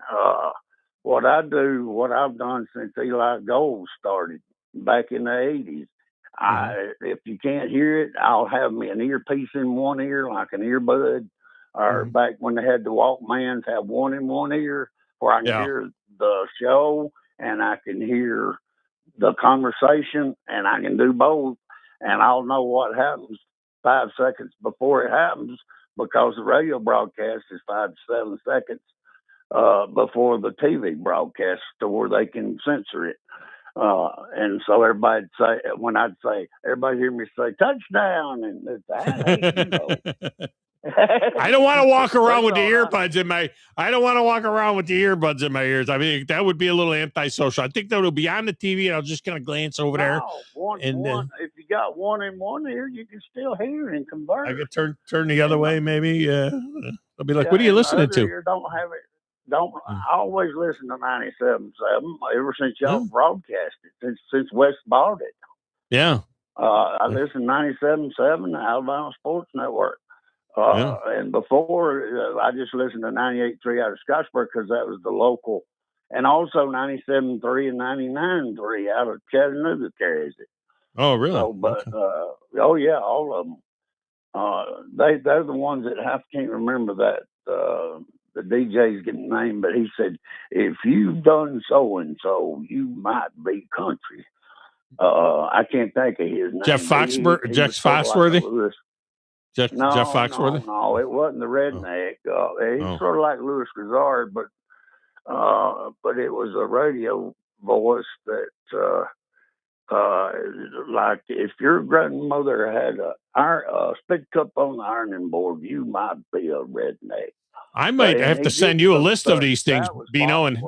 [SPEAKER 6] what I've done since Eli Gold started back in the 80s, if you can't hear it, I'll have me an earpiece in one ear, like an earbud, or back when they had the Walkmans, have one in one ear where I can hear the show and I can hear the conversation, and I can do both, and I'll know what happens 5 seconds before it happens, because the radio broadcast is 5 to 7 seconds before the TV broadcast, to where they can censor it. And so everybody hear me say touchdown, and
[SPEAKER 1] I don't want to walk around with the earbuds in my. I don't want to walk around with the earbuds in my ears. I mean, that would be a little antisocial. I think that will be on the TV, and I'll just kind of glance over there.
[SPEAKER 6] If you got one in one ear, you can still hear and convert.
[SPEAKER 1] I could turn the other way, maybe. I'll be like, "What are you listening to?"
[SPEAKER 6] Ear don't have it. I always listen to 97.7 ever since y'all broadcasted, since West bought it.
[SPEAKER 1] Yeah.
[SPEAKER 6] I listen to 97.7, the Alabama Sports Network. And before, I just listened to 98.3 out of Scottsburg because that was the local. And also 97.3 and 99.3 out of Chattanooga carries it.
[SPEAKER 1] Oh, really?
[SPEAKER 6] So, but, all of them. They're the ones that I can't remember that. The DJ's getting named, but he said, if you've done so-and-so, you might be country. I can't think of his name.
[SPEAKER 1] Jeff Foxworthy? Jeff Foxworthy?
[SPEAKER 6] No, it wasn't the redneck. He's sort of like Louis Grizzard, but it was a radio voice that, like if your grandmother had a spit cup on the ironing board, you might be a redneck.
[SPEAKER 1] I might have to send you a list of these things, Bino, and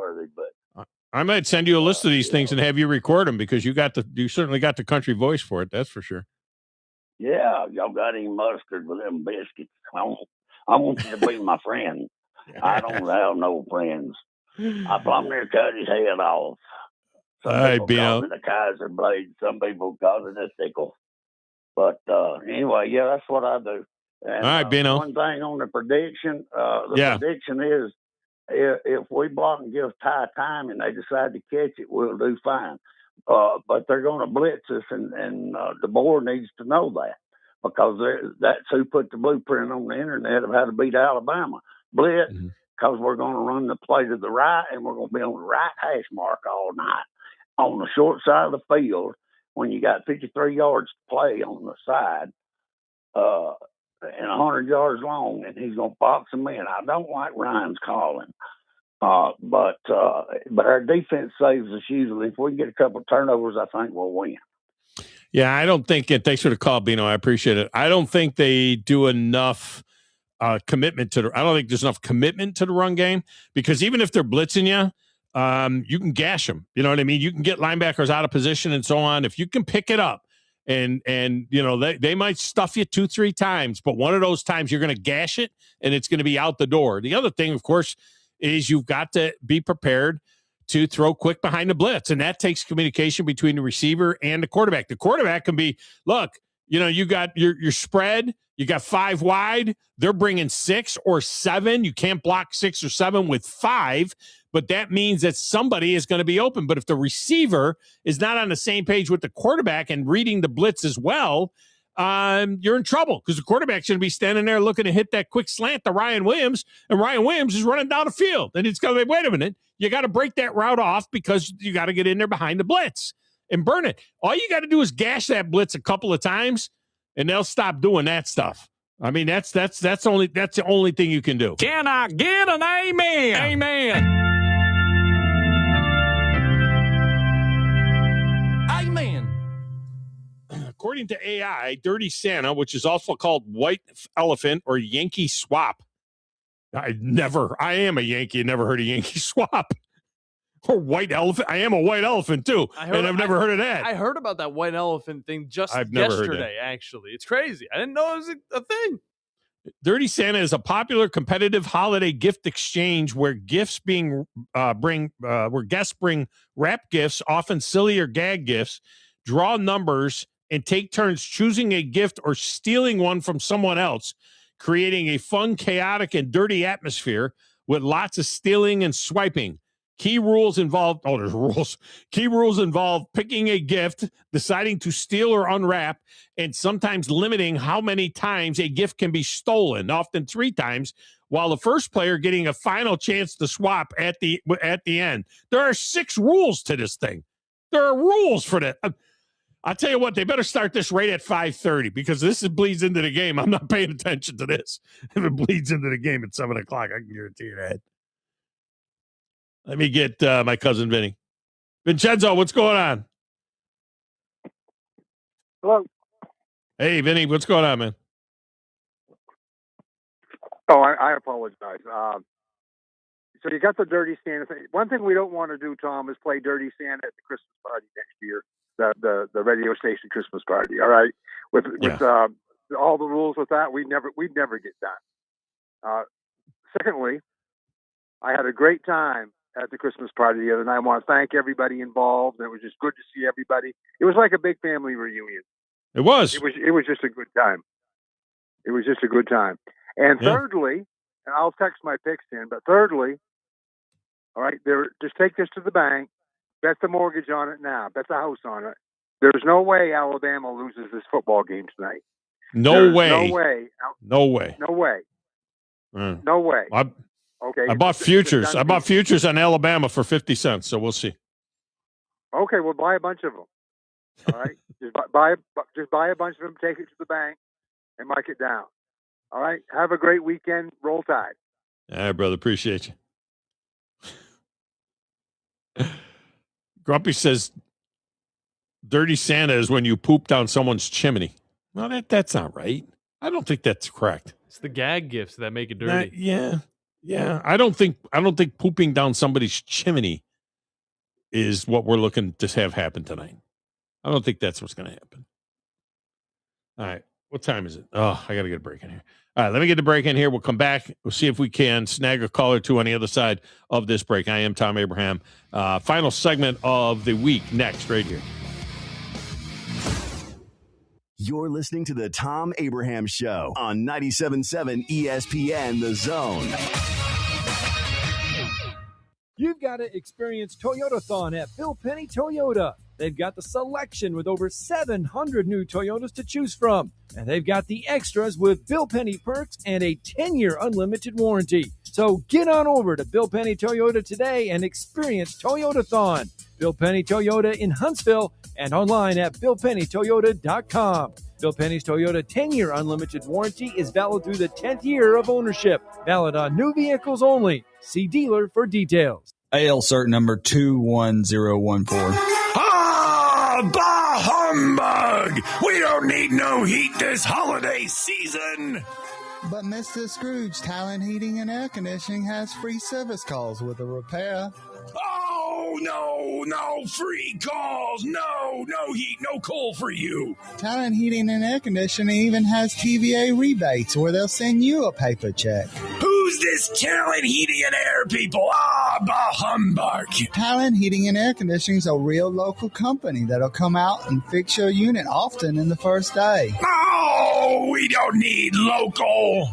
[SPEAKER 1] I might send you a list of these things and have you record them, because you certainly got the country voice for it. That's for sure.
[SPEAKER 6] Yeah, y'all got any mustard with them biscuits? I want you to be my friend. I don't have no friends. I plumb near cut his head off. Some people call it a Kaiser blade. Some people call it a sickle. But anyway, that's what I do. And,
[SPEAKER 1] all right, Bino.
[SPEAKER 6] One thing on the prediction, prediction is if we block and give Ty time and they decide to catch it, we'll do fine. But they're going to blitz us, and the board needs to know that, because that's who put the blueprint on the internet of how to beat Alabama. Blitz, because we're going to run the play to the right, and we're going to be on the right hash mark all night on the short side of the field when you got 53 yards to play on the side. And 100 yards long, and he's going to box them in. I don't like Ryan's calling, but our defense saves us usually. If we can get a couple of turnovers, I think we'll win.
[SPEAKER 1] Yeah, I don't think it. Thanks for the call, Bino. I appreciate it. I don't think they do enough commitment to. I don't think there's enough commitment to the run game, because even if they're blitzing you, you can gash them. You know what I mean? You can get linebackers out of position and so on. If you can pick it up. And they might stuff you 2-3 times, but one of those times you're going to gash it, and it's going to be out the door. The other thing, of course, is you've got to be prepared to throw quick behind the blitz, and that takes communication between the receiver and the quarterback. The quarterback can be, look, You got your spread. You got 5 wide. They're bringing 6 or 7. You can't block 6 or 7 with 5, but that means that somebody is going to be open. But if the receiver is not on the same page with the quarterback and reading the blitz as well, you're in trouble because the quarterback's going to be standing there looking to hit that quick slant to Ryan Williams, and Ryan Williams is running down the field. And it's going to be, wait a minute, you got to break that route off because you got to get in there behind the blitz and burn it. All you got to do is gash that blitz a couple of times, and they'll stop doing that stuff. I mean, that's the only thing you can do.
[SPEAKER 9] Can I get an amen? Amen.
[SPEAKER 1] Amen. According to AI, Dirty Santa, which is also called White Elephant or Yankee Swap. I am a Yankee and never heard of Yankee Swap. Or White Elephant. I am a white elephant, too. I've never heard of that.
[SPEAKER 3] I heard about that white elephant thing just
[SPEAKER 1] I've never heard
[SPEAKER 3] yesterday, actually. It's crazy. I didn't know it was a thing.
[SPEAKER 1] Dirty Santa is a popular competitive holiday gift exchange where guests bring wrap gifts, often silly or gag gifts, draw numbers, and take turns choosing a gift or stealing one from someone else, creating a fun, chaotic, and dirty atmosphere with lots of stealing and swiping. Key rules involve picking a gift, deciding to steal or unwrap, and sometimes limiting how many times a gift can be stolen, often 3 times, while the first player getting a final chance to swap at the end. There are 6 rules to this thing. There are rules for that. I'll tell you what, they better start this right at 5:30 because this bleeds into the game. I'm not paying attention to this. If it bleeds into the game at 7 o'clock, I can guarantee you that. Let me get my cousin Vinny. Vincenzo, what's going on?
[SPEAKER 18] Hello.
[SPEAKER 1] Hey, Vinny, what's going on, man?
[SPEAKER 18] Oh, I apologize. So you got the Dirty Santa thing. One thing we don't want to do, Tom, is play Dirty Santa at the Christmas party next year. The radio station Christmas party. All right, with all the rules with that, we'd never get done. Secondly, I had a great time at the Christmas party the other night. I want to thank everybody involved. It was just good to see everybody. It was like a big family reunion.
[SPEAKER 1] It was.
[SPEAKER 18] It was just a good time. It was just a good time. And thirdly, and I'll text my picks in, but thirdly, all right, just take this to the bank, bet the mortgage on it now, bet the house on it. There's no way Alabama loses this football game tonight.
[SPEAKER 1] No way.
[SPEAKER 18] Okay.
[SPEAKER 1] I bought futures. I bought futures on Alabama for 50 cents, so we'll see.
[SPEAKER 18] Okay, we'll buy a bunch of them. All right, just buy a bunch of them, take it to the bank, and mark it down. All right, have a great weekend. Roll Tide.
[SPEAKER 1] All right, brother. Appreciate you. Grumpy says, "Dirty Santa is when you poop down someone's chimney." Well, that's not right. I don't think that's correct.
[SPEAKER 3] It's the gag gifts that make it dirty.
[SPEAKER 1] Yeah. I don't think pooping down somebody's chimney is what we're looking to have happen tonight. I don't think that's what's going to happen. All right. What time is it? Oh, I got to get a break in here. All right. Let me get the break in here. We'll come back. We'll see if we can snag a call or two on the other side of this break. I am Thom Abraham. Final segment of the week next right here.
[SPEAKER 8] You're listening to the Thom Abraham Show on 97.7 ESPN The Zone.
[SPEAKER 19] You've got to experience Toyotathon at Bill Penny Toyota. They've got the selection with over 700 new Toyotas to choose from. And they've got the extras with Bill Penny perks and a 10-year unlimited warranty. So get on over to Bill Penny Toyota today and experience Toyotathon. Bill Penny Toyota in Huntsville and online at BillPennyToyota.com. Bill Penny's Toyota 10-year unlimited warranty is valid through the 10th year of ownership. Valid on new vehicles only. See dealer for details.
[SPEAKER 21] AL cert number 21014.
[SPEAKER 2] Bah humbug! We don't need no heat this holiday season.
[SPEAKER 24] But Mr. Scrooge, Talent Heating and Air Conditioning has free service calls with a repair.
[SPEAKER 2] Oh, no free calls. No heat, no cold for you.
[SPEAKER 24] Talent Heating and Air Conditioning even has TVA rebates where they'll send you a paper check.
[SPEAKER 2] Who's
[SPEAKER 12] Who's this Talent Heating and Air people? Ah, bah humbug.
[SPEAKER 24] Talent Heating and Air Conditioning is a real local company that'll come out and fix your unit often in the first day.
[SPEAKER 12] Oh, we don't need local.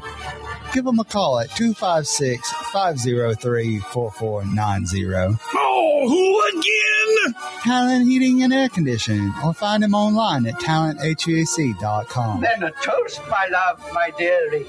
[SPEAKER 24] Give them a call at 256-503-4490.
[SPEAKER 12] Oh, who again?
[SPEAKER 24] Talent Heating and Air Conditioning, or find them online at talenthac.com.
[SPEAKER 7] Then a toast, my love, my dearie,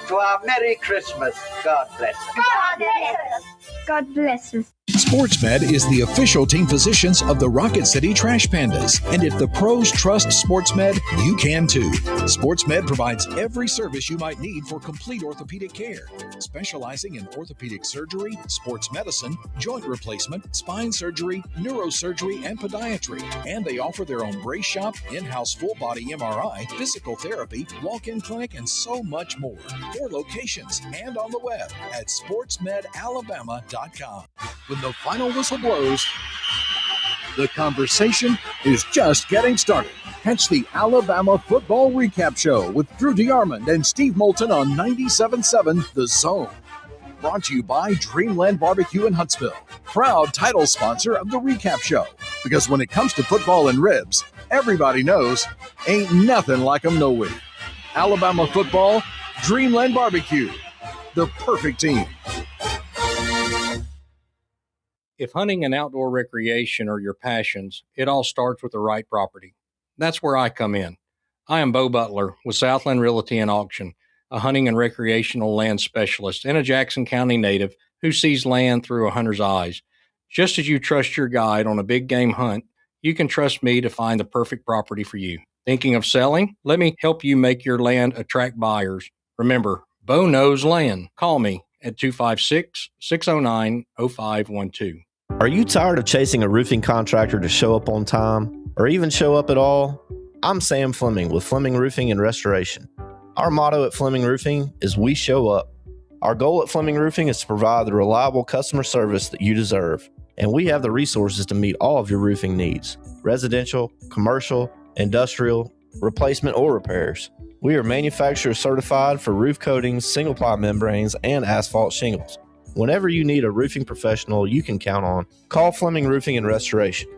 [SPEAKER 7] to our Merry Christmas. God bless you.
[SPEAKER 13] God bless us. God bless us.
[SPEAKER 4] SportsMed is the official team physicians of the Rocket City Trash Pandas. And if the pros trust SportsMed, you can too. SportsMed provides every service you might need for complete orthopedic care, specializing in orthopedic surgery, sports medicine, joint replacement, spine surgery, neurosurgery, and podiatry. And they offer their own brace shop, in-house full-body MRI, physical therapy, walk-in clinic, and so much more. 4 locations and on the web at sportsmedalabama.com. When the final whistle blows, the conversation is just getting started. Catch the Alabama Football Recap Show with Drew DeArmond and Steve Moulton on 97.7 The Zone. Brought to you by Dreamland Barbecue in Huntsville, proud title sponsor of the Recap Show. Because when it comes to football and ribs, everybody knows ain't nothing like them nowhere. Alabama football, Dreamland Barbecue, the perfect team.
[SPEAKER 22] If hunting and outdoor recreation are your passions, it all starts with the right property. That's where I come in. I am Bo Butler with Southland Realty and Auction, a hunting and recreational land specialist and a Jackson County native who sees land through a hunter's eyes. Just as you trust your guide on a big game hunt, you can trust me to find the perfect property for you. Thinking of selling? Let me help you make your land attract buyers. Remember, Bo knows land. Call me at 256-609-0512.
[SPEAKER 23] Are you tired of chasing a roofing contractor to show up on time or even show up at all? I'm Sam Fleming with Fleming Roofing and Restoration. Our motto at Fleming Roofing is we show up. Our goal at Fleming Roofing is to provide the reliable customer service that you deserve, and we have the resources to meet all of your roofing needs: residential, commercial, industrial, replacement, or repairs. We are manufacturer certified for roof coatings, single-ply membranes, and asphalt shingles. Whenever you need a roofing professional you can count on, call Fleming Roofing and Restoration.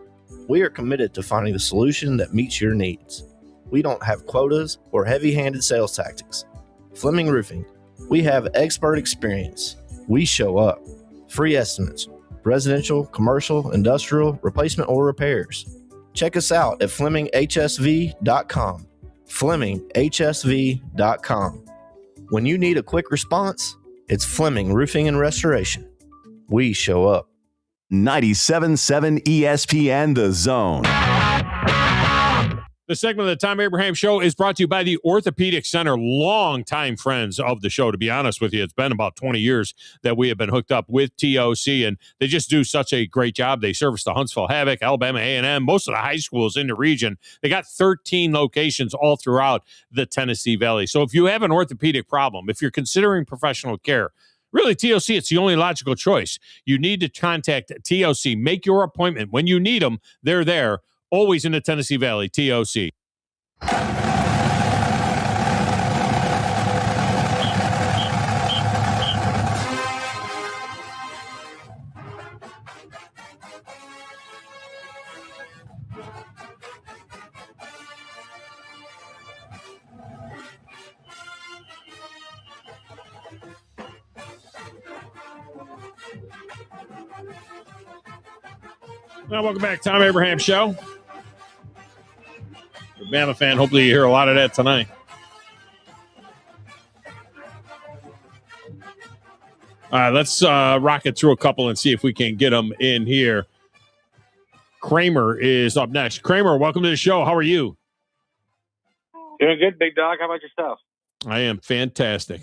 [SPEAKER 23] We are committed to finding the solution that meets your needs. We don't have quotas or heavy-handed sales tactics. Fleming Roofing, we have expert experience. We show up. Free estimates, residential, commercial, industrial, replacement, or repairs. Check us out at FlemingHSV.com. FlemingHSV.com. When you need a quick response, it's Fleming Roofing and Restoration. We show up.
[SPEAKER 8] 97.7 ESPN The Zone.
[SPEAKER 1] The segment of the Tom Abraham Show is brought to you by the Orthopedic Center, longtime friends of the show. To be honest with you, it's been about 20 years that we have been hooked up with TOC, and they just do such a great job. They service the Huntsville Havoc, Alabama A&M, most of the high schools in the region. They got 13 locations all throughout the Tennessee Valley. So if you have an orthopedic problem, if you're considering professional care, really, TOC, it's the only logical choice. You need to contact TOC. Make your appointment. When you need them, they're there. Always in the Tennessee Valley, TOC. Well, welcome back, Tom Abraham Show. Bama fan, hopefully you hear a lot of that tonight. All right, let's rock it through a couple and see if we can get them in here. Kramer is up next. Kramer, welcome to the show. How are you?
[SPEAKER 25] Doing good, big dog. How about yourself?
[SPEAKER 1] I am fantastic.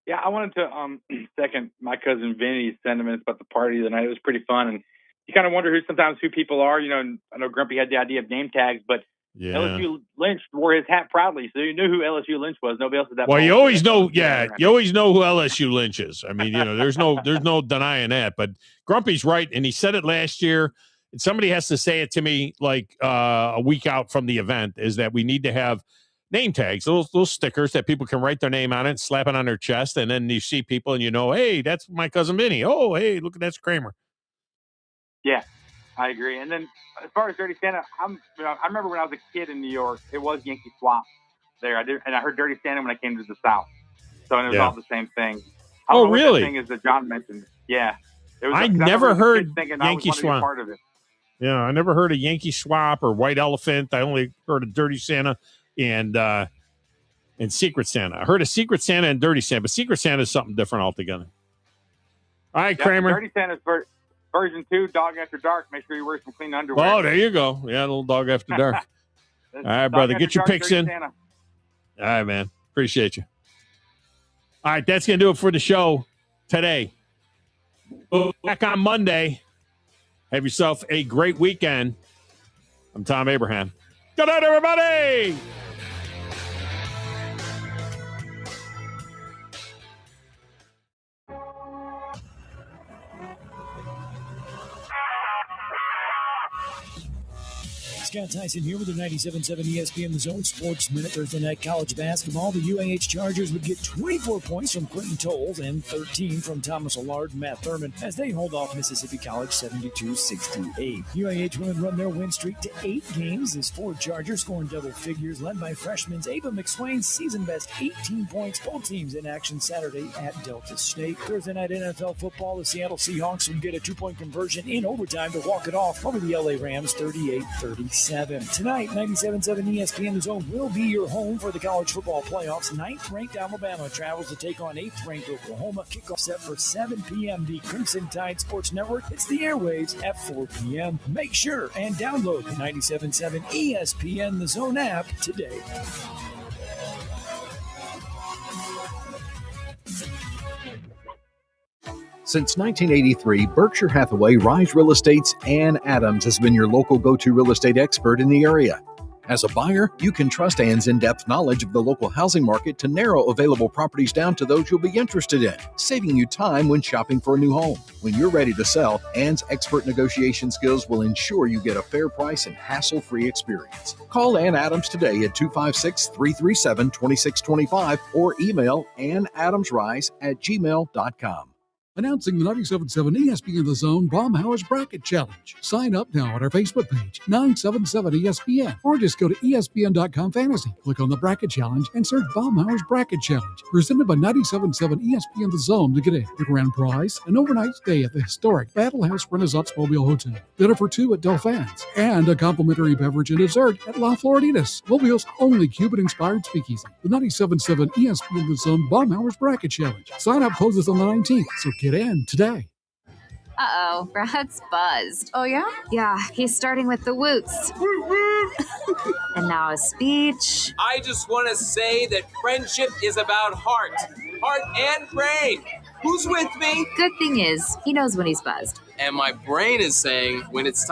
[SPEAKER 25] Yeah, I wanted to second my cousin Vinny's sentiments about the party tonight. It was pretty fun, and you kind of wonder who people are. You know, I know Grumpy had the idea of name tags, but
[SPEAKER 1] yeah.
[SPEAKER 25] LSU Lynch wore his hat proudly, so you knew who LSU Lynch was. Nobody else did that.
[SPEAKER 1] Well, you always know, you always know who LSU Lynch is. I mean, you know, there's no denying that. But Grumpy's right, and he said it last year. And somebody has to say it to me like a week out from the event, is that we need to have name tags, those stickers that people can write their name on it, slap it on their chest, and then you see people and you know, hey, that's my cousin Vinny. Oh, hey, look at that's Kramer.
[SPEAKER 25] Yeah, I agree. And then as far as Dirty Santa, I remember when I was a kid in New York, it was Yankee Swap there. I heard Dirty Santa when I came to the South. So it was all the same thing. I don't know
[SPEAKER 1] really?
[SPEAKER 25] What that thing is that John mentioned. Yeah. It was,
[SPEAKER 1] I never heard Yankee Swap.
[SPEAKER 25] Part of it.
[SPEAKER 1] Yeah, I never heard of Yankee Swap or White Elephant. I only heard of Dirty Santa and Secret Santa. I heard of Secret Santa and Dirty Santa, but Secret Santa is something different altogether. All right, Kramer.
[SPEAKER 25] Dirty Santa's version 2, Dog After Dark. Make sure you wear some clean underwear.
[SPEAKER 1] Oh, there you go. Yeah, a little Dog After Dark. All right, brother. Get your picks in. Santa. All right, man. Appreciate you. All right, that's going to do it for the show today. We'll be back on Monday. Have yourself a great weekend. I'm Thom Abraham. Good night, everybody.
[SPEAKER 12] Scott Tyson here with the 97.7 ESPN The Zone Sports Minute. Thursday night college basketball. The UAH Chargers would get 24 points from Quentin Tolles and 13 from Thomas Allard and Matt Thurman as they hold off Mississippi College 72-68. UAH women run their win streak to 8 games as 4 Chargers scoring double figures, led by freshman Ava McSwain's season best 18 points. Both teams in action Saturday at Delta State. Thursday night NFL football. The Seattle Seahawks would get a 2-point conversion in overtime to walk it off over the LA Rams 38-37. Tonight, 97.7 ESPN The Zone will be your home for the college football playoffs. 9th-ranked Alabama travels to take on 8th-ranked Oklahoma. Kickoff set for 7 p.m. The Crimson Tide Sports Network. It's the airwaves at 4 p.m. Make sure and download the 97.7 ESPN The Zone app today.
[SPEAKER 4] Since 1983, Berkshire Hathaway Rise Real Estate's Ann Adams has been your local go-to real estate expert in the area. As a buyer, you can trust Ann's in-depth knowledge of the local housing market to narrow available properties down to those you'll be interested in, saving you time when shopping for a new home. When you're ready to sell, Ann's expert negotiation skills will ensure you get a fair price and hassle-free experience. Call Ann Adams today at 256-337-2625 or email annadamsrise@gmail.com.
[SPEAKER 10] Announcing the 97.7 ESPN The Zone Baumhower's Bracket Challenge. Sign up now on our Facebook page, 977 ESPN, or just go to ESPN.com Fantasy. Click on the Bracket Challenge and search Baumhower's Bracket Challenge. Presented by 97.7 ESPN The Zone to get in. The grand prize, an overnight stay at the historic Battle House Renaissance Mobile Hotel. Dinner for 2 at Delphins. And a complimentary beverage and dessert at La Floriditas, Mobile's only Cuban-inspired speakeasy. The 97.7 ESPN The Zone Baumhower's Bracket Challenge. Sign up closes on the 19th, so get in today.
[SPEAKER 14] Uh-oh, Brad's buzzed. Oh, yeah? Yeah, he's starting with the woots. And now a speech.
[SPEAKER 15] I just want to say that friendship is about heart and brain. Who's with me?
[SPEAKER 14] Good thing is, he knows when he's buzzed.
[SPEAKER 15] And my brain is saying when it's time